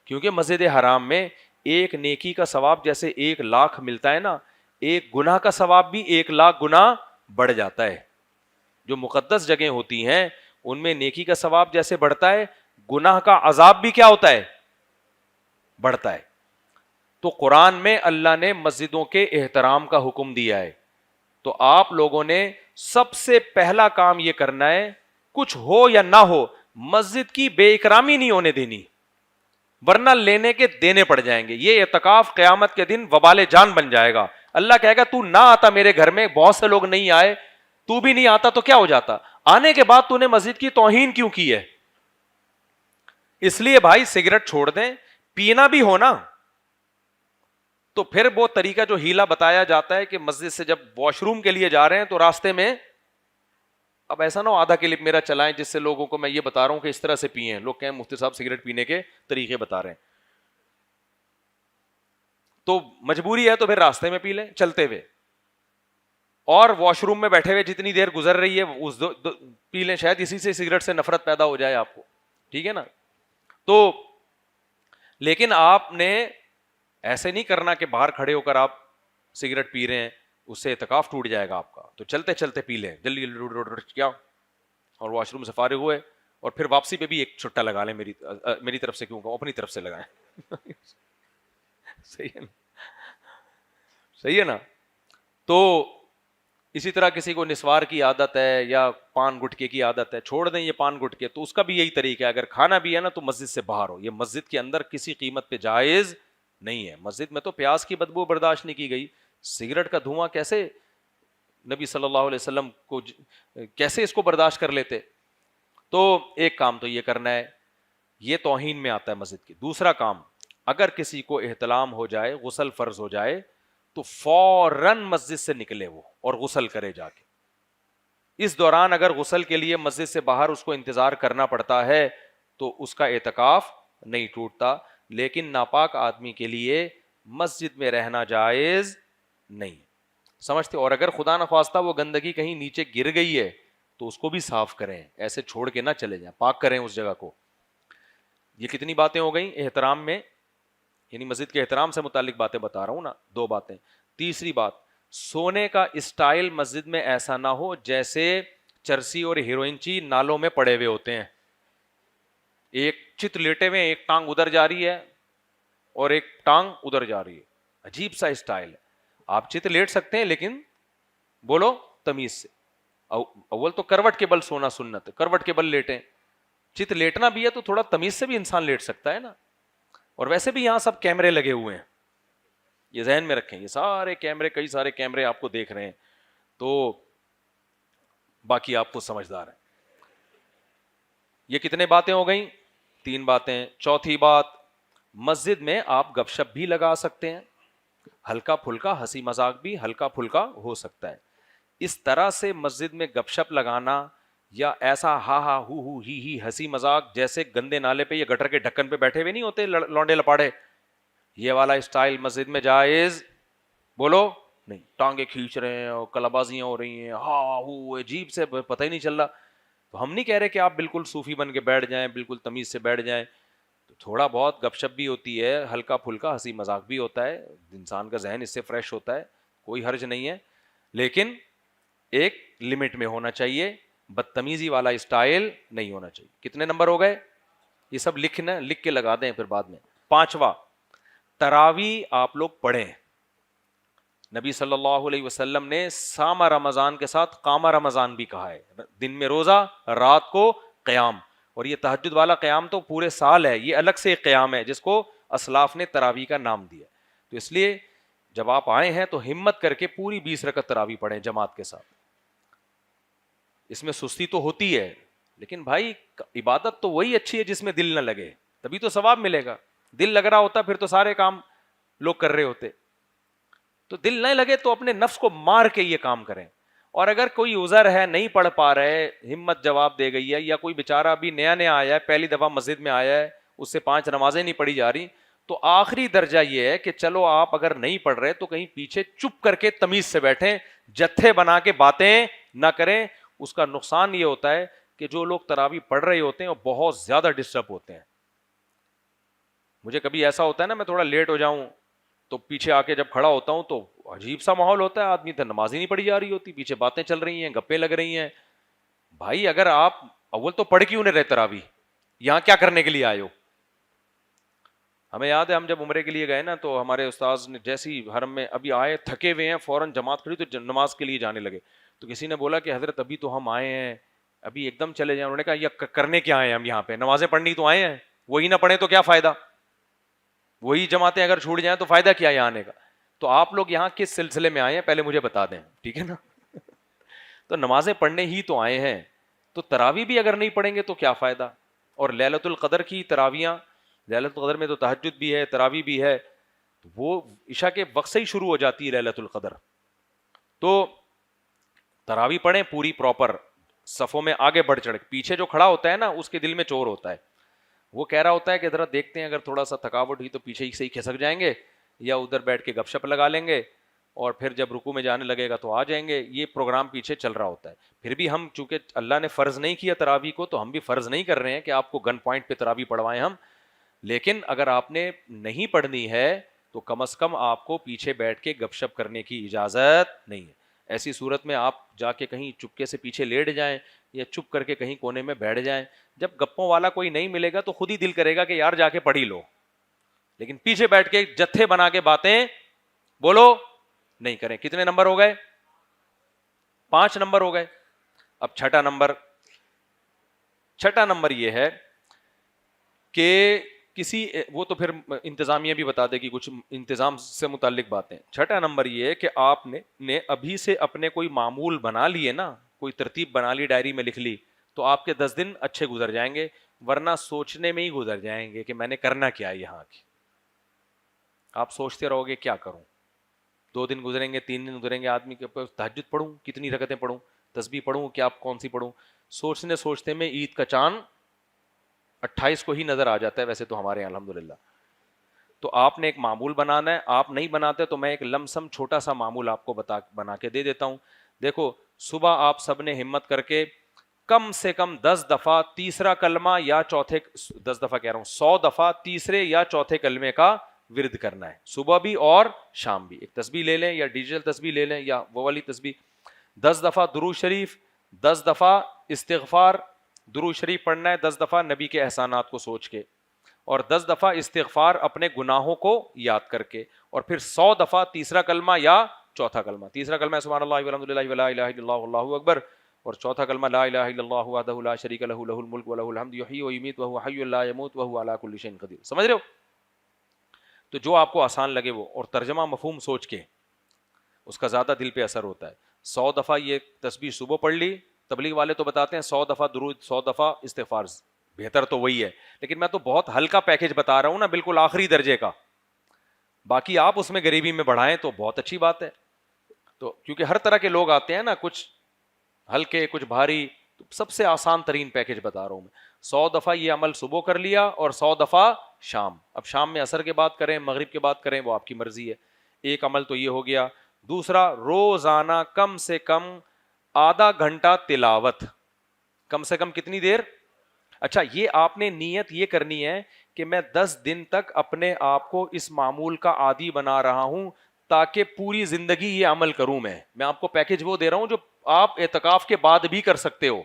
کیونکہ مسجد حرام میں ایک نیکی کا ثواب جیسے 1 لاکھ ملتا ہے نا, ایک گناہ کا ثواب بھی 1 لاکھ گنا بڑھ جاتا ہے. جو مقدس جگہیں ہوتی ہیں ان میں نیکی کا ثواب جیسے بڑھتا ہے, گناہ کا عذاب بھی کیا ہوتا ہے, بڑھتا ہے. تو قرآن میں اللہ نے مسجدوں کے احترام کا حکم دیا ہے, تو آپ لوگوں نے سب سے پہلا کام یہ کرنا ہے, کچھ ہو یا نہ ہو مسجد کی بے اکرامی نہیں ہونے دینی, ورنہ لینے کے دینے پڑ جائیں گے. یہ اعتکاف قیامت کے دن وبال جان بن جائے گا. اللہ کہے گا تو نہ آتا میرے گھر میں, بہت سے لوگ نہیں آئے, تو بھی نہیں آتا تو کیا ہو جاتا, آنے کے بعد تو نے مسجد کی توہین کیوں کی ہے. اس لیے بھائی سگریٹ چھوڑ دیں, پینا بھی ہونا تو پھر وہ طریقہ جو ہیلا بتایا جاتا ہے کہ مسجد سے جب واش روم کے لیے جا رہے ہیں تو راستے میں, اب ایسا نہ ہو آدھا کلپ میرا چلائیں جس سے لوگوں کو میں یہ بتا رہا ہوں کہ اس طرح سے پیئیں, لوگ کہیں مفتی صاحب سگریٹ پینے کے طریقے بتا رہے ہیں, تو مجبوری ہے تو پھر راستے میں پی لیں چلتے ہوئے, اور واش روم میں بیٹھے ہوئے جتنی دیر گزر رہی ہے اس پی لیں, شاید اسی سے سگریٹ سے نفرت پیدا ہو جائے آپ کو, ٹھیک ہے نا. تو لیکن آپ نے ایسے نہیں کرنا کہ باہر کھڑے ہو کر آپ سگریٹ پی رہے ہیں, اس سے اعتکاف ٹوٹ جائے گا آپ کا. تو چلتے چلتے پی لیں, جلدی جلدی کیا, اور واش روم سے فارغ ہوئے, اور پھر واپسی پہ بھی ایک چھٹا لگا لیں, میری طرف سے کیوں کہ اپنی طرف سے لگائیں. صحیح ہے نا, صحیح ہے نا. تو اسی طرح کسی کو نسوار کی عادت ہے یا پان گٹکے کی عادت ہے, چھوڑ دیں یہ پان گٹکے, تو اس کا بھی یہی طریقہ ہے, اگر کھانا بھی ہے نا تو مسجد سے باہر ہو, یہ مسجد کے اندر کسی قیمت پہ جائز نہیں ہے. مسجد میں تو پیاز کی بدبو برداشت نہیں کی گئی, سگریٹ کا دھواں کیسے نبی صلی اللہ علیہ وسلم کو کیسے اس کو برداشت کر لیتے. تو ایک کام تو یہ کرنا ہے, یہ توہین میں آتا ہے مسجد کی. دوسرا کام, اگر کسی کو احتلام ہو جائے, غسل فرض ہو جائے, تو فوراً مسجد سے نکلے وہ اور غسل کرے جا کے. اس دوران اگر غسل کے لیے مسجد سے باہر اس کو انتظار کرنا پڑتا ہے تو اس کا اعتکاف نہیں ٹوٹتا. لیکن ناپاک آدمی کے لیے مسجد میں رہنا جائز نہیں, سمجھتے. اور اگر خدا نخواستہ وہ گندگی کہیں نیچے گر گئی ہے تو اس کو بھی صاف کریں, ایسے چھوڑ کے نہ چلے جائیں, پاک کریں اس جگہ کو. یہ کتنی باتیں ہو گئیں احترام میں, یعنی مسجد کے احترام سے متعلق باتیں بتا رہا ہوں نا, 2 باتیں. تیسری بات, سونے کا اسٹائل مسجد میں ایسا نہ ہو جیسے چرسی اور ہیروئنچی نالوں میں پڑے ہوئے ہوتے ہیں, ایک چت لیٹے ہوئے, ایک ٹانگ ادھر جا رہی ہے اور ایک ٹانگ ادھر جا رہی ہے, عجیب سا اسٹائل ہے. آپ چت لیٹ سکتے ہیں لیکن بولو تمیز سے. اول تو کروٹ کے بل سونا سنت ہے, کروٹ کے بل لیٹیں. چت لیٹنا بھی ہے تو تھوڑا تمیز سے بھی انسان لیٹ سکتا ہے نا. اور ویسے بھی یہاں سب کیمرے لگے ہوئے ہیں, یہ ذہن میں رکھیں, یہ سارے کیمرے, کئی سارے کیمرے آپ کو دیکھ رہے ہیں, تو باقی آپ کو سمجھدار ہیں. یہ کتنے باتیں ہو گئیں, 3 باتیں. چوتھی بات, مسجد میں آپ گپ شپ بھی لگا سکتے ہیں, ہلکا پھلکا ہنسی مذاق بھی ہلکا پھلکا ہو سکتا ہے. اس طرح سے مسجد میں گپ شپ لگانا یا ایسا ہا ہا ہو ہی ہنسی مذاق جیسے گندے نالے پہ یا گٹر کے ڈھکن پہ بیٹھے ہوئے نہیں ہوتے لونڈے لپاڑے, یہ والا اسٹائل مسجد میں جائز بولو نہیں. ٹانگیں کھینچ رہے ہیں اور کلابازیاں ہو رہی ہیں, ہاں ہو عجیب سے پتہ ہی نہیں چل رہا. تو ہم نہیں کہہ رہے کہ آپ بالکل صوفی بن کے بیٹھ جائیں, بالکل تمیز سے بیٹھ جائیں, تو تھوڑا بہت گپ شپ بھی ہوتی ہے, ہلکا پھلکا ہنسی مذاق بھی ہوتا ہے, انسان کا ذہن اس سے فریش ہوتا ہے, کوئی حرج نہیں ہے, لیکن ایک لمٹ میں ہونا چاہیے, بدتمیزی والا اسٹائل نہیں ہونا چاہیے. کتنے نمبر ہو گئے؟ یہ سب لکھ کے لگا دیں پھر بعد میں. 5واں, تراوی آپ لوگ پڑھیں. نبی صلی اللہ علیہ وسلم نے سامہ رمضان کے ساتھ قامہ رمضان بھی کہا ہے, دن میں روزہ رات کو قیام. اور یہ تہجد والا قیام تو پورے سال ہے, یہ الگ سے ایک قیام ہے جس کو اسلاف نے تراوی کا نام دیا. تو اس لیے جب آپ آئے ہیں تو ہمت کر کے پوری 20 رکعت تراوی پڑھیں جماعت کے ساتھ. اس میں سستی تو ہوتی ہے, لیکن بھائی عبادت تو وہی اچھی ہے جس میں دل نہ لگے, تبھی تو ثواب ملے گا. دل لگ رہا ہوتا پھر تو سارے کام لوگ کر رہے ہوتے. تو دل نہیں لگے تو اپنے نفس کو مار کے یہ کام کریں. اور اگر کوئی عذر ہے, نہیں پڑھ پا رہے, ہمت جواب دے گئی ہے, یا کوئی بیچارہ ابھی نیا نیا آیا ہے, پہلی دفعہ مسجد میں آیا ہے, اس سے 5 نمازیں نہیں پڑھی جا رہی, تو آخری درجہ یہ ہے کہ چلو آپ اگر نہیں پڑھ رہے تو کہیں پیچھے چپ کر کے تمیز سے بیٹھیں, جتھے بنا کے باتیں نہ کریں. اس کا نقصان یہ ہوتا ہے کہ جو لوگ تراویح پڑھ رہے ہوتے ہیں وہ بہت زیادہ ڈسٹرب ہوتے ہیں. مجھے کبھی ایسا ہوتا ہے نا, میں تھوڑا لیٹ ہو جاؤں تو پیچھے آ کے جب کھڑا ہوتا ہوں تو عجیب سا ماحول ہوتا ہے, آدمی تو نماز ہی نہیں پڑھی جا رہی ہوتی, پیچھے باتیں چل رہی ہیں, گپیں لگ رہی ہیں. بھائی اگر آپ اول تو پڑھ کیوں نہیں رہے تراویح, یہاں کیا کرنے کے لیے آئے ہو؟ ہمیں یاد ہے ہم جب عمرے کے لیے گئے نا, تو ہمارے استاذ نے جیسی حرم میں ابھی آئے, تھکے ہوئے ہیں, فوراً جماعت کھڑی تو نماز کے لیے جانے لگے. تو کسی نے بولا کہ حضرت ابھی تو ہم آئے ہیں, ابھی ایک دم چلے جائیں. انہوں نے کہا یہ کرنے کیا آئے ہیں ہم یہاں پہ, نمازیں پڑھنی تو آئے ہیں, وہی نہ پڑھیں تو کیا فائدہ, وہی جماعتیں اگر چھوٹ جائیں تو فائدہ کیا یہاں آنے کا. تو آپ لوگ یہاں کس سلسلے میں آئے ہیں پہلے مجھے بتا دیں, ٹھیک ہے نا. تو نمازیں پڑھنے ہی تو آئے ہیں, تو تراویح بھی اگر نہیں پڑھیں گے تو کیا فائدہ. اور لیلۃ القدر کی تراویحاں, لیلۃ القدر میں تو تہجد بھی ہے, تراویح بھی ہے, وہ عشاء کے وقت سے ہی شروع ہو جاتی ہے لیلۃ القدر. تو تراویح پڑھیں پوری پراپر, صفوں میں آگے بڑھ چڑھ. پیچھے جو کھڑا ہوتا ہے نا اس کے دل میں چور ہوتا ہے, وہ کہہ رہا ہوتا ہے کہ ذرا دیکھتے ہیں اگر تھوڑا سا تھکاوٹ ہوئی تو پیچھے ہی سے ہی کھسک جائیں گے, یا ادھر بیٹھ کے گپ شپ لگا لیں گے, اور پھر جب رکوع میں جانے لگے گا تو آ جائیں گے. یہ پروگرام پیچھے چل رہا ہوتا ہے. پھر بھی ہم چونکہ اللہ نے فرض نہیں کیا تراویح کو, تو ہم بھی فرض نہیں کر رہے ہیں کہ آپ کو گن پوائنٹ پہ تراویح پڑھوائیں ہم. لیکن اگر آپ نے نہیں پڑھنی ہے تو کم از کم آپ کو پیچھے بیٹھ کے گپ شپ کرنے کی اجازت نہیں ہے. ایسی صورت میں آپ جا کے کہیں چپکے سے پیچھے لیٹ جائیں, یا چپ کر کے کہیں کونے میں بیٹھ جائیں. جب گپوں والا کوئی نہیں ملے گا تو خود ہی دل کرے گا کہ یار جا کے پڑھ ہی لو, لیکن پیچھے بیٹھ کے جتھے بنا کے باتیں بولو نہیں کریں. کتنے نمبر ہو گئے؟ 5 نمبر ہو گئے. اب چھٹا نمبر یہ ہے کہ کسی, وہ تو پھر انتظامیہ بھی بتا دے گی کچھ انتظام سے متعلق باتیں. چھٹا نمبر یہ ہے کہ آپ نے ابھی سے اپنے کوئی معمول بنا لیے نا, کوئی ترتیب بنا لی, ڈائری میں لکھ لی, تو آپ کے 10 دن اچھے گزر جائیں گے. ورنہ سوچنے میں ہی گزر جائیں گے کہ میں نے کرنا کیا یہاں کی. آپ سوچتے رہو گے کیا کروں, 2 دن گزریں گے, 3 دن گزریں گے, آدمی کے اوپر تہجد پڑھوں, کتنی رکعتیں پڑھوں, تسبیح پڑھوں, کیا کون سی پڑھوں. سوچنے سوچتے میں عید کا چاند 28 کو ہی نظر آ جاتا ہے ویسے تو ہمارے یہاں الحمدللہ. تو آپ نے ایک معمول بنانا ہے. آپ نہیں بناتے تو میں ایک لم سم چھوٹا سا معمول آپ کو بنا کے دے دیتا ہوں. دیکھو, صبح آپ سب نے ہمت کر کے کم سے کم 10 دفعہ تیسرا کلمہ یا چوتھے, 10 دفعہ کہہ رہا ہوں, 100 دفعہ تیسرے یا چوتھے کلمے کا ورد کرنا ہے, صبح بھی اور شام بھی. ایک تسبیح لے لیں, یا ڈیجیٹل تسبیح لے لیں, یا وہ والی تسبیح. 10 دفعہ درود شریف, 10 دفعہ استغفار, درود شریف پڑھنا ہے 10 دفعہ نبی کے احسانات کو سوچ کے, اور 10 دفعہ استغفار اپنے گناہوں کو یاد کر کے, اور پھر 100 دفعہ تیسرا کلمہ یا چوتھا کلمہ. تیسرا کلمہ ہے سبحان اللہ والحمد للہ ولا الہ الا اللہ واللہ اکبر, اور چوتھا کلمہ لا الہ الا اللہ وحدہ لا شریک لہ لہ الملک ولہ الحمد یحیی و یمیت وہو حی لا یموت وہو علی کل شیء قدیر. سمجھ رہے ہو؟ تو جو آپ کو آسان لگے وہ, اور ترجمہ مفہوم سوچ کے, اس کا زیادہ دل پہ اثر ہوتا ہے. 100 دفعہ یہ تسبیح صبح پڑھ لی, تبلیغ والے تو بتاتے ہیں 100 دفعہ درود, 100 دفعہ استغفار, بہتر تو وہی ہے, لیکن میں تو بہت ہلکا پیکج بتا رہا ہوں نا, بالکل آخری درجے کا. باقی آپ اس میں غریبی میں بڑھائیں تو بہت اچھی بات ہے. تو کیونکہ ہر طرح کے لوگ آتے ہیں نا, کچھ ہلکے کچھ بھاری, تو سب سے آسان ترین پیکج بتا رہا ہوں میں. 100 دفعہ یہ عمل صبح کر لیا اور 100 دفعہ شام. اب شام میں عصر کے بعد کریں مغرب کے بعد کریں وہ آپ کی مرضی ہے. ایک عمل تو یہ ہو گیا. دوسرا, روزانہ کم سے کم آدھا گھنٹہ تلاوت. کم سے کم کتنی دیر؟ اچھا, یہ آپ نے نیت یہ کرنی ہے کہ میں 10 دن تک اپنے آپ کو اس معمول کا عادی بنا رہا ہوں تاکہ پوری زندگی یہ عمل کروں. میں آپ کو پیکج وہ دے رہا ہوں جو آپ اعتکاف کے بعد بھی کر سکتے ہو.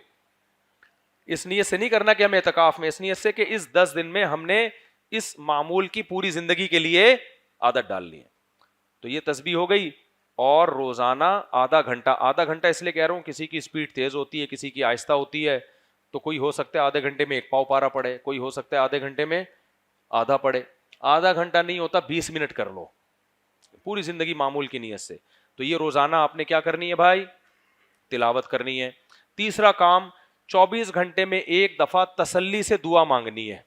اس نیت سے نہیں کرنا کہ ہم اعتکاف میں, اس نیت سے کہ اس 10 دن میں ہم نے اس معمول کی پوری زندگی کے لیے عادت ڈال لی ہے. تو یہ تسبیح ہو گئی. اور روزانہ آدھا گھنٹہ اس لیے کہہ رہا ہوں, کسی کی اسپیڈ تیز ہوتی ہے, کسی کی آہستہ ہوتی ہے, تو کوئی ہو سکتا ہے آدھے گھنٹے میں 1 پاؤ پارا پڑے, کوئی ہو سکتا ہے آدھے گھنٹے میں آدھا پڑے. آدھا گھنٹہ نہیں ہوتا 20 منٹ کر لو پوری زندگی معمول کی نیت سے. تو یہ روزانہ آپ نے کیا کرنی ہے بھائی؟ تلاوت کرنی ہے. تیسرا کام, 24 گھنٹے میں 1 دفعہ تسلی سے دعا مانگنی ہے,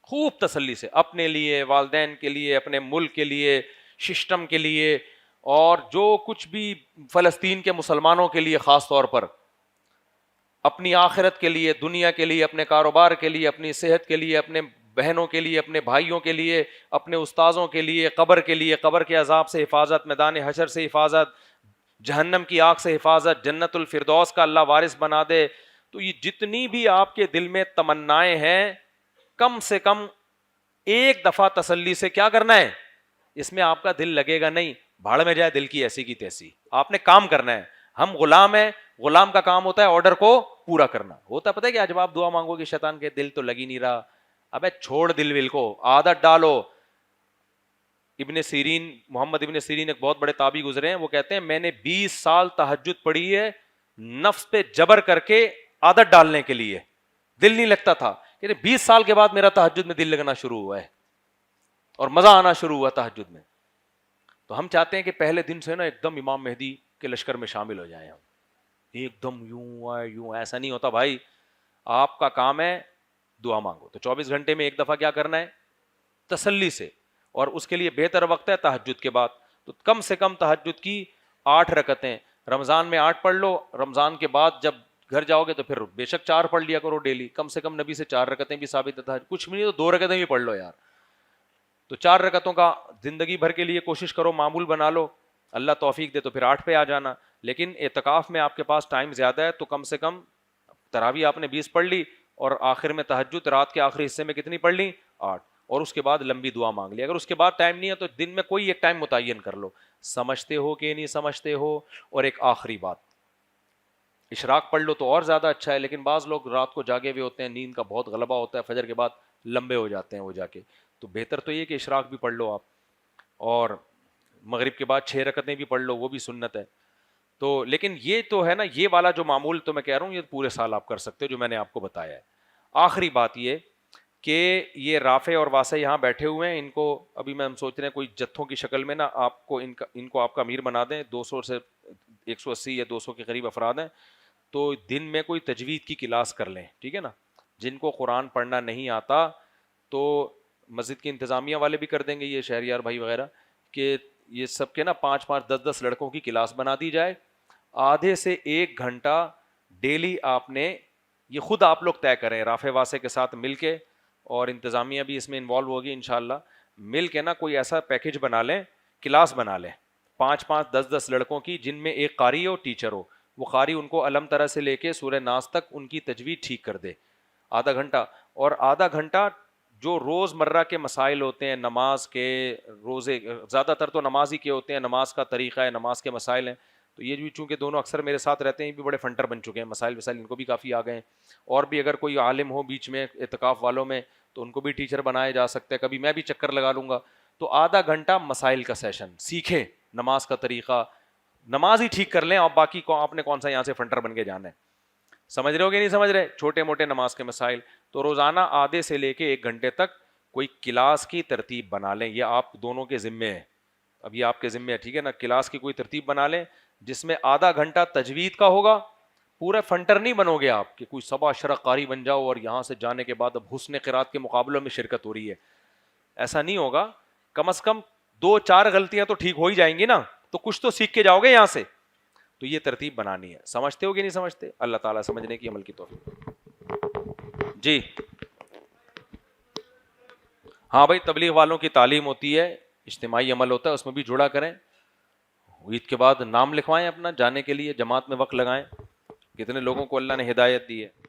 خوب تسلی سے, اپنے لیے, والدین کے لیے, اپنے ملک کے لیے, سسٹم کے لیے, اور جو کچھ بھی فلسطین کے مسلمانوں کے لیے, خاص طور پر اپنی آخرت کے لیے, دنیا کے لیے, اپنے کاروبار کے لیے, اپنی صحت کے لیے, اپنے بہنوں کے لیے, اپنے بھائیوں کے لیے, اپنے استاذوں کے لیے, قبر کے لیے, قبر کے عذاب سے حفاظت, میدان حشر سے حفاظت, جہنم کی آگ سے حفاظت, جنت الفردوس کا اللہ وارث بنا دے. تو یہ جتنی بھی آپ کے دل میں تمنائیں ہیں, کم سے کم 1 دفعہ تسلی سے کیا کرنا ہے. اس میں آپ کا دل لگے گا نہیں, بھاڑ میں جائے دل کی ایسی کی تیسی, آپ نے کام کرنا ہے. ہم غلام ہیں, غلام کا کام ہوتا ہے آرڈر کو پورا کرنا. ہوتا پتہ ہے کہ جب آپ دعا مانگو گے شیطان کے دل تو لگی نہیں رہا, ابے چھوڑ دل کو, عادت ڈالو. ابن سیرین, محمد ابن سیرین ایک بہت بڑے تابعی گزرے ہیں, وہ کہتے ہیں میں نے 20 سال تہجد پڑھی ہے نفس پہ جبر کر کے عادت ڈالنے کے لیے, دل نہیں لگتا تھا. کہ 20 سال کے بعد میرا تہجد میں دل لگنا شروع ہوا ہے اور مزہ آنا شروع ہوا تہجد میں. تو ہم چاہتے ہیں کہ پہلے دن سے نا ایک دم امام مہدی کے لشکر میں شامل ہو جائیں ہم, ایک دم یوں. ایسا نہیں ہوتا بھائی. آپ کا کام ہے دعا مانگو. تو 24 گھنٹے میں 1 دفعہ کیا کرنا ہے؟ تسلی سے. اور اس کے لیے بہتر وقت ہے تہجد کے بعد. تو کم سے کم تہجد کی 8 رکعتیں, رمضان میں 8 پڑھ لو, رمضان کے بعد جب گھر جاؤ گے تو پھر بے شک 4 پڑھ لیا کرو ڈیلی. کم سے کم نبی سے 4 رکعتیں بھی ثابت ہے, کچھ بھی نہیں تو 2 رکعتیں بھی پڑھ لو یار. تو 4 رکعتوں کا زندگی بھر کے لیے کوشش کرو, معمول بنا لو. اللہ توفیق دے تو پھر 8 پہ آ جانا. لیکن اعتکاف میں آپ کے پاس ٹائم زیادہ ہے تو کم سے کم تراویح آپ نے 20 پڑھ لی, اور آخر میں تہجد رات کے آخری حصے میں کتنی پڑھ لی؟ 8. اور اس کے بعد لمبی دعا مانگ لی. اگر اس کے بعد ٹائم نہیں ہے تو دن میں کوئی ایک ٹائم متعین کر لو, سمجھتے ہو کہ نہیں سمجھتے ہو. اور ایک آخری بات, اشراق پڑھ لو تو اور زیادہ اچھا ہے, لیکن بعض لوگ رات کو جاگے ہوئے ہوتے ہیں, نیند کا بہت غلبہ ہوتا ہے, فجر کے بعد لمبے ہو جاتے ہیں وہ جا کے. تو بہتر تو یہ کہ اشراق بھی پڑھ لو آپ, اور مغرب کے بعد 6 رکعتیں بھی پڑھ لو, وہ بھی سنت ہے. تو لیکن یہ تو ہے نا, یہ والا جو معمول تو میں کہہ رہا ہوں یہ پورے سال آپ کر سکتے ہو جو میں نے آپ کو بتایا ہے. آخری بات یہ کہ یہ رافع اور واسع یہاں بیٹھے ہوئے ہیں, ان کو ابھی میں ہم سوچ رہے ہیں کوئی جتھوں کی شکل میں نا آپ کو ان کو آپ کا امیر بنا دیں. 200 سے 180 یا 200 کے قریب افراد ہیں. تو دن میں کوئی تجوید کی کلاس کر لیں, ٹھیک ہے نا. جن کو قرآن پڑھنا نہیں آتا تو مسجد کی انتظامیہ والے بھی کر دیں گے, یہ شہریار بھائی وغیرہ, کہ یہ سب کے نا 5-5 10-10 لڑکوں کی کلاس بنا دی جائے. آدھے سے 1 گھنٹہ ڈیلی آپ نے, یہ خود آپ لوگ طے کریں رافع واسع کے ساتھ مل کے, اور انتظامیہ بھی اس میں انوالو ہوگی انشاءاللہ, مل کے نا کوئی ایسا پیکج بنا لیں, کلاس بنا لیں 5-5 10-10 لڑکوں کی, جن میں ایک قاری ہو, ٹیچر ہو. وہ قاری ان کو علم طرح سے لے کے سورہ ناس تک ان کی تجوید ٹھیک کر دے, آدھا گھنٹہ. اور آدھا گھنٹہ جو روز مرہ کے مسائل ہوتے ہیں, نماز کے, روزے, زیادہ تر تو نماز ہی کے ہوتے ہیں, نماز کا طریقہ ہے, نماز کے مسائل ہیں. تو یہ بھی چونکہ دونوں اکثر میرے ساتھ رہتے ہیں, یہ بھی بڑے فنٹر بن چکے ہیں, مسائل وسائل ان کو بھی کافی آ گئے ہیں. اور بھی اگر کوئی عالم ہو بیچ میں اعتکاف والوں میں تو ان کو بھی ٹیچر بنایا جا سکتا ہے, کبھی میں بھی چکر لگا لوں گا. تو آدھا گھنٹہ مسائل کا سیشن, سیکھیں نماز کا طریقہ, نماز ہی ٹھیک کر لیں. اور باقی کو آپ نے کون سا یہاں سے فنٹر بن کے جانا ہے, سمجھ رہے ہو کہ نہیں سمجھ رہے, چھوٹے موٹے نماز کے مسائل. تو روزانہ آدھے سے لے کے 1 گھنٹے تک کوئی کلاس کی ترتیب بنا لیں, یہ آپ دونوں کے ذمے ہے, اب یہ آپ کے ذمے ہے, ٹھیک ہے نا. کلاس کی کوئی ترتیب بنا لیں جس میں آدھا گھنٹہ تجوید کا ہوگا. پورا فنٹر نہیں بنو گے آپ کہ کوئی سبا شرح قاری بن جاؤ اور یہاں سے جانے کے بعد اب حسن قرات کے مقابلوں میں شرکت ہو رہی ہے, ایسا نہیں ہوگا. کم از کم 2-4 غلطیاں تو ٹھیک ہو ہی جائیں گی نا, تو کچھ تو سیکھ کے جاؤ گے یہاں سے. تو یہ ترتیب بنانی ہے. سمجھتے ہو کہ نہیں سمجھتے؟ اللہ تعالیٰ سمجھنے کی عمل کی توفیق. جی ہاں بھائی، تبلیغ والوں کی تعلیم ہوتی ہے، اجتماعی عمل ہوتا ہے، اس میں بھی جڑا کریں. عید کے بعد نام لکھوائیں اپنا جانے کے لیے، جماعت میں وقت لگائیں. کتنے لوگوں کو اللہ نے ہدایت دی ہے.